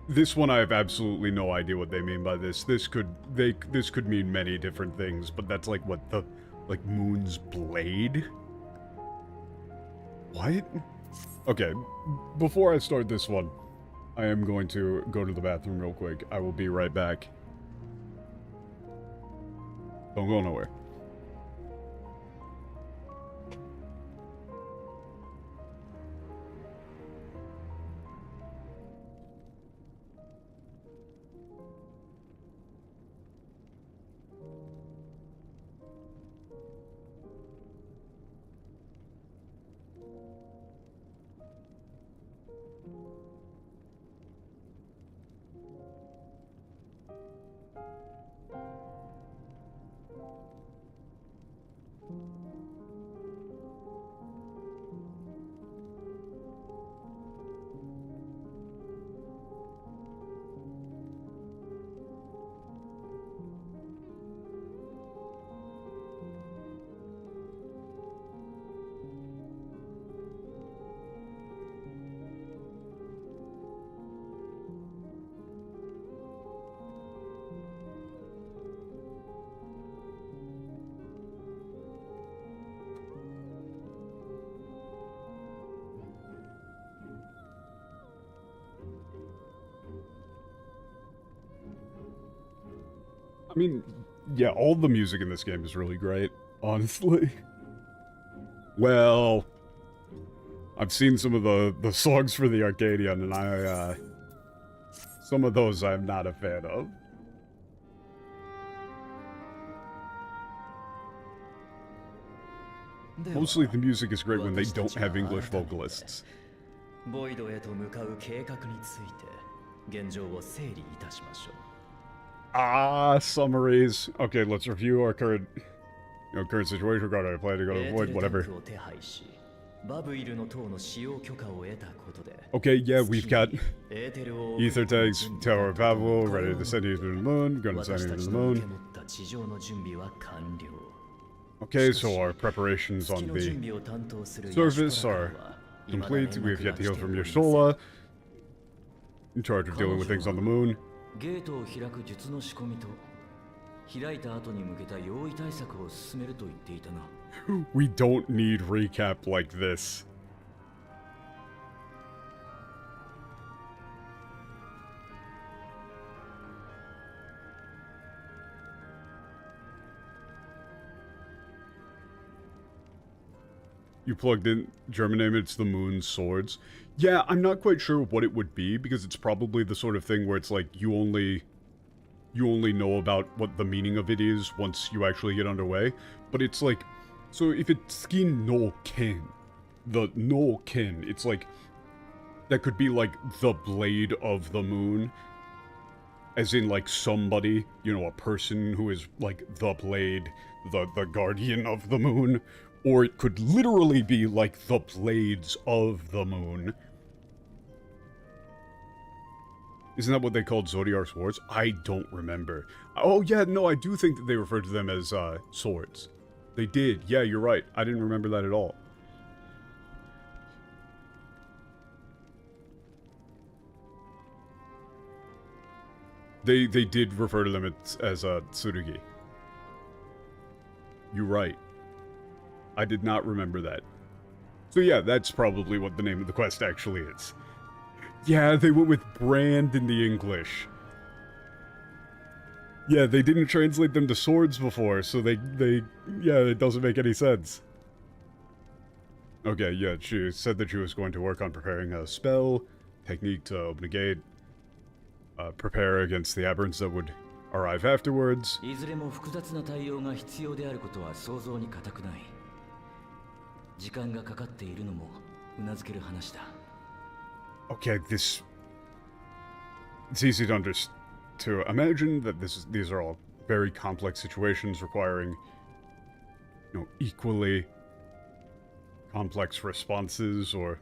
This one I have absolutely no idea what they mean by this. This could mean many different things, but that's like what the Moon's blade? What? Okay, before I start this one, I am going to go to the bathroom real quick. I will be right back. Don't go nowhere. I mean, yeah, all the music in this game is really great, honestly. Well, I've seen some of the songs for the Arcadian, and some of those I'm not a fan of. Mostly the music is great when they don't have English vocalists. ボイドへと向かう計画について現状を整理いたしましょう。Summaries. Okay, let's review our current situation regarding our plan to go to avoid whatever. Okay, yeah, we've got ether tanks, Tower of Babel, ready to send you to the moon, gonna send you to the moon. Okay, so our preparations on the surface are complete. We've yet to heal from your Sola, in charge of dealing with things on the moon. ゲートを開く術の仕込みと開いた後に向けた用意対策を進めると言っていたな。We don't need recap like this. You plugged in German name, it's the Moon Swords. Yeah, I'm not quite sure what it would be, because it's probably the sort of thing where it's like you only know about what the meaning of it is once you actually get underway. But it's like, so if it's Skin no Ken, the no Ken, it's like, that could be like the blade of the moon. As in like somebody, you know, a person who is like the blade, the guardian of the moon. Or it could literally be like the blades of the moon. Isn't that what they called Zodiar swords? I don't remember. Oh yeah, no, I do think that they referred to them as swords. They did. Yeah, you're right. I didn't remember that at all. They did refer to them as Tsurugi. You're right. I did not remember that. So yeah, that's probably what the name of the quest actually is. Yeah, they went with brand in the English. Yeah, they didn't translate them to swords before, so yeah, it doesn't make any sense. Okay, yeah, she said that she was going to work on preparing a spell, technique to open a gate, prepare against the aberrants that would arrive afterwards. いずれも複雑な対応が必要であることは想像に難くない。時間がかかっているのもうなずける話だ。 Okay, it's easy to imagine that these are all very complex situations requiring, equally complex responses or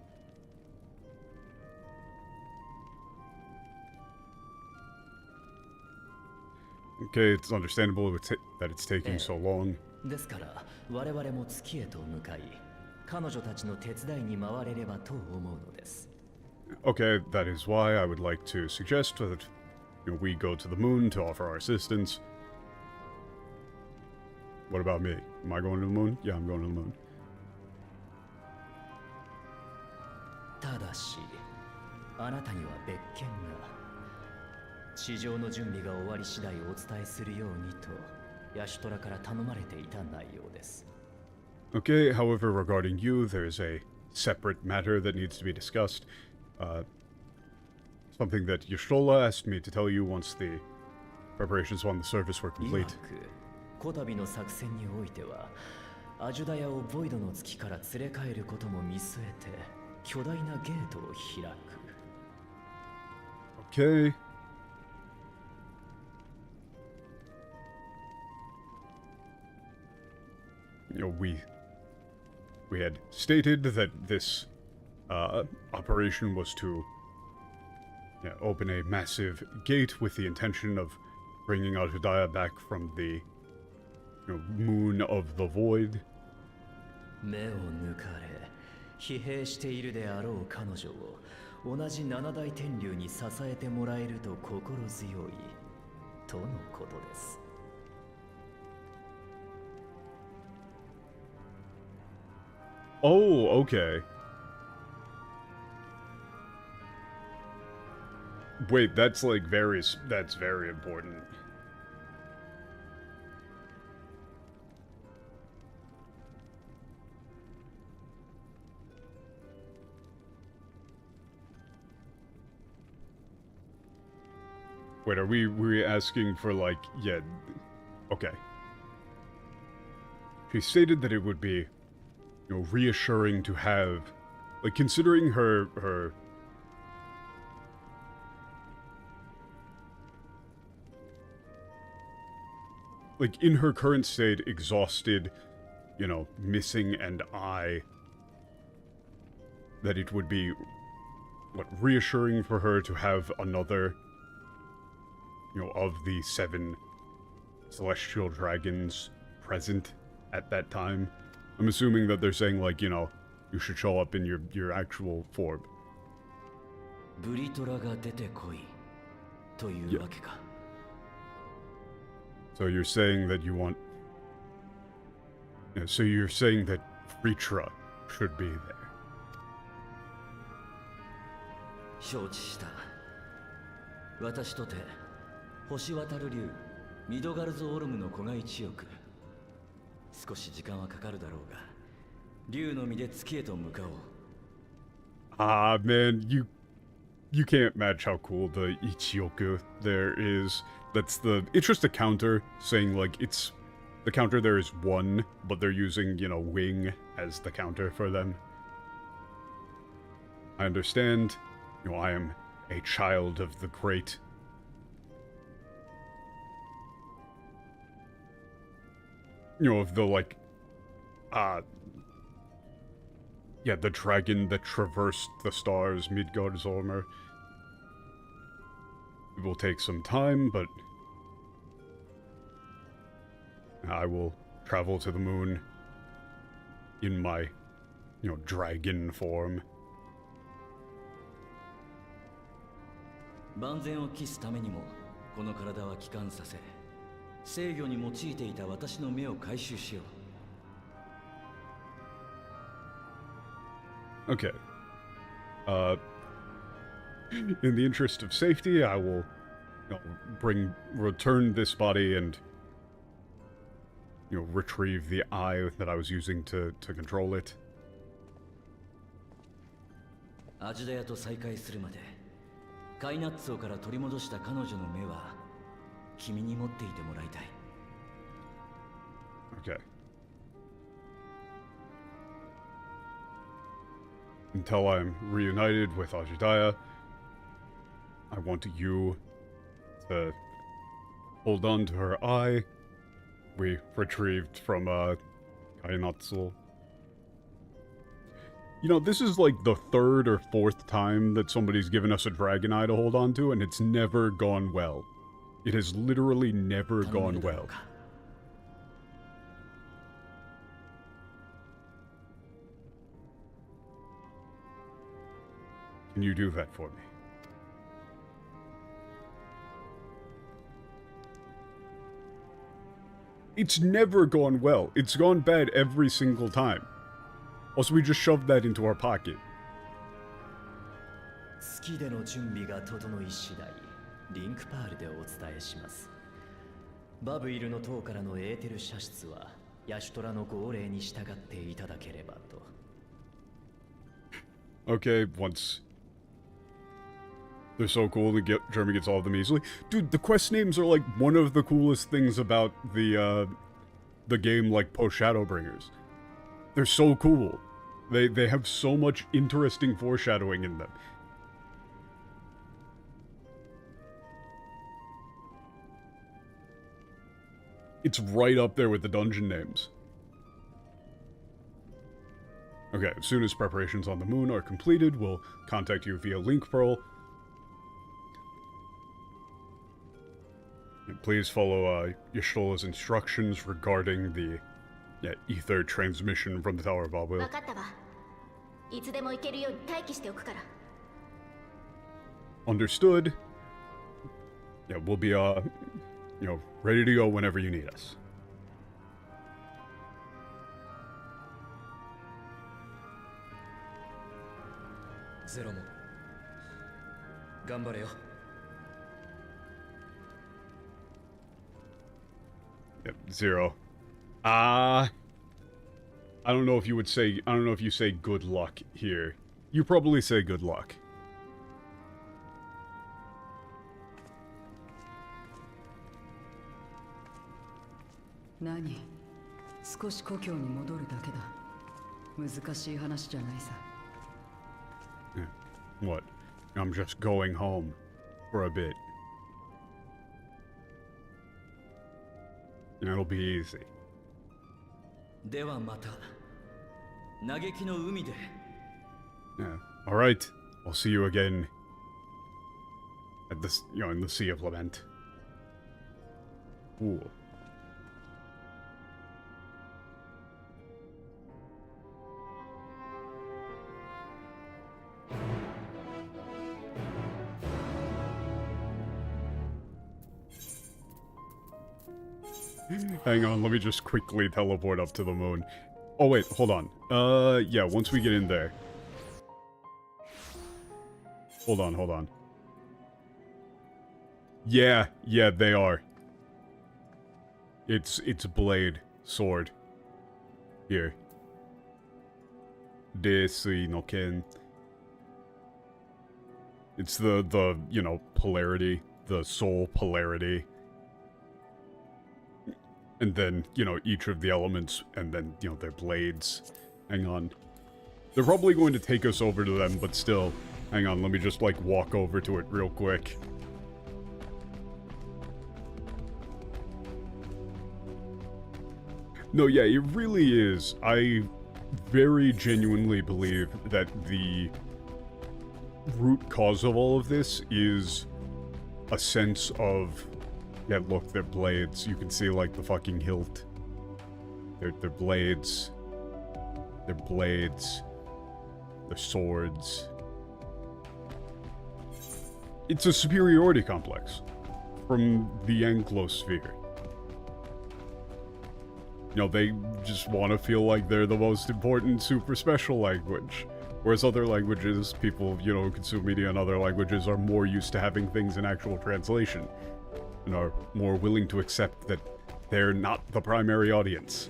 okay, it's understandable that it's taking so long. ですから我々も月へと向かい、彼女たちの手伝いに回れればと思うのです。 Okay, that is why I would like to suggest that we go to the moon to offer our assistance. What about me? Am I going to the moon? Yeah, I'm going to the moon. ただし、あなたには別件が。地上の準備が終わり次第お伝えするようにと、ヤシュトラから頼まれていた内容です。 Okay, however, regarding you, there's a separate matter that needs to be discussed. Something that Yashtola asked me to tell you once the preparations on the surface were いわ complete. く、こたびの作戦においては、アジュダヤをボイドの月から連れ帰ることも見据えて、巨大なゲートを開く。 Okay. We had stated that this operation was to open a massive gate with the intention of bringing Ajudaya back from the moon of the void. 目を抜かれ、疲弊しているであろう彼女を同じ七大天竜に支えてもらえると心強いとのことです。 Oh, okay. Wait, that's very important. Wait, are we asking for yeah, okay. She stated that it would be reassuring to have, considering her in her current state, exhausted, missing an eye, that it would be, reassuring for her to have another, of the 7 celestial dragons present at that time. I'm assuming that they're saying, you should show up in your actual form. ブリトラが出てこいというわけか。 So you're saying that you want... so you're saying that Fritra should be there. 承知した。私とて星渡る竜ミドガルズオルムの子が一億。少し時間はかかるだろうが、竜の実で月へと向かおう。Ah, man, you can't match how cool the Ichioku there is. It's just a counter saying it's the counter there is 1, but they're using, wing as the counter for them. I understand, I am a child of the great. Of the yeah, the dragon that traversed the stars, Midgard's armor. It will take some time, but I will travel to the moon in my, dragon form. 万全を期すためにも、この体は帰還させ、制御に用いていた私の目を回収しよう。Okay. In the interest of safety, I will return this body and retrieve the eye that I was using to control it. アジュダヤと再会するまで、カイナッツォから取り戻した彼女の目は君に持っていてもらいたい。Okay. until I'm reunited with Ajidaya. I want you to hold on to her eye we retrieved from Kainatsu. You know, this is like the third or fourth time that somebody's given us a dragon eye to hold on to, and it's never gone well. It has literally never gone well. Can you do that for me? It's never gone well. It's gone bad every single time. Also, we just shoved that into our pocket. 月での準備が整い次第、リンクパールでお伝えします。バブイルの塔からのエーテル射出は、ヤシュトラの号令に従っていただければと。Okay, once they're so cool, Jeremy gets all of them easily. Dude, the quest names are like one of the coolest things about the game, like post Shadowbringers. They're so cool. They have so much interesting foreshadowing in them. It's right up there with the dungeon names. Okay, as soon as preparations on the moon are completed, we'll contact you via Link Pearl. And please follow Y'shtola's instructions regarding the ether transmission from the Tower of Bobwheel. 分かったわ。いつでも行けるように待機しておくから。Understood. Yeah, we'll be ready to go whenever you need us. ゼロも頑張れよ。Yep, Zero. I don't know if you would say, I don't know if you say good luck here. You probably say good luck. Nani? 少し故郷に戻るだけだ。難しい話じゃないさ。What? I'm just going home for a bit. And it'll be easy. ではまた、嘆きの海で。Yeah. All right. I'll see you again at this, in the Sea of Lament. Cool. Hang on, let me just quickly teleport up to the moon. Oh wait, hold on. Yeah, once we get in there. Hold on. Yeah, they are. It's blade, sword. Here. Desui no ken. It's the polarity, the soul polarity. And then, each of the elements, and then, their blades. Hang on. They're probably going to take us over to them, but still. Hang on, let me just, walk over to it real quick. No, yeah, it really is. I very genuinely believe that the root cause of all of this is a sense of... Yeah, look, they're blades. You can see, the fucking hilt. They're blades. They're blades. They're swords. It's a superiority complex from the Anglosphere. They just want to feel like they're the most important super special language. Whereas other languages, people, who consume media in other languages are more used to having things in actual translation. And are more willing to accept that they're not the primary audience.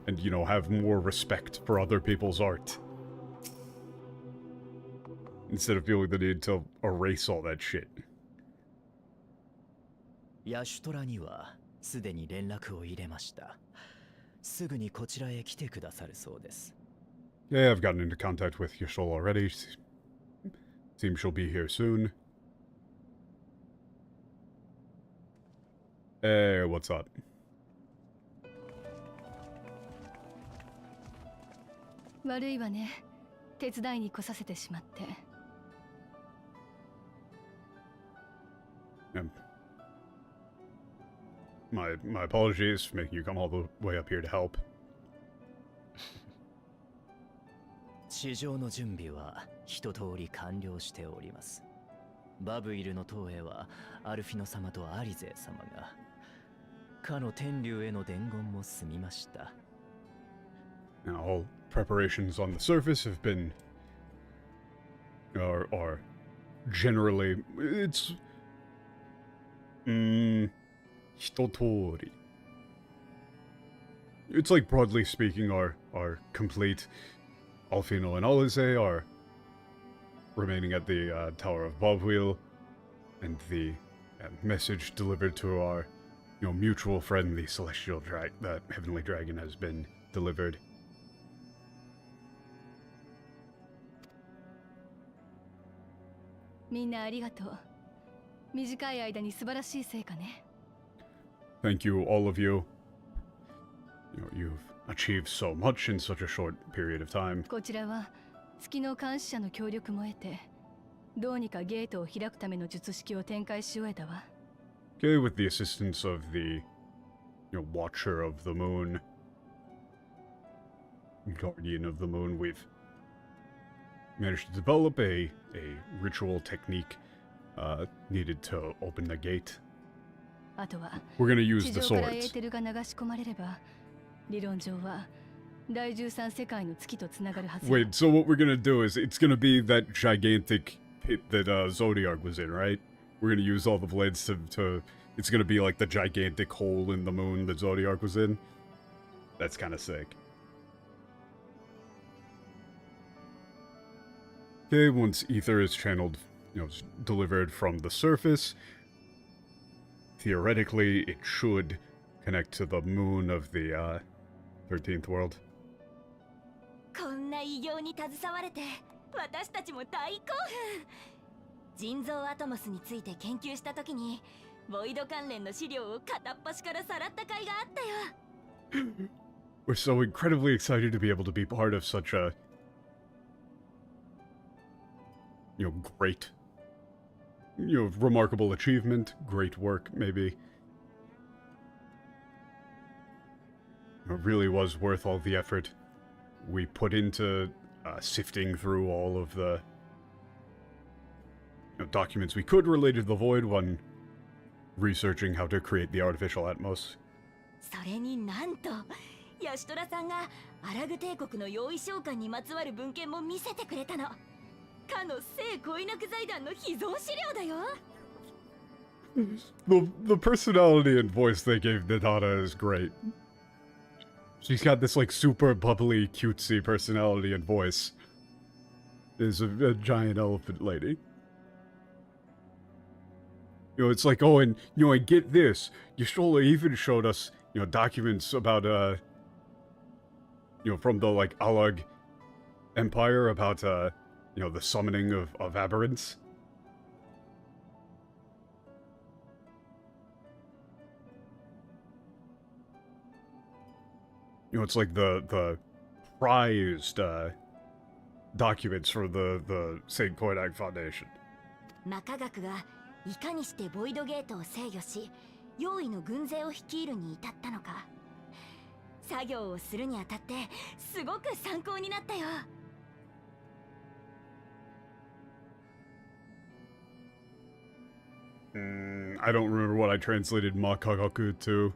And, have more respect for other people's art. Instead of feeling the need to erase all that shit. ヤシュトラにはすでに連絡を入れました。すぐにこちらへ来てくださるそうです。Yeah, I've gotten into contact with your soul already. Seems she'll be here soon. Hey, what's up?悪いわね。手伝いに来させてしまって。My apologies for making you come all the way up here to help. 地上の準備は一通り完了しております。バブイルの東へはアルフィノ様とアリゼ様が、かの天竜への伝言も済みました。Now, all preparations on the surface have been are generally it's 一通り. It's like broadly speaking are complete. Alfino and Alize are remaining at the Tower of Bobwheel, and the message delivered to our mutual friend, the Celestial the Heavenly Dragon, has been delivered. みんなありがとう。短い間に素晴らしい成果ね。Thank you, all of you. You've achieved so much in such a short period of time. こちらは月の監視者の協力も得て、どうにかゲートを開くための術式を展開し終えたわ。Okay, with the assistance of the Watcher of the Moon, Guardian of the Moon, we've managed to develop a ritual technique needed to open the gate. あとは We're gonna use 地 the 上からエー swords. テルが流し込まれれば、理論上は第13世界の月とつながるはず。Wait, so what we're gonna do is it's gonna be that gigantic pit that Zodiac was in, right? We're gonna use all the blades to it's gonna be like the gigantic hole in the moon that Zodiac was in. That's kind of sick. Okay, once ether is channeled, delivered from the surface, theoretically it should connect to the moon of the 13th world. こんな偉業に携われて私たちも大興奮。人造アトモスについて研究した時にボイド関連の資料を片っ端からさらった甲斐があったよ。We're so incredibly excited to be able to be part of such a great, remarkable achievement, great work, maybe. It really was worth all the effort we put into sifting through all of the documents we could related to the Void when researching how to create the artificial Atmos. それになんとヤシトラさんがアラグ帝国の用意召喚にまつわる文献も見せてくれたの。かの聖恋なく財団の秘蔵資料だよ。The personality and voice they gave Nadana is great. She's got this like super bubbly, cutesy personality and voice. Is a giant elephant lady. It's like, oh, and I get this. Yashola even showed us, documents about from the like Alag Empire about the summoning of aberrants. It's like the prized documents for the St. Koinak Foundation. マカ学がいかにしてボイドゲートを制御し、用意の軍勢を率いるに至ったのか。作業をするにあたってすごく参考になったよ。I don't remember what I translated Makagaku to.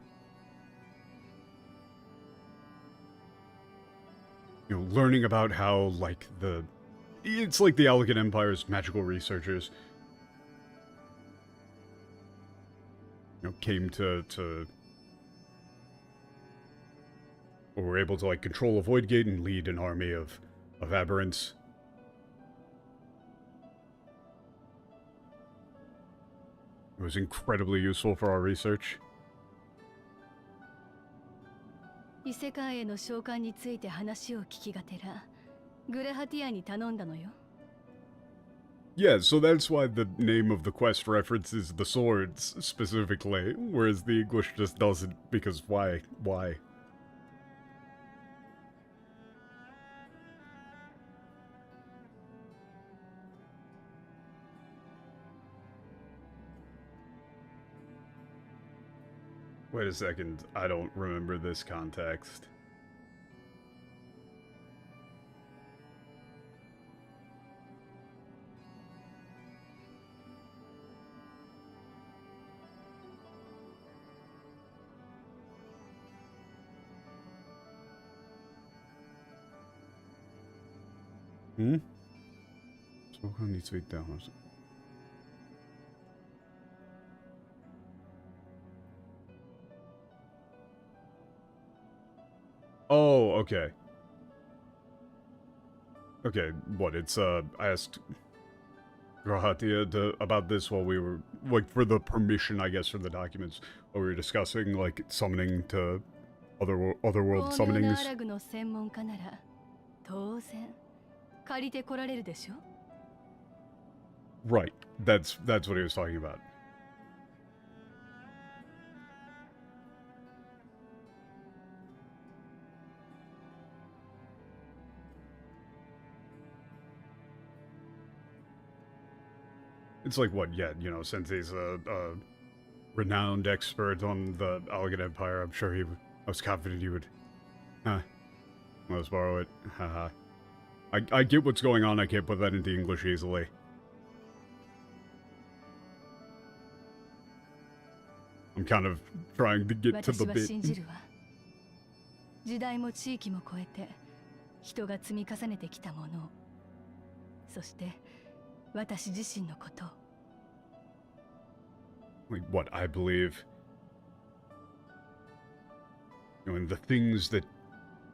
Learning about how, like, it's like the Elegant Empire's magical researchers, came to or were able to, like, control a Void Gate and lead an army of aberrants. It was incredibly useful for our research. 異世界への召喚について話を聞きがてら、グレハティアに頼んだのよ。 Yeah, so that's why the name of the quest references the swords specifically, whereas the English just doesn't, because why? Why? Wait a second, I don't remember this context. Hmm? So how needs to be down. Oh, okay. Okay, what, it's, I asked Grahatia about this while we were, like, for the permission, I guess, from the documents, while we were discussing, like, summoning to otherworld 巧妙なア summonings. ラグの専門家なら当然借りてこられるでしょ。 Right, that's what he was talking about. It's like, what, yeah, you know, since he's a renowned expert on the Allegan Empire, I'm sure I was confident he would, let's borrow it, haha. I get what's going on, I can't put that into English easily. I'm kind of trying to get to the 私は bit. 信じるわ。時代も地域も超えて人が積み重ねてきたものを、そして私自身のことを。 Like, what, I believe, you know, in the things that,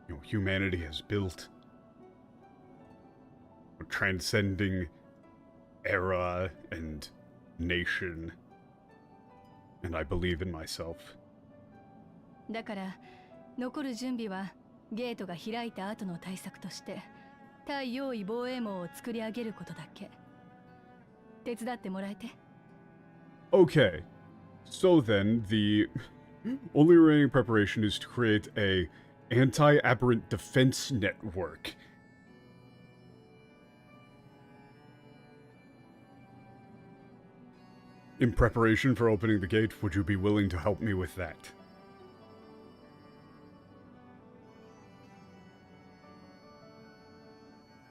you know, humanity has built, transcending era and nation, and I believe in myself. だから残る準備はゲートが開いた後の対策として対用意防衛網を作り上げることだけ。手伝ってもらえて。 Okay, so then the only remaining preparation is to create a anti-aberrant defense network. In preparation for opening the gate, would you be willing to help me with that?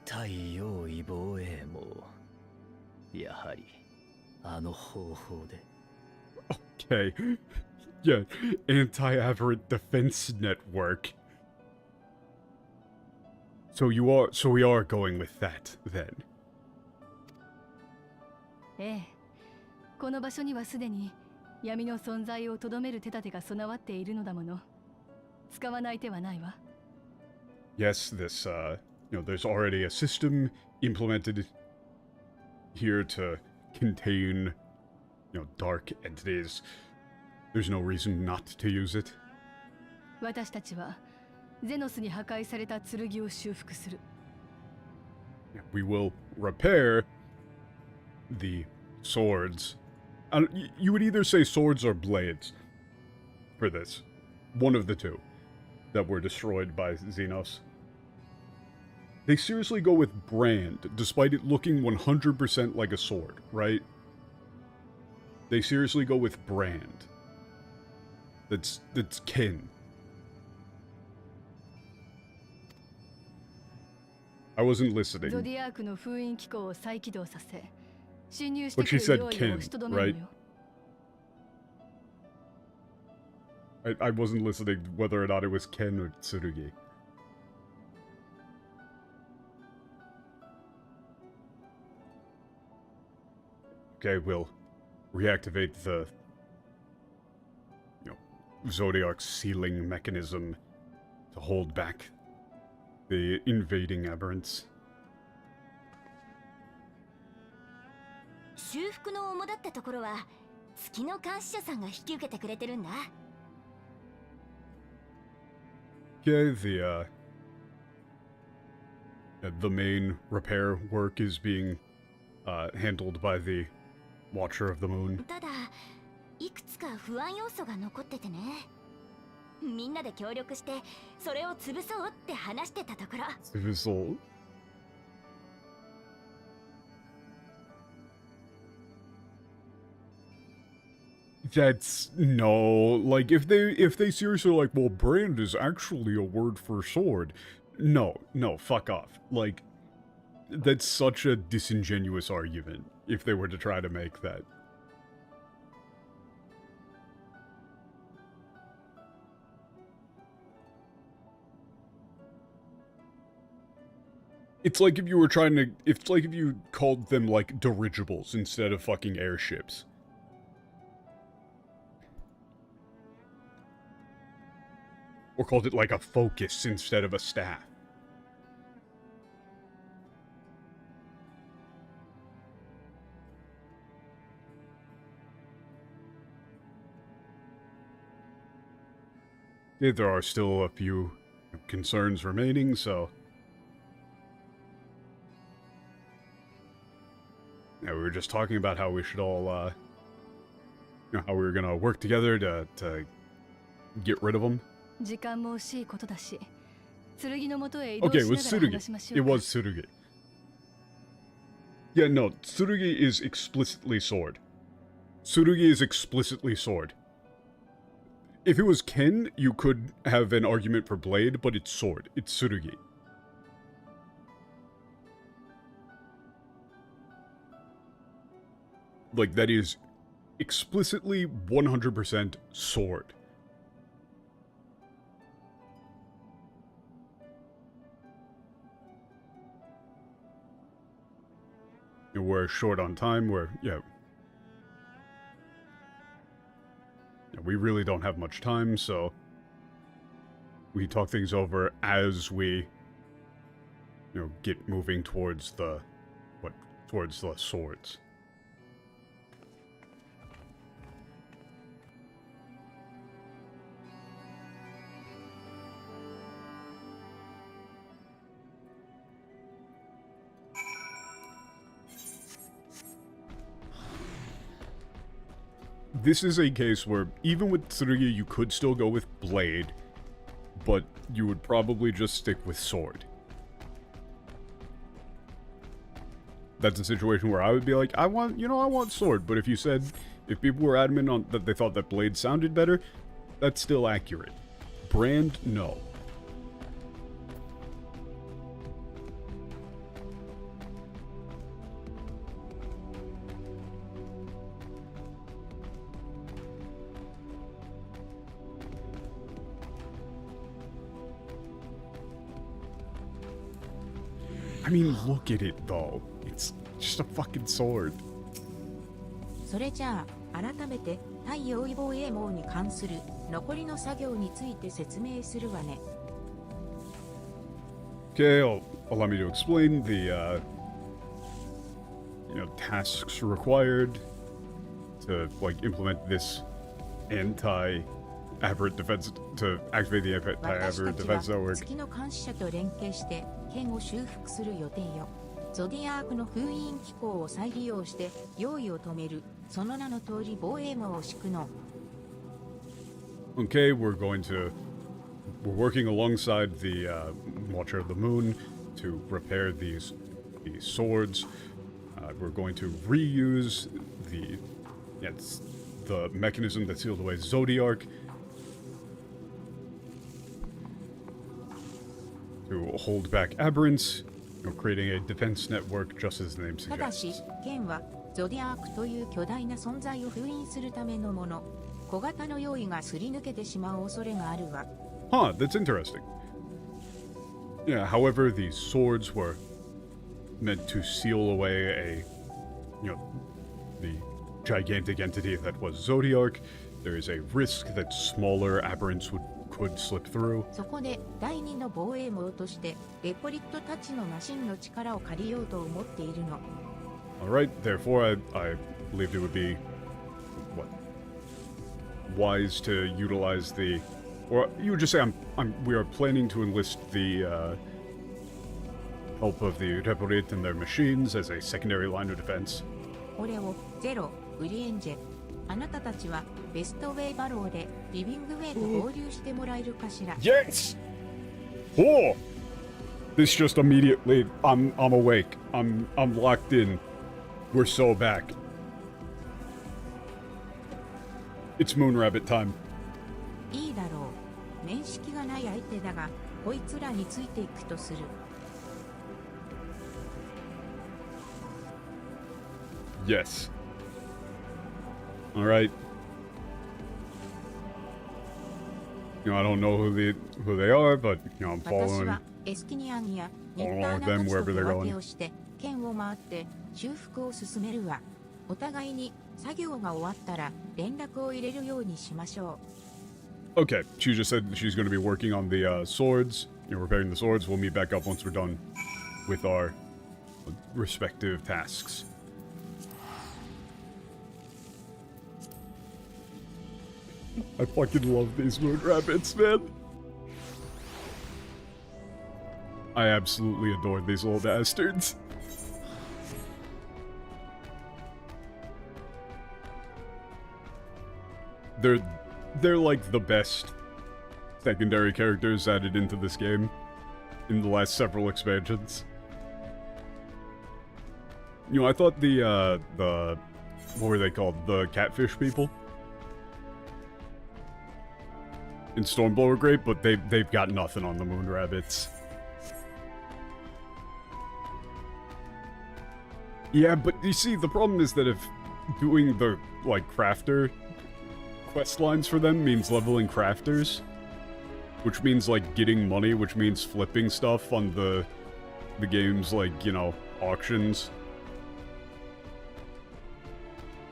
対用意防衛網、やはりあの方法で。 Okay. Yeah, anti-aberrant defense network. So we are going with that, then. ええ、この場所にはすでに闇の存在をとどめる手立てが備わっているのだもの。使わない手はないわ。 Yes, this, you know, there's already a system implemented here to contain, you know, dark entities. There's no reason not to use it. 私たちはゼノスに破壊された剣を修復する。 We will repair the swords. You would either say swords or blades for this. One of the two that were destroyed by Xenos. They seriously go with brand, despite it looking 100% like a sword, right? They seriously go with brand. That's kin. I wasn't ゾ listening. ディアークの封印機構を再起動させ、侵入して But く she る said 用意を kin, 押しとどめる right? のよ。 I wasn't listening whether or not it was Ken or Tsurugi. Okay, we'll reactivate the, you know, Zodiac sealing mechanism to hold back the invading aberrants. 修復の主だったところは月の監視者さんが引き受けてくれてるんだ。 Okay, the the main repair work is being handled by the Watcher of the Moon. ただいくつか不安要素が残っててね。みんなで協力してそれを潰そうって話してたところ。Civil. That's no, like if they seriously like, well, brand is actually a word for sword. No, fuck off. Like, that's such a disingenuous argument if they were to try to make that. It's like if you were trying to, it's like if you called them like dirigibles instead of fucking airships. Or called it like a focus instead of a staff. Yeah, there are still a few concerns remaining, so... Yeah, we were just talking about how we should all, you know, how we were gonna work together to get rid of them. 時間も惜しいことだし、剣の元へ移 Okay, 動 it しな was がら Tsurugi. 話しましょ It うか。 was Tsurugi. Yeah, no, Tsurugi is explicitly sword. Tsurugi is explicitly sword. If it was Ken, you could have an argument for blade, but it's sword. It's Tsurugi. Like, that is explicitly 100% sword. We're short on time, yeah, we really don't have much time, so we talk things over as we, you know, get moving towards the, towards the swords. This is a case where, even with Tsurugi, you could still go with blade, but you would probably just stick with sword. That's a situation where I would be like, I want sword, but if you said, if people were adamant on that they thought that blade sounded better, that's still accurate. Brand, no. I mean, look at it, though. It's just a fucking sword. それじゃあ改めて太陽位防衛網に関する残りの作業について説明するわね。Okay, allow me to explain the, tasks required to, like, implement this anti-aberrant defense, to activate the 私た anti-aberrant ち defense は network. 月の監視者と連携して剣を修復する予定よ。ゾディアークの封印機構を再利用して用意を止める。その名の通り防衛網を敷くの。Okay, we're working alongside the Watcher of the Moon to repair these swords. We're going to reuse the mechanism that sealed away Zodiark to hold back aberrants, creating a defense network just as the name ただし suggests. 剣はゾディアークという巨大な存在を封印するためのもの。小型の用意がすり抜けてしまう恐れがあるわ。Huh, that's interesting. Yeah, however, these swords were meant to seal away the gigantic entity that was Zodiark. There is a risk that smaller aberrants could slip through. そこで第二の防衛網としてレポリットたちのマシンの力を借りようと思っているの。Alright, therefore I believed it would be wise to utilize or you would just say we are planning to enlist the help of the Reporit and their machines as a secondary line of defense. 俺をゼロ、ウリエンジェ。あなたたちはベストウェイバローでリビングウェイと合流してもらえるかしら。Yes! Oh! This just immediately, I'm awake. I'm locked in. We're so back. It's Moon Rabbit time. いいだろう。面識がない相手だが、こいつらについていくとする。Yes. All right. You know, I don't know who they are, but you know, I'm 私 following. はエスキニアンやニ Follow ッター along ナ with them たちと wherever 手 they're 分 going. けをして剣を回って修復を進めるわ。お互いに作業が終わったら連絡を入れるようにしましょう。Okay, she just said she's going to be working on the swords. You know, repairing the swords. We'll meet back up once we're done with our respective tasks. I fucking love these moon rabbits, man. I absolutely adore these little bastards. They're like the best secondary characters added into this game in the last several expansions. You know, I thought the what were they called? The catfish people in Stormblow were great, but they've got nothing on the moon rabbits. Yeah, but you see, the problem is that if doing the, like, crafter quest lines for them means leveling crafters, which means, like, getting money, which means flipping stuff on the game's, like, you know, auctions.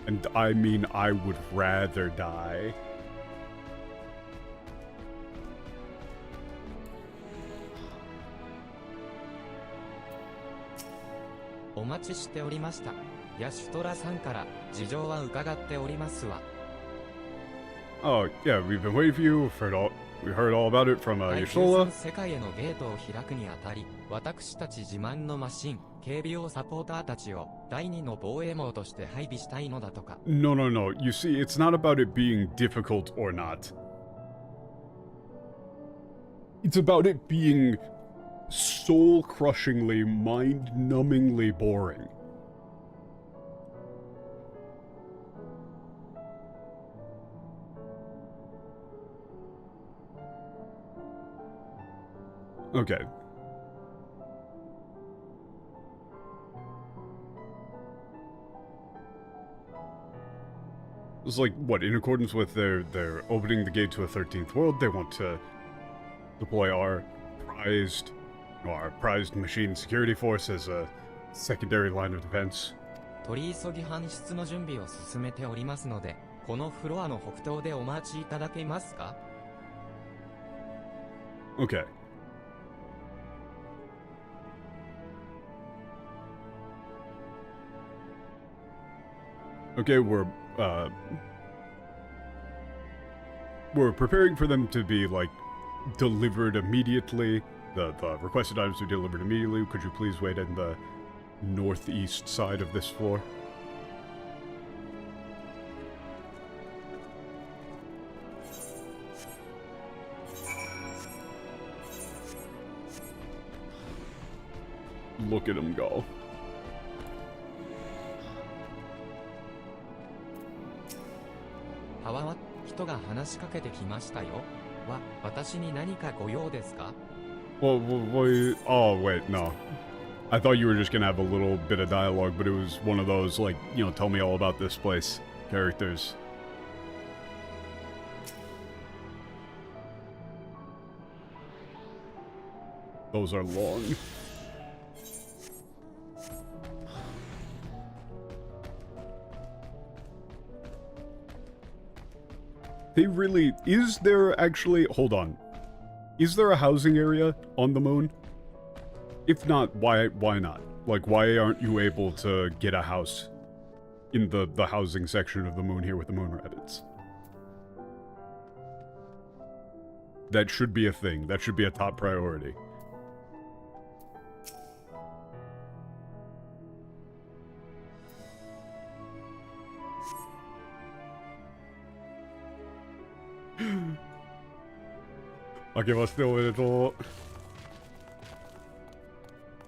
And I mean, I would rather die.お待ちしておりました。ヤシュトラさんから事情は伺っておりますわ。Oh, yeah, we've been waiting for you. We heard all about it from 第 Yashola. 13世界へのゲートを開くにあたり、私たち自慢のマシン、警備用サポーターたちを第二の防衛網として配備したいのだとか。No, no, no. You see, it's not about it being difficult or not. It's about it being soul-crushingly, mind-numbingly boring. Okay. It's like, what, in accordance with their opening the gate to a 13th world, they want to deploy our prized machine security force as a secondary line of defense. 取り急ぎ搬出の準備を進めておりますので、このフロアの北東でお待ちいただけますか? Okay. Okay, we're preparing for them to be, like, delivered immediately. The requested items are delivered immediately. Could you please wait in the northeast side of this floor? Look at him go. はわ、人が話しかけてきましたよ。わ、私に何かご用ですか? Well, oh, wait, no. I thought you were just gonna have a little bit of dialogue, but it was one of those, like, you know, tell me all about this place characters. Those are long. They really... Is there actually... Hold on. Is there a housing area on the moon? If not, why not? Like, why aren't you able to get a house in the housing section of the moon here with the moon rabbits? That should be a thing. That should be a top priority. 明けましておめでと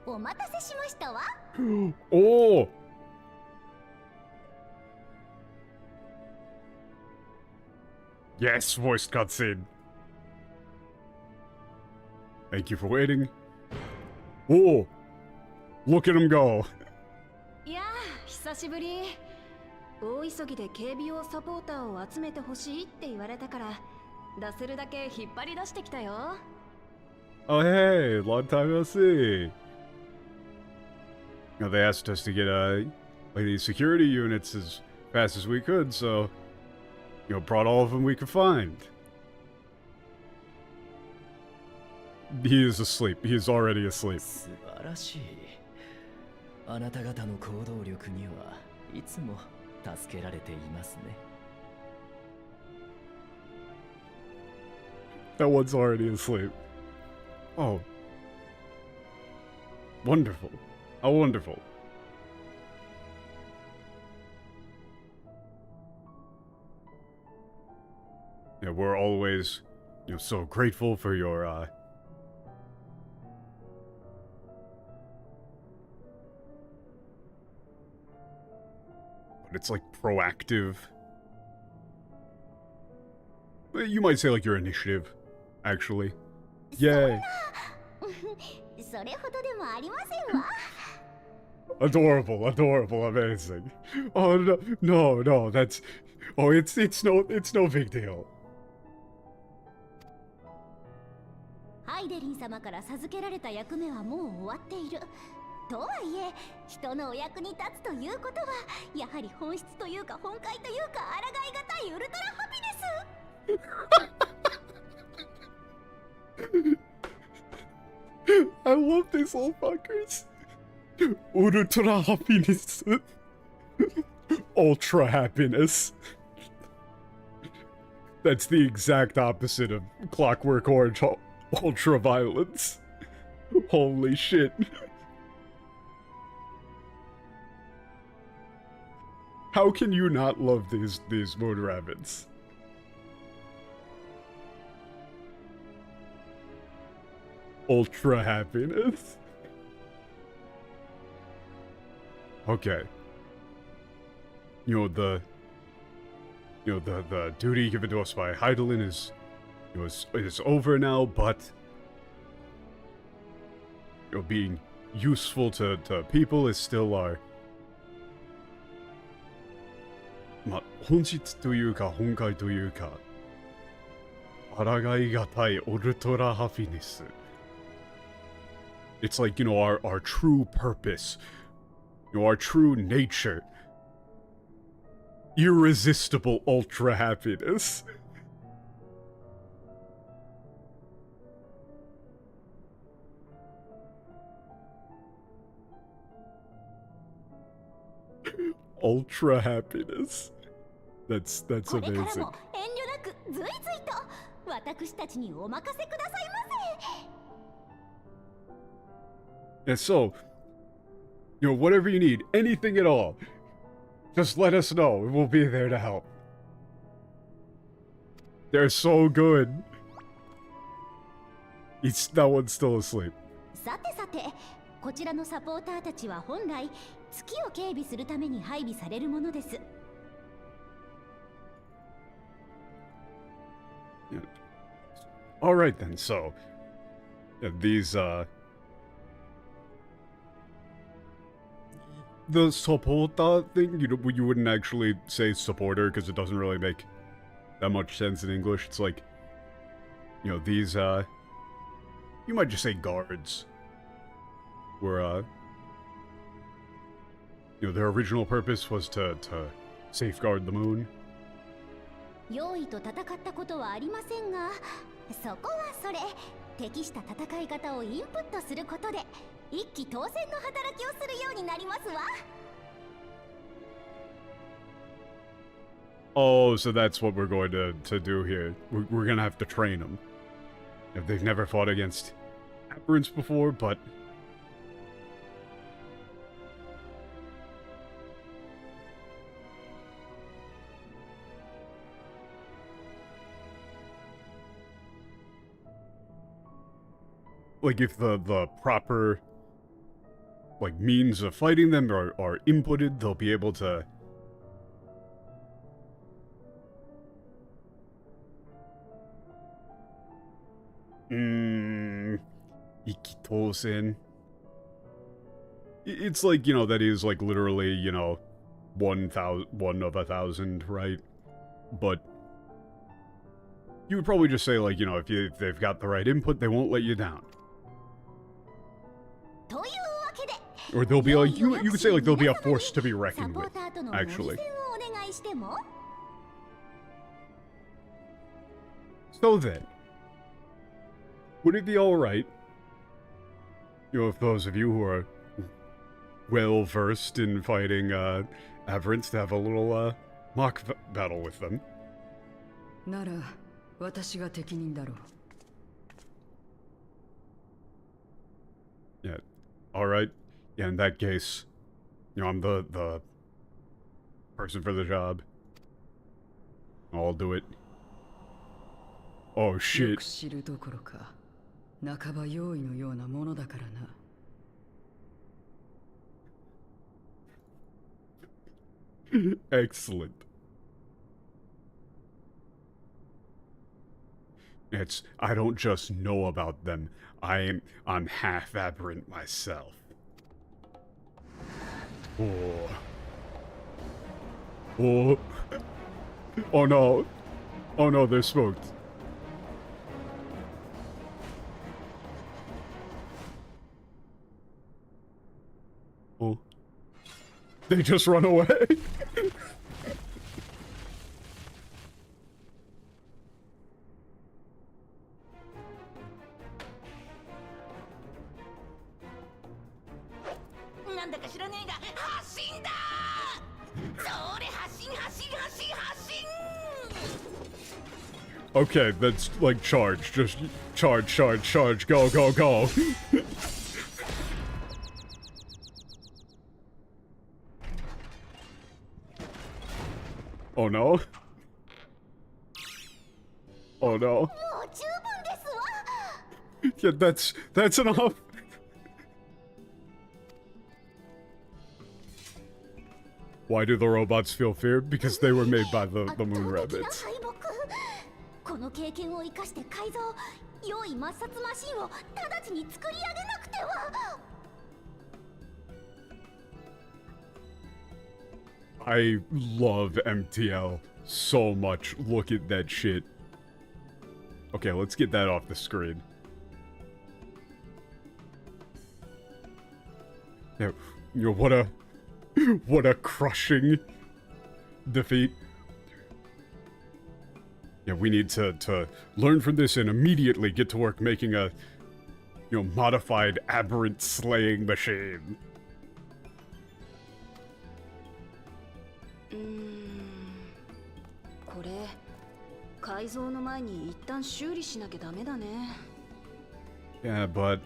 お待たせしましたわ。う。おお Yes, voiced cutscene. Thank you for waiting. Whoa! Look at him go. いやー、久しぶり。大急ぎで警備用サポーターを集めてほしいって言われたから、出せるだけ引っ張り出してきたよ。Oh hey, long time no see. You know, they asked us to get like these security units as fast as we could, so you know, brought all of them we could find. He is asleep. He is already asleep. 素晴らしい。あなた方の行動力にはいつも助けられていますね。That one's already asleep. Oh. Wonderful. How wonderful. Yeah, we're always, you know, so grateful for your, but it's like proactive. You might say like your initiative, actually. Yay. それほどでもありませんわ。 Adorable, adorable, amazing. Oh no, that's, oh, it's no big deal. ハイデリン様から授けられた役目はもう終わっている。とはいえ、人のお役に立つということは、やはり本質というか本懐というか抗いがたいウルトラハピネス。I love these little fuckers. Ultra happiness. Ultra happiness. That's the exact opposite of Clockwork Orange ultra violence. Holy shit. How can you not love these moon rabbits? Ultra happiness. Okay. You know, the duty given to us by Heidelin is over now, but you know, being useful to people is still our まあ、本質というか本懐というか抗いがたいウルトラハピネス It's like, you know, our true purpose, you know, our true nature. Irresistible ultra happiness. Ultra happiness. That's これから amazing. も遠慮なくずいずいと私たちにお任せくださいませ。 And so, you know, whatever you need, anything at all, just let us know. We'll be there to help. They're so good. That one's still asleep. さてさて、こちらのサポーターたちは本来月を警備するために配備されるものです。 All right then. So, yeah, these the supporter thing, you wouldn't actually say supporter because it doesn't really make that much sense in English. It's like, you know, these you might just say guards. Were you know, their original purpose was to safeguard the moon. 用意と戦ったことはありませんが、そこはそれ、適した戦い方をインプットすることで一騎当選の働きをするようになりますわ。 Oh, so that's what we're going to do here. We're gonna have to train them. If they've never fought against aberrants before, but like, if the proper, like, means of fighting them are inputted, they'll be able to... Ikitosen. It's like, you know, that is, like, literally, you know, 1 of 1,000, right? But you would probably just say, like, you know, if they've got the right input, they won't let you down. Or they'll be like, you could say, like, they'll be a force to be reckoned with, actually. So then, would it be alright, you know, if those of you who are well-versed in fighting, aberrants to have a little, mock battle with them? なら私が適任だろう。 Yeah. Alright. Yeah, in that case, you know, I'm the person for the job. I'll do it. Oh よ shit. く知るどころか、半ば用意のようなものだからな。 Excellent. I don't just know about them. I'm half aberrant myself. Oh. Oh. Oh no. Oh no, they're smoked. Oh. They just run away. Okay, that's like charge. Just charge, charge, charge. Go, go, go. Oh no. Oh no. Yeah, that's enough. Why do the robots feel fear? Because they were made by the moon rabbits. この経験を生かして改造用意抹殺マシンを直ちに作り上げなくては。 I love MTL so much. Look at that shit. Okay, let's get that off the screen. Yeah, you know, what a crushing defeat. Yeah, we need to learn from this and immediately get to work making a, you know, modified aberrant slaying machine. これ改造の前に一旦修理しなきゃダメだね。 Yeah, but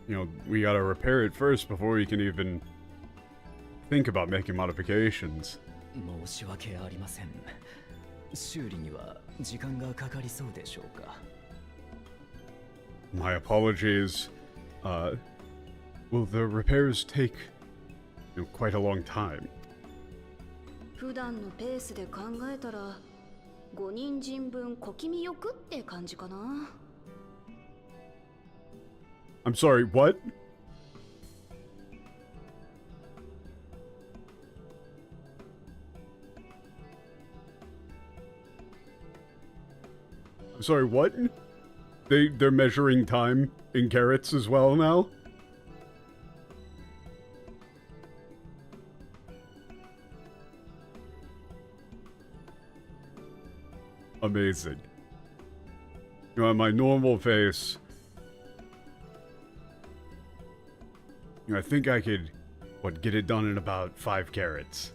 you know, we gotta repair it first before we can even think about making modifications. 申し訳ありません。修理には時間がかかりそうでしょうか。 My apologies. Will the repairs take, you know, quite a long time? 普段のペースで考えたら5人人分小気味よくって感じかな。 I'm sorry, what? I'm sorry, what? They're measuring time in carats as well now? Amazing. You know, on my normal face, you know, I think I could, what, get it done in about 5 carats.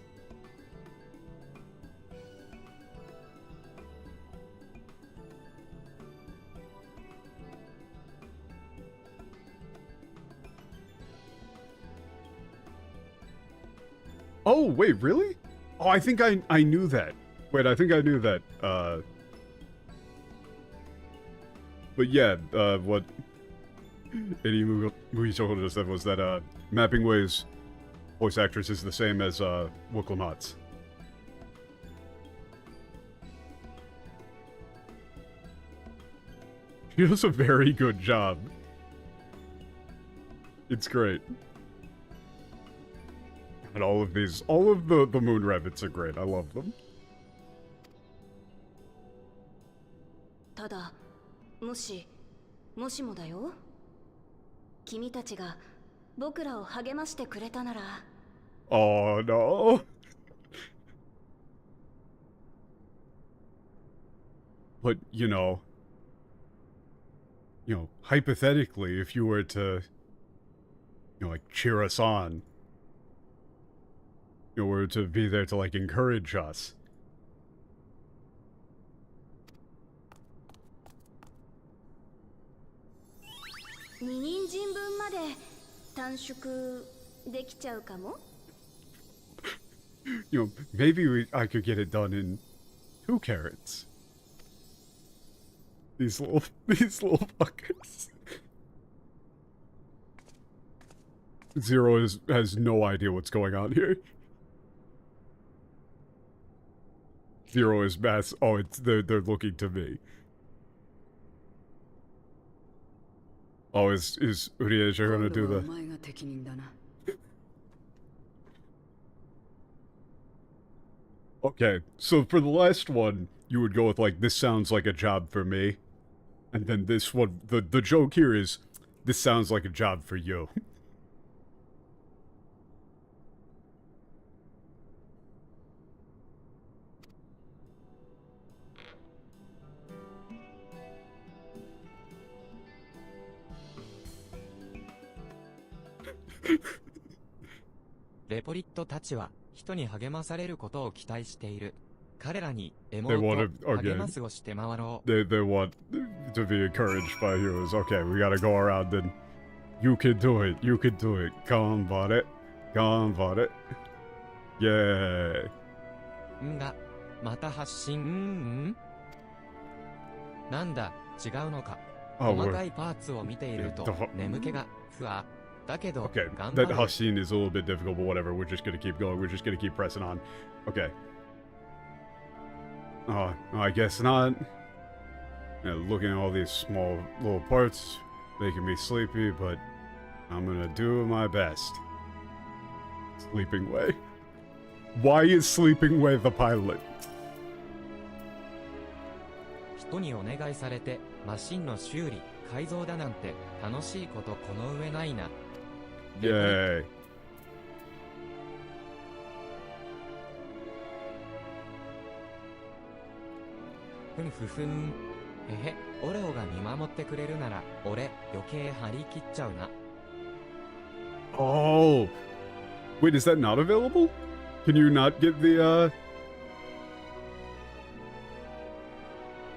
Oh, wait, really? Oh, I think I knew that. Wait, I think I knew that. But yeah, what Eddie Mugicho said was that Mapping Way's voice actress is the same as Woklamat's. She does a very good job. It's great. And all of the moon rabbits are great. I love them. ただもしもだよ、君たちが僕らを励ましてくれたなら。 Oh no. But hypothetically, if you were to, like cheer us on, were to be there to like encourage us. 2人参分まで短縮できちゃうかも。 Maybe I could get it done in 2 carrots. These little fuckers. Zero has no idea what's going on here. Zero is mass. Oh, they're looking to me. Oh, is Urieja gonna do the? Okay, so for the last one, you would go with like, this sounds like a job for me. And then this one, the joke here is, this sounds like a job for you.「レポリットたちは人に励まされることを期待している。彼らにエモート励ますをして回ろう。They want to be encouraged by heroes. Okay, we gotta go around and you can do it. You can do it. Come on it. Come on it. Yay. んがまた発信なんだ違うのか。細かいパーツを見ていると眠気がふわ。Okay, that Hashin is a little bit difficult, but whatever. We're just gonna keep going. We're just gonna keep pressing on. Okay. I guess not. Looking at all these small little parts, making me sleepy, but I'm gonna do my best. Sleeping Way. Why is Sleeping Way the pilot? 人にお願いされてマシンの修理、改造だなんて楽しいことこの上ないな。Yay. ふんふふん。へへ、オレオが見守ってくれるなら、俺余計張り切っちゃうな。Oh. Wait, is that not available? Can you not get the,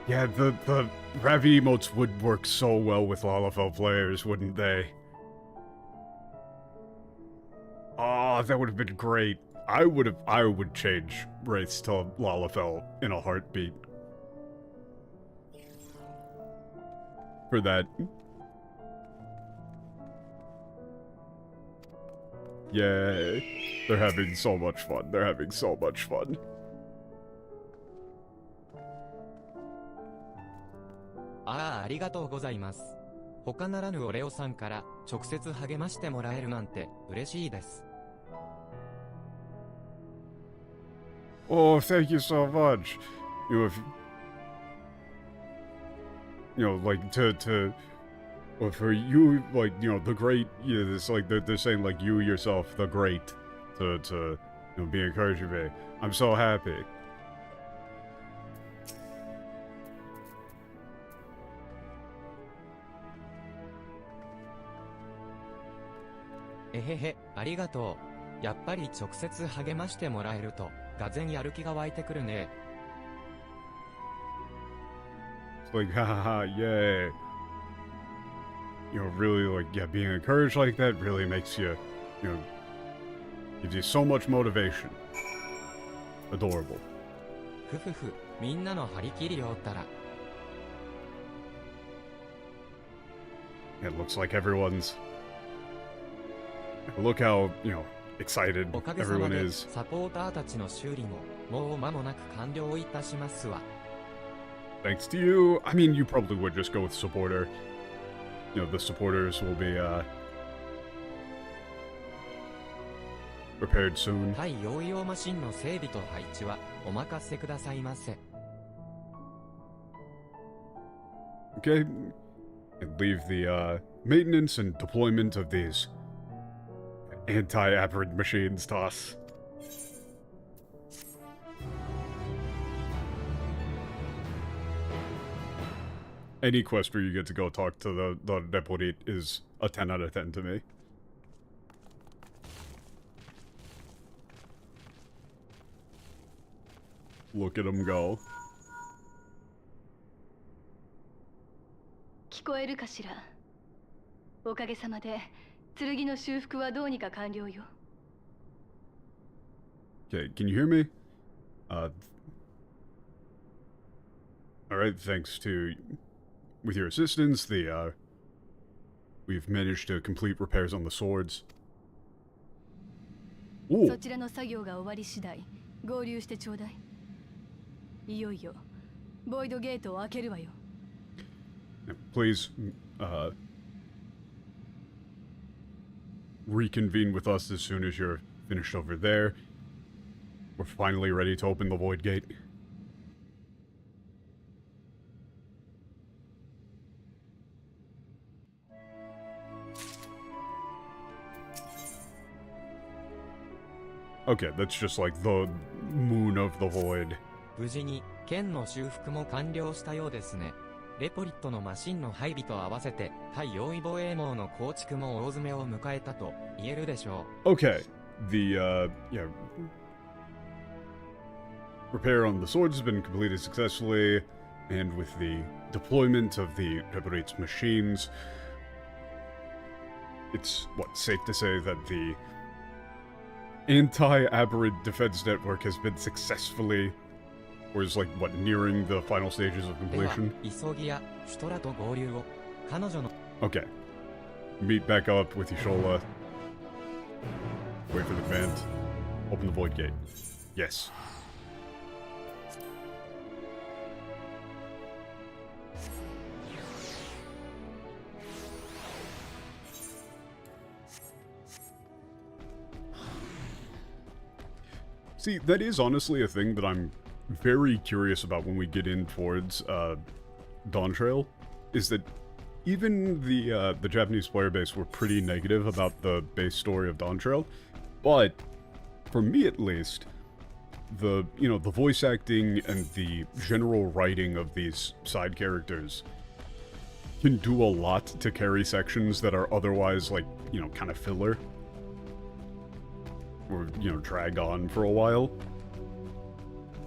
Yeah, the Ravi emotes would work so well with Lalafell players, wouldn't they? Oh, that would have been great. I would change Wraiths to Lalafell in a heartbeat. For that. Yay. They're having so much fun. They're having so much fun. ありがとうございます。他ならぬオレオさんから直接励ましてもらえるなんて嬉しいです。Oh, thank you so much. Like well, for you, like, the great, it's like they're saying like you yourself, the great, to be encouraging me. I'm so happy. Hehe, ありがとう。やっぱり直接励ましてもらえると、がぜんやる気が湧いてくるね。It's like, haha, yay. Really, like, yeah, being encouraged like that really makes you, gives you so much motivation. Adorable. ふふふ、みんなの張り切りよったら。It looks like everyone's... Look how, excited おかげさ everyone まで is. サポーターたちの修理ももう間もなく完了いたしますわ。 Thanks to you. I mean, you probably would just go with supporter. The supporters will be, repaired soon. 対用用マシンの整備と配置はお任せくださいませ。 Okay. And leave the, maintenance and deployment of these anti-aberrant machines to us. Any quest where you get to go talk to the deputy is a 10 out of 10 to me. Look at him go. 聞こえるかしら。おかげさまで剣の修復はどうにか完了よ。 Okay, can you hear me? Alright, thanks to... With your assistance, we've managed to complete repairs on the swords. そ Ooh, ちらの作業が終わり次第合流してちょうだい。いよいよボイドゲートを開けるわよ。 please, reconvene with us as soon as you're finished over there. We're finally ready to open the Void Gate. Okay, that's just like the moon of the void. 無事に剣の修復も完了したようですね。レポリットのマシンの配備と合わせて対用意防衛網の構築も大詰めを迎えたと言えるでしょう。 Okay, the repair on the swords has been completed successfully, and with the deployment of the Reparate's machines, it's, safe to say that the anti-aberrant defense network has been successfully, or is nearing the final stages of では completion? 急ぎやシュトラと合流を彼女の Okay. Meet back up with Yashola. Wait for the vent. Open the void gate. Yes. See, that is honestly a thing that I'm very curious about when we get in towards Dawn Trail, is that even the Japanese player base were pretty negative about the base story of Dawn Trail, but for me at least, the voice acting and the general writing of these side characters can do a lot to carry sections that are otherwise kind of filler or drag on for a while.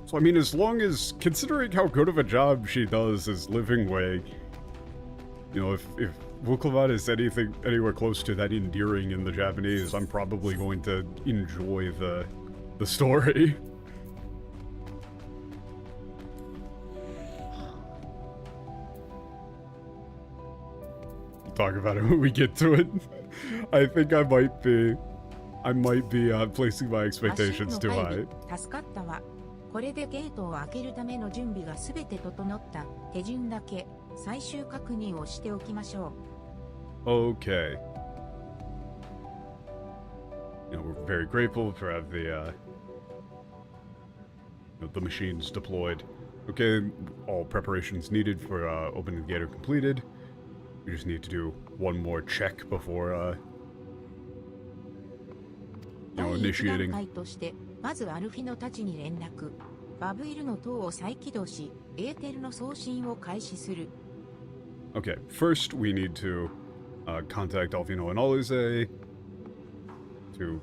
So I mean, as long as, considering how good of a job she does as Living Way, if Wuklavad is anywhere close to that endearing in the Japanese, I'm probably going to enjoy the story. We'll talk about it when we get to it. I think I might be placing my マシン expectations の too 配 high. 備助かったわ。これでゲートを開けるための準備がすべて整った手順だけ最終確認をしておきましょう。 Okay. We're very grateful to have the machines deployed. Okay, all preparations needed for opening the gate are completed. We just need to do one more check before 第一段 initiating. 階としてまずアルフィノたちに連絡。バブイルの塔を再起動し、エーテルの送信を開始する。 Okay, first we need to contact Alfino and Alize to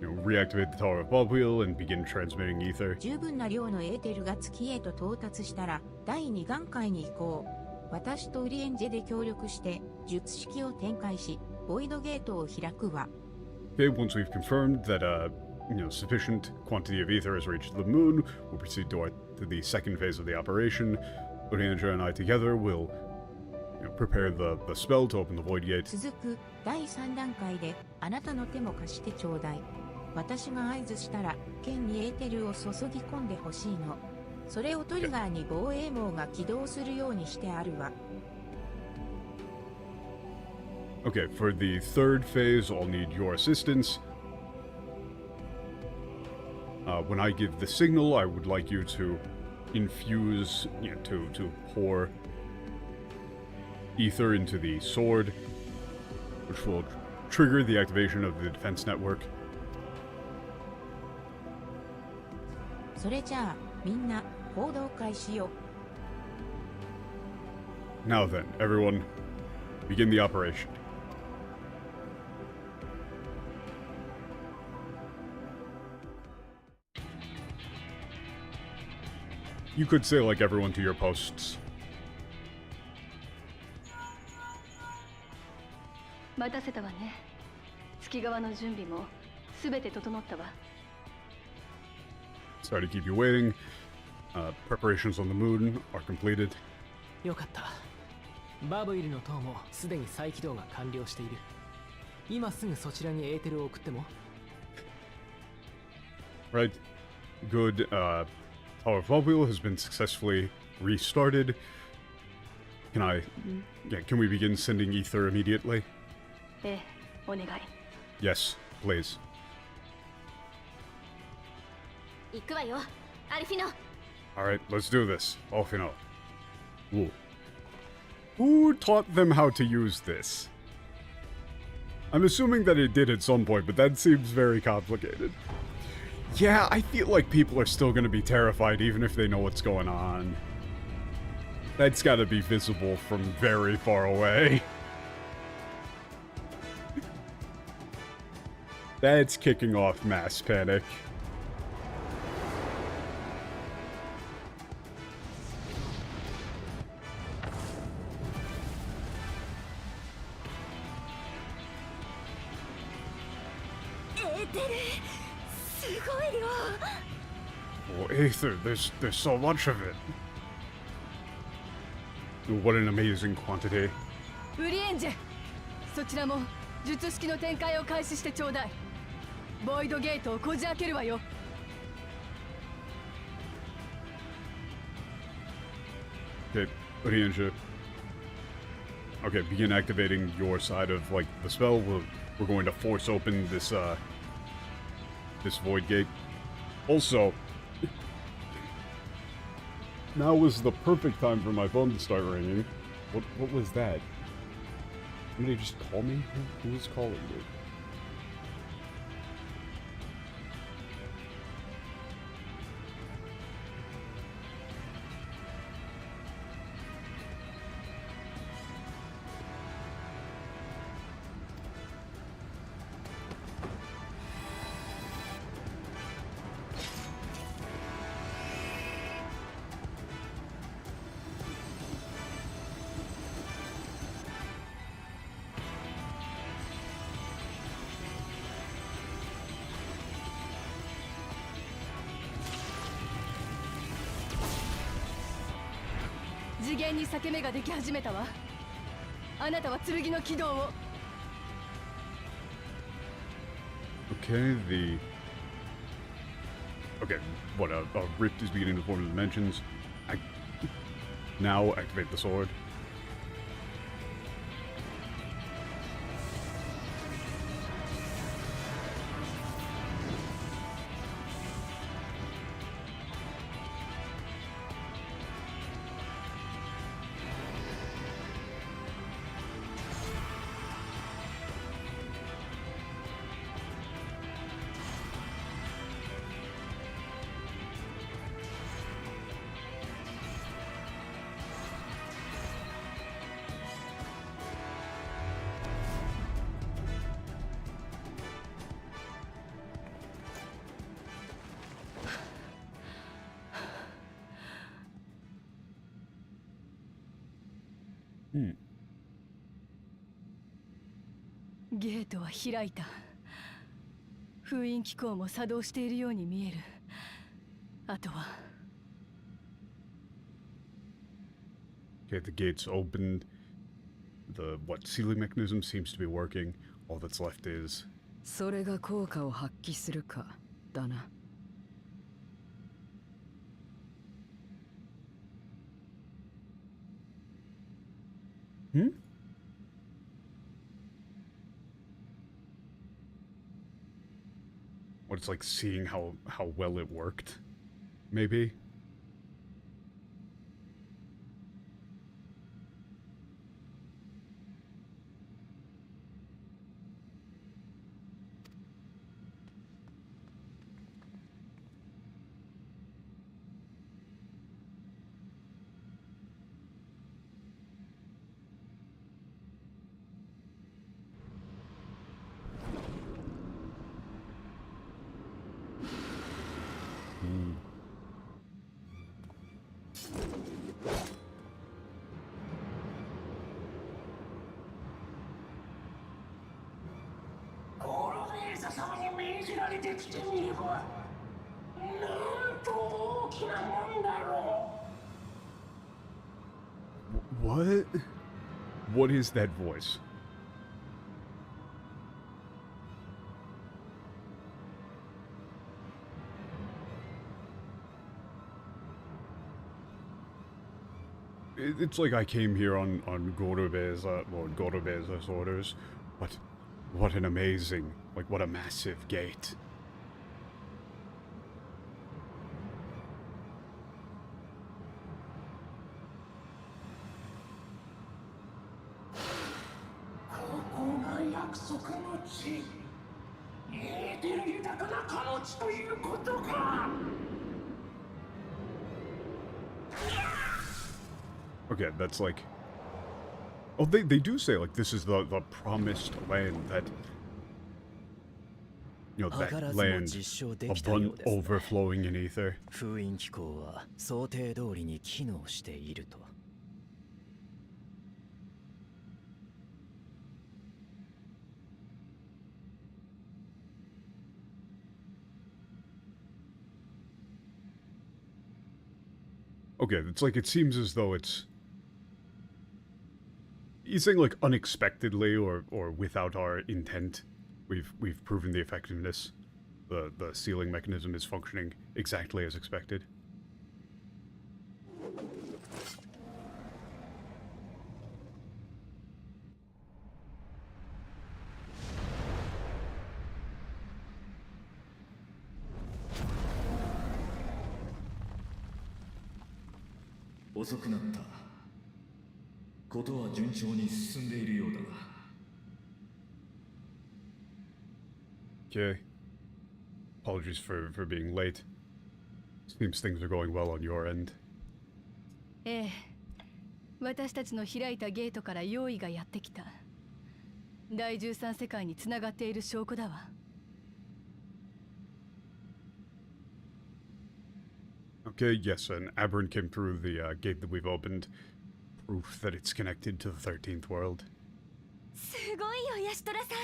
reactivate the Tower of Bobwheel and begin transmitting ether. 十分な量のエーテルが月へと到達したら第2段階に移行。私とウリエンジェで協力して術式を展開し、ボイドゲートを開くわ。 Okay, once we've confirmed that sufficient quantity of ether has reached the moon, we'll proceed to the second phase of the operation. Uriandra and I together will prepare the spell to open the void gate. 続く第3段階であなたの手も貸してちょうだい。私が合図したら剣にエーテルを注ぎ込んでほしいの。それをトリガーに防衛網が起動するようにしてあるわ。Okay, for the third phase, I'll need your assistance. When I give the signal, I would like you to infuse, to pour ether into the sword, which will trigger the activation of the defense network. それじゃあみんな行動開始よ。 Now then, everyone, begin the operation. You could say, like, everyone to your posts. 待たせたわね。月側の準備もすべて整ったわ。Sorry to keep you waiting. Preparations on the moon are completed. よかった。バブイルの塔もすでに再起動が完了している。今すぐそちらにエーテルを送っても。Right. Good. Tower of Mobile has been successfully restarted. Can we begin sending ether immediately? ええ、お願い。 Yes, please. 行くわよ、アルフィノ。 Alright, let's do this. Alfino. Ooh. Who taught them how to use this? I'm assuming that it did at some point, but that seems very complicated. Yeah, I feel like people are still gonna be terrified even if they know what's going on. That's gotta be visible from very far away. That's kicking off mass panic. Oh, Aether, there's so much of it. What an amazing quantity. ウリエンジェ、そちらも術式の展開を開始してちょうだい。ボイドゲートをこじ開けるわよ。Okay, Uriansha. Okay, begin activating your side of, like, the spell. We're going to force open this, this void gate. Also, now was the perfect time for my phone to start ringing. What was that? Somebody just call me? Who was calling me?「次元に裂け目ができ始めたわ。あなたは剣の軌道を。 Okay, a rift is beginning to form in the dimensions. Now activate the sword. Hmm. ゲートは開いた。封印機構も作動しているように見える。あとは。 Okay, the gates opened. what sealing mechanism seems to be working. All that's left is... それが効果を発揮するかだな。Hmm? What it's like seeing how well it worked, maybe? Hmm. ゴロネーザ様に命じられてきてみれば、なんと大きなもんだろう。What? What is that voice? It's like I came here on Gorobeza's orders, but what an amazing, like what a massive gate. Okay, that's like... Oh, they do say, like, this is the promised land that... You know, that land overflowing in ether. 封印機構は想定通りに機能していると。Okay, it's like it seems as though it's... He's saying like unexpectedly or without our intent, we've proven the effectiveness. The sealing mechanism is functioning exactly as expected. Okay. Apologies for being late. Seems things are going well on your end. ええ、私たちの開いたゲートから用意がやってきた。第13世界につながっている証拠だわ。Okay, yes, an aberrant came through the gate that we've opened. Proof that it's connected to the 13th world. すごいよ、ヤシトラさん。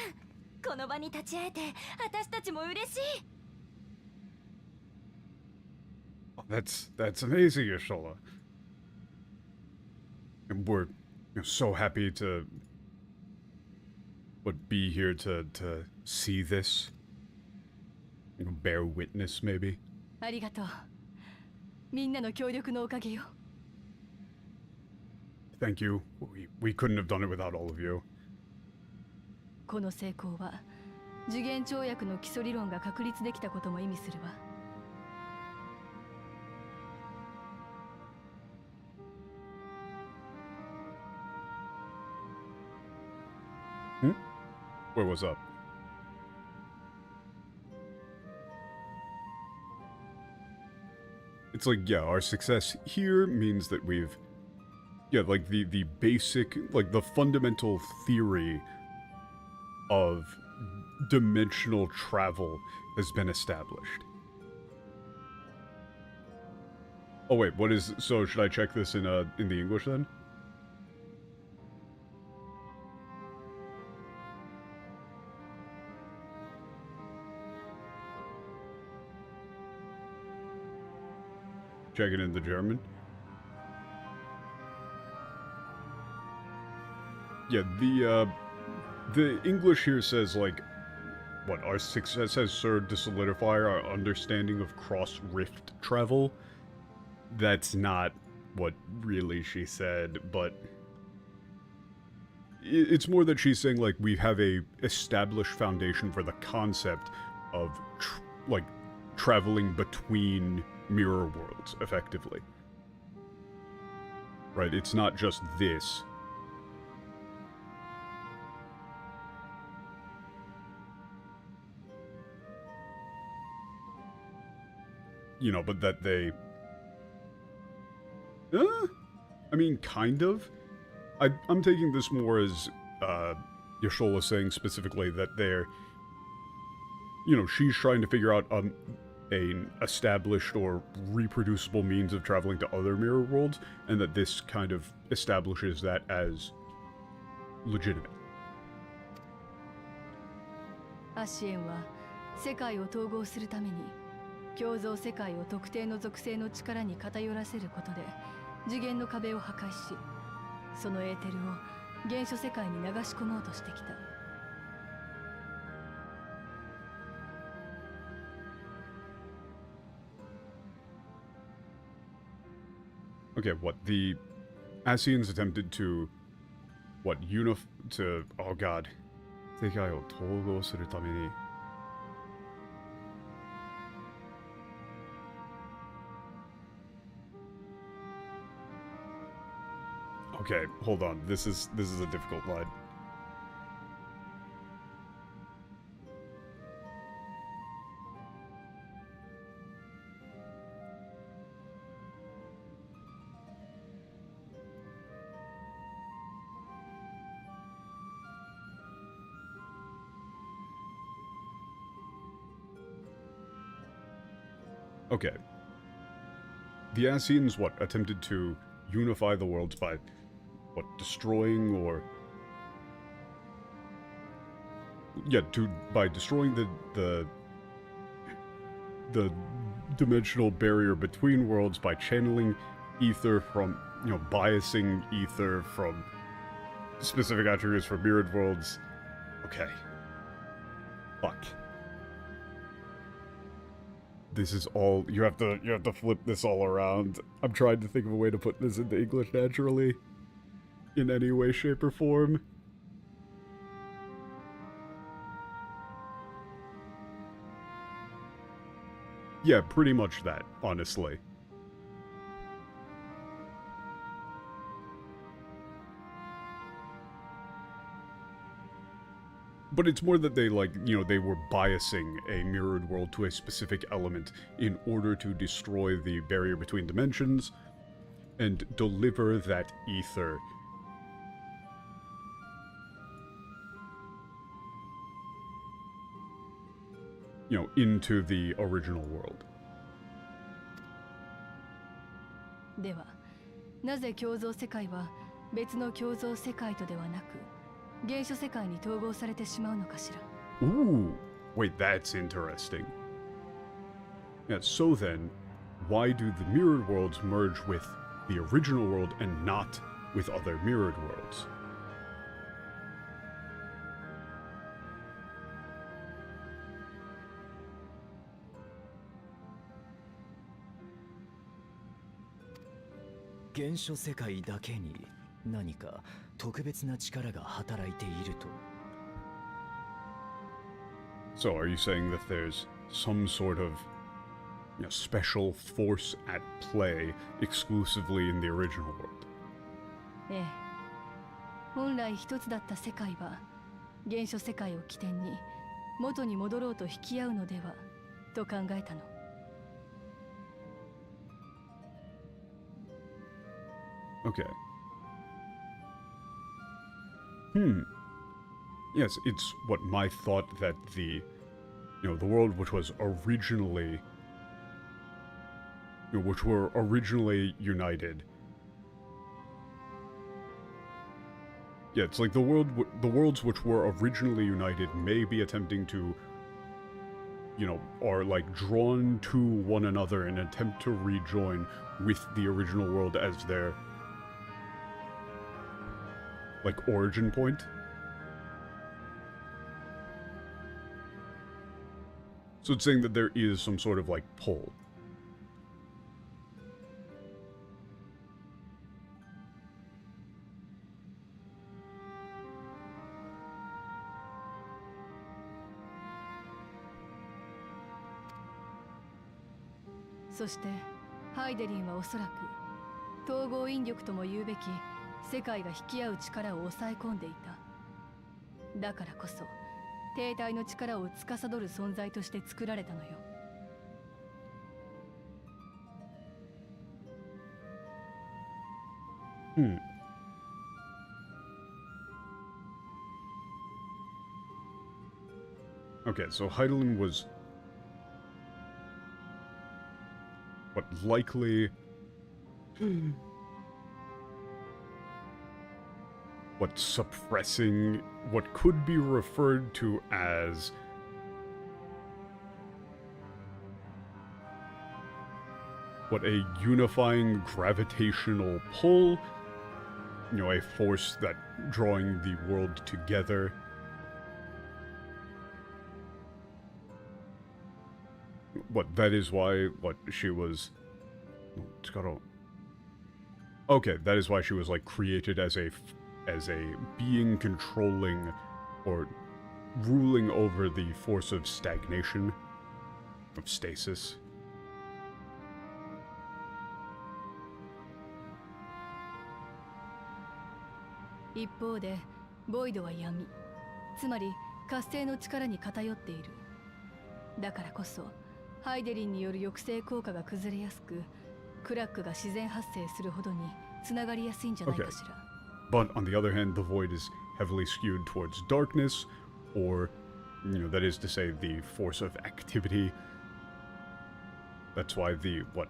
この場に立ち会えて、私たちも嬉しい。Oh, that's amazing, Yashola. And we're so happy to be here to see this. Bear witness, maybe. ありがとう。みんなの協力のおかげよ。Thank you. We couldn't have done it without all of you. この成功は次元跳躍の基礎理論が確立できたことも意味するわ。Where was up? It's like, yeah, our success here means that we've... Yeah, like the basic, like the fundamental theory of dimensional travel has been established. Oh wait, what is... So should I check this in the English then? Check it in the German. Yeah, the English here says, like, what, our success has served to solidify our understanding of cross-rift travel. That's not what really she said, but it's more that she's saying, like, we have a established foundation for the concept of, like, traveling between mirror worlds, effectively. Right, it's not just this. You know, but that they... I mean, kind of. I'm taking this more as, Yashola saying specifically that they're... You know, she's trying to figure out, an established or reproducible means of traveling to other mirror worlds, and that this kind of establishes that as legitimate. アシエンは世界を統合するために共造世界を特定の属性の力に偏らせることで次元の壁を破壊し、そのエーテルを原初世界に流し込もうとしてきた。Okay, what, the Asians attempted to, what, oh god, 世界を統合するために Okay, hold on, this is a difficult line. Okay. The Asians, what, attempted to unify the worlds by, what, destroying or... Yeah, by destroying the dimensional barrier between worlds by channeling ether from, you know, biasing ether from specific attributes for mirrored worlds. Okay. Fuck. This is all, you have to flip this all around. I'm trying to think of a way to put this into English naturally. In any way, shape, or form. Yeah, pretty much that, honestly. But it's more that they, like, you know, they were biasing a mirrored world to a specific element in order to destroy the barrier between dimensions and deliver that ether. You know, into the original world. では、なぜ共造世界は別の共造世界とではなく、原初世界に統合されてしまうのかしら。Ooh, wait, that's interesting. Yeah, so then, why do the mirrored worlds merge with the original world and not with other mirrored worlds?「原初世界だけに何か特別な力が働いていると」 So are you saying that there's some sort of, you know, special force at play exclusively in the original world? ええ。本来一つだった世界は原初世界を起点に元に戻ろうと引き合うのではと考えたの。Okay. Yes, it's what my thought that the, you know, the world which was originally, you know, which were originally united. Yeah, it's like the worlds which were originally united may be attempting to, you know, are like drawn to one another and attempt to rejoin with the original world as their like, origin point. So it's saying that there is some sort of, like, pull.そしてハイデリンはおそらく統合引力とも言うべき世界が引き合う力を抑え込んでいた。だからこそ停滞の力を司る存在として作られたのよ。Okay, so Heidelin was... what, likely... what, suppressing what could be referred to as... what, a unifying gravitational pull? You know, a force that drawing the world together. What, that is why, what, she was... okay, that is why she was, like, created as a being controlling or ruling over the force of stagnation, of stasis. 一方でボイドは闇、つまり活性の力に偏っている。だからこそハイデリンによる抑制効果が崩れやすく、クラックが自然発生するほどにつながりやすいんじゃないかしら。But on the other hand, the void is heavily skewed towards darkness, or, you know, that is to say, the force of activity. That's why the, what,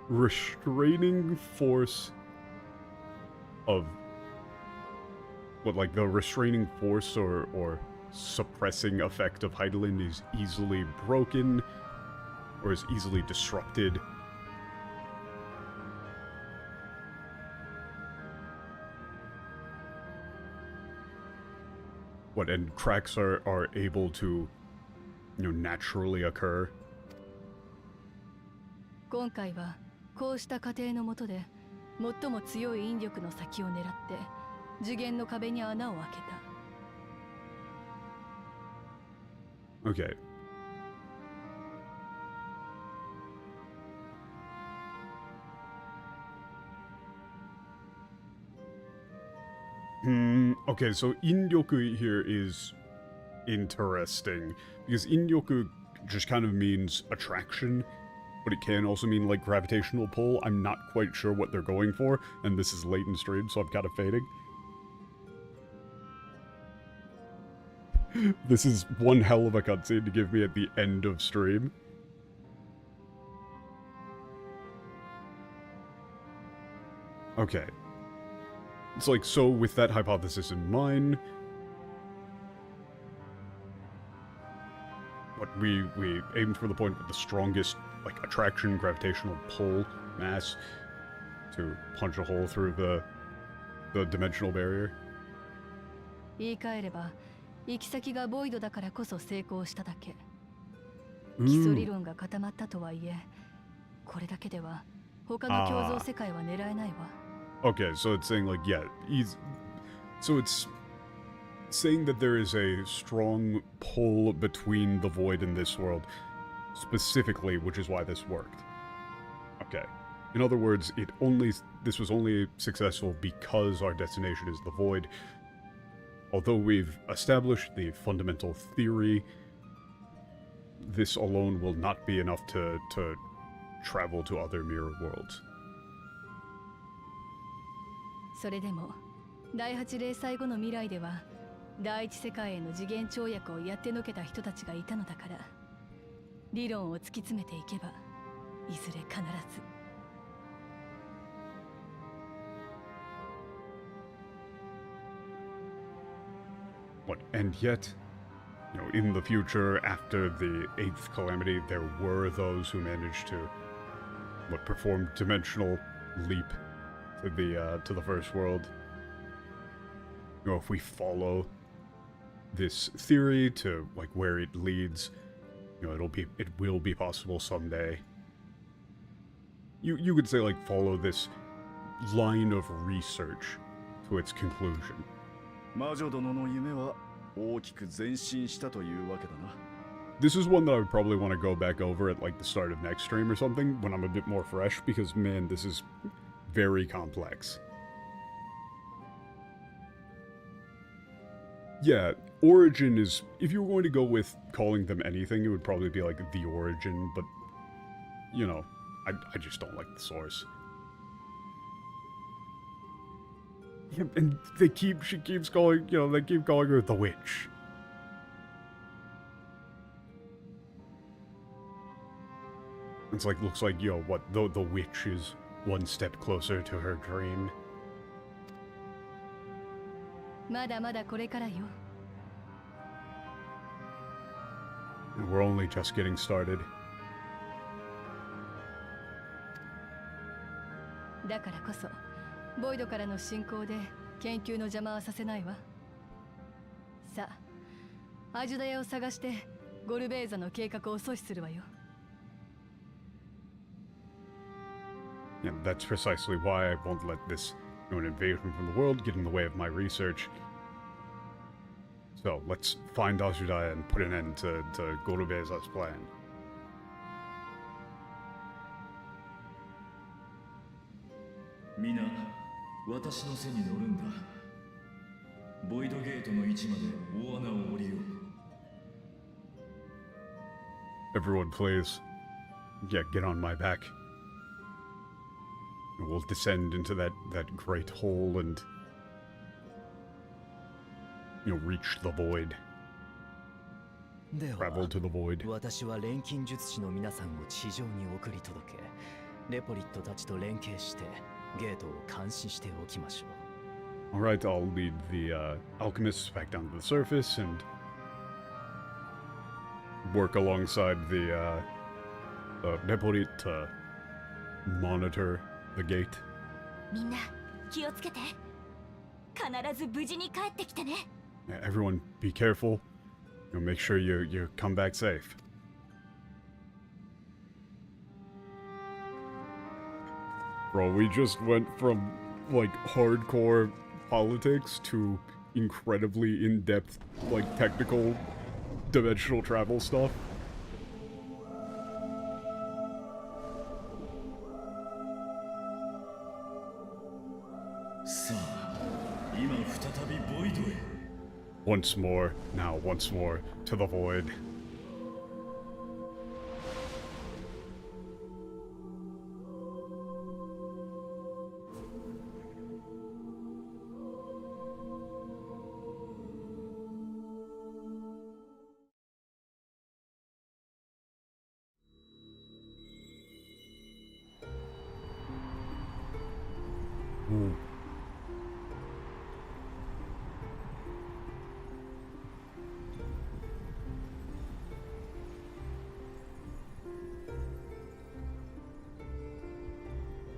restraining force of, what, like, the restraining force or suppressing effect of Heidelin is easily broken, or is easily disrupted. What, and cracks are able to, you know, naturally occur. 今回はこうした過程の下で最も強い引力の先を狙って次元の壁に穴を開けた。Okay. Okay, so Indyoku here is interesting, because Indyoku just kind of means attraction, but it can also mean, like, gravitational pull. I'm not quite sure what they're going for, and this is late in stream, so I'm kind of fading. This is one hell of a cutscene to give me at the end of stream. Okay. It's like, so with that hypothesis in mind, what we aimed for the point with the strongest, like, attraction, gravitational pull mass to punch a hole through the dimensional barrier. 言い換えれば、行き先がボイドだからこそ成功しただけ。基礎理論が固まったとはいえ、これだけでは他の共造世界は狙えないわ。Okay, so it's saying, like, yeah, so it's saying that there is a strong pull between the void and this world, specifically, which is why this worked. Okay. In other words, this was only successful because our destination is the void. Although we've established the fundamental theory, this alone will not be enough to travel to other mirror worlds. それでも第8零歳後の未来では第一世界への次元跳躍をやってのけた人たちがいたのだから、理論を突き詰めていけばいずれ必ず。What, and yet, you know, in the future, after the 8th calamity, there were those who managed to, perform dimensional leap to the first world. You know, if we follow this theory to like where it leads, you know, it will be possible someday. You could say like follow this line of research to its conclusion. 魔女殿の夢は大きく前進したというわけだな。 This is one that I would probably want to go back over at like the start of next stream or something when I'm a bit more fresh, because man, this is very complex. Yeah, origin is, if you were going to go with calling them anything, it would probably be like the origin, but you know, I just don't like the source. Yeah, and she keeps calling, you know, they keep calling her the witch. It's like, looks like, you know, what, the witch is one step closer to her dream. まだまだこれからよ。 And we're only just getting started. だからこそ、ボイドからの進行で研究の邪魔はさせないわ。さあ、アジュダヤを探してゴルベーザの計画を阻止するわよ。 Yeah, that's precisely why I won't let this, you know, an invasion from the world get in the way of my research. So, let's find Azudaya and put an end to Gorubeza's plan. 皆、私の背に乗るんだ。ボイドゲートの位置まで大穴を降りよう。 Everyone, please. Yeah, get on my back. And we'll descend into that great hole and, you know, reach the void. Travel to the void. 私は錬金術師の皆さんを地上に送り届け、レポリットたちと連携してゲートを監視しておきましょう。 Alright, I'll lead the alchemists back down to the surface and work alongside the Neporit to monitor the gate. みんな気をつけて。必ず無事に帰ってきてね。 Yeah, everyone, be careful. You know, make sure you come back safe. Bro, we just went from like hardcore politics to incredibly in-depth, like technical dimensional travel stuff. さあ、今再びボイドへ。 Once more, now once more, to the void. Ooh.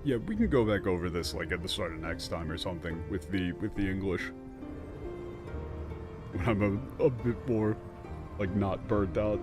Yeah, we can go back over this like at the start of next time or something with the English. When I'm a bit more like not burnt out.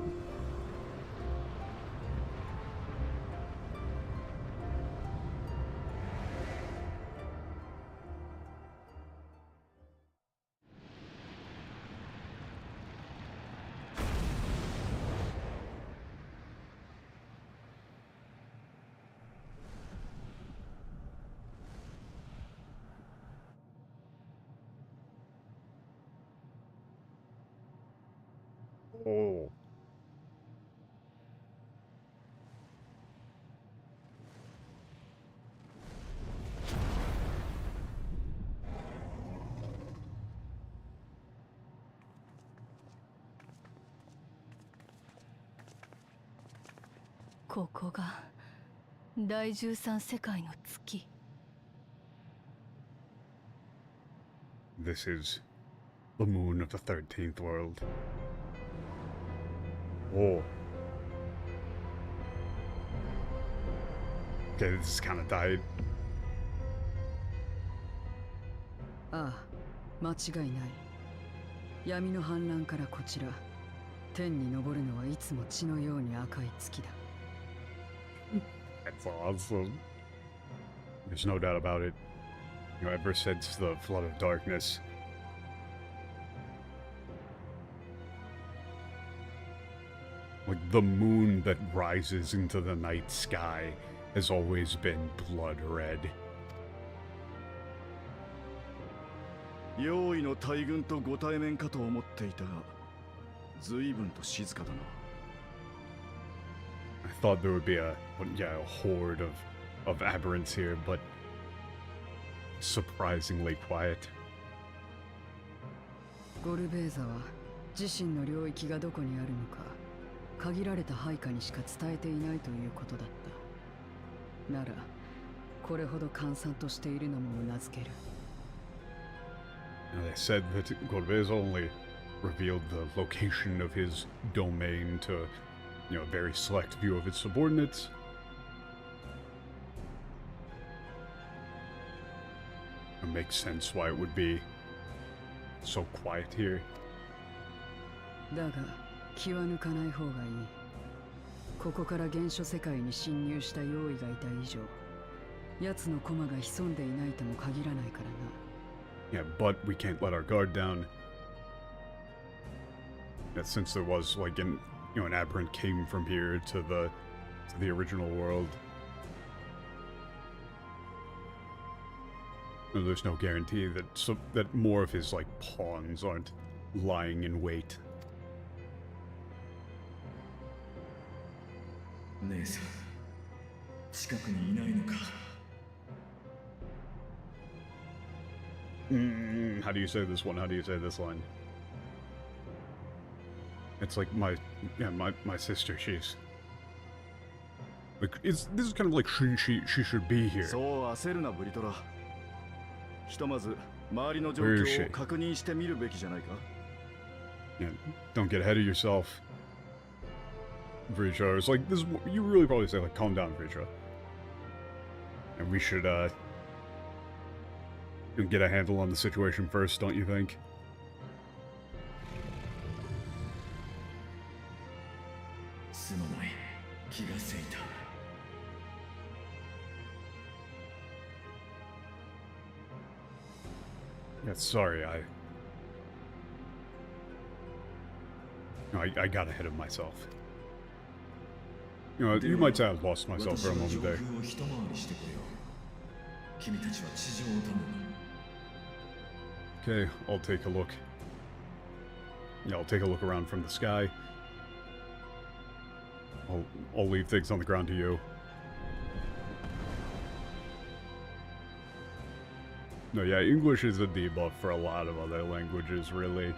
Oh.ここが第13世界の月。 This is the moon of the 13th world. Oh. Okay, this is kind of tight. ああ、間違いない。闇の反乱からこちら、天に昇るのはいつも血のように赤い月だ。That's awesome. There's no doubt about it. You know, ever since the flood of darkness, like the moon that rises into the night sky has always been blood red. 用意の大軍とご対面かと思っていたが、随分と静かだな。I thought there would be a horde of aberrants here, but surprisingly quiet. ゴルベーザは自身の領域がどこにあるのか限られた配下にしか伝えていないということだった。ならこれほど閑散としているのもうなずける。They said that Gorbez only revealed the location of his domain to, you know, a very select few of its subordinates. It makes sense why it would be so quiet here. だが気は抜かない方がいい。ここから原初世界に侵入した用意がいた以上、奴の駒が潜んでいないとも限らないからな。Yeah, but we can't let our guard down. Yeah, since there was like an aberrant came from here to the original world. There's no guarantee that more of his like pawns aren't lying in wait. 姉さん、近くにいないのか。How do you say this one? How do you say this line? It's like my sister. She's like this is kind of like she should be here. そう焦るなブリトラ。ひとまず周りの状況を確認してみるべきじゃないか。Yeah, don't get ahead of yourself. Vrija is like this. You really probably say like, calm down, Vrija. And we should get a handle on the situation first, don't you think? すまない、気がせいた。Yeah, sorry, I got ahead of myself. You know, you might say I lost myself for a moment there. 上空を一回りしてこよう。君たちは地上を頼む。Okay, I'll take a look. Yeah, I'll take a look around from the sky. I'll leave things on the ground to you. No, yeah, English is a debuff for a lot of other languages, really.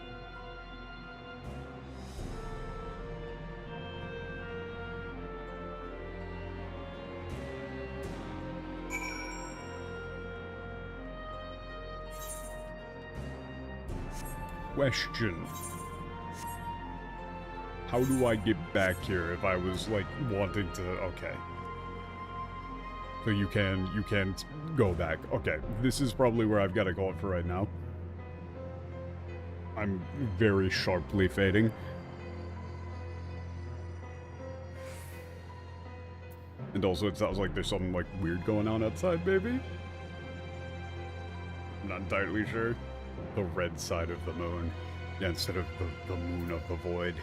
Question. How do I get back here if I was, like, wanting to... Okay. So you can't go back. Okay, this is probably where I've got to go for right now. I'm very sharply fading. And also it sounds like there's something, like, weird going on outside, maybe? I'm not entirely sure. The red side of the moon, yeah, instead of the moon of the void.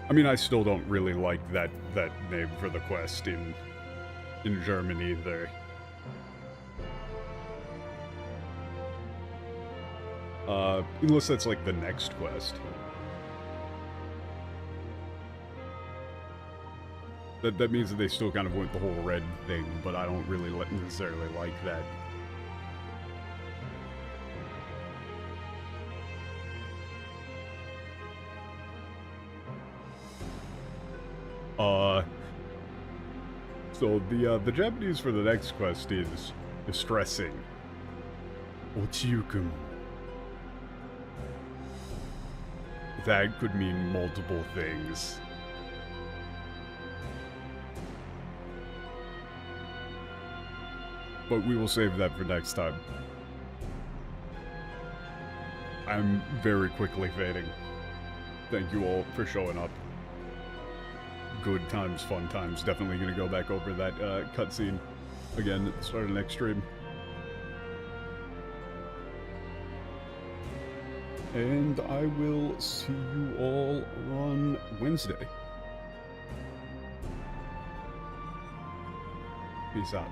I mean, I still don't really like that name for the quest in German either. Unless that's like the next quest. That means that they still kind of went the whole red thing, but I don't really necessarily like that. So the Japanese for the next quest is distressing. Otsuyukum. That could mean multiple things. But we will save that for next time. I'm very quickly fading. Thank you all for showing up. Good times, fun times. Definitely gonna go back over that cutscene again at the start of the next stream. And I will see you all on Wednesday. Peace out.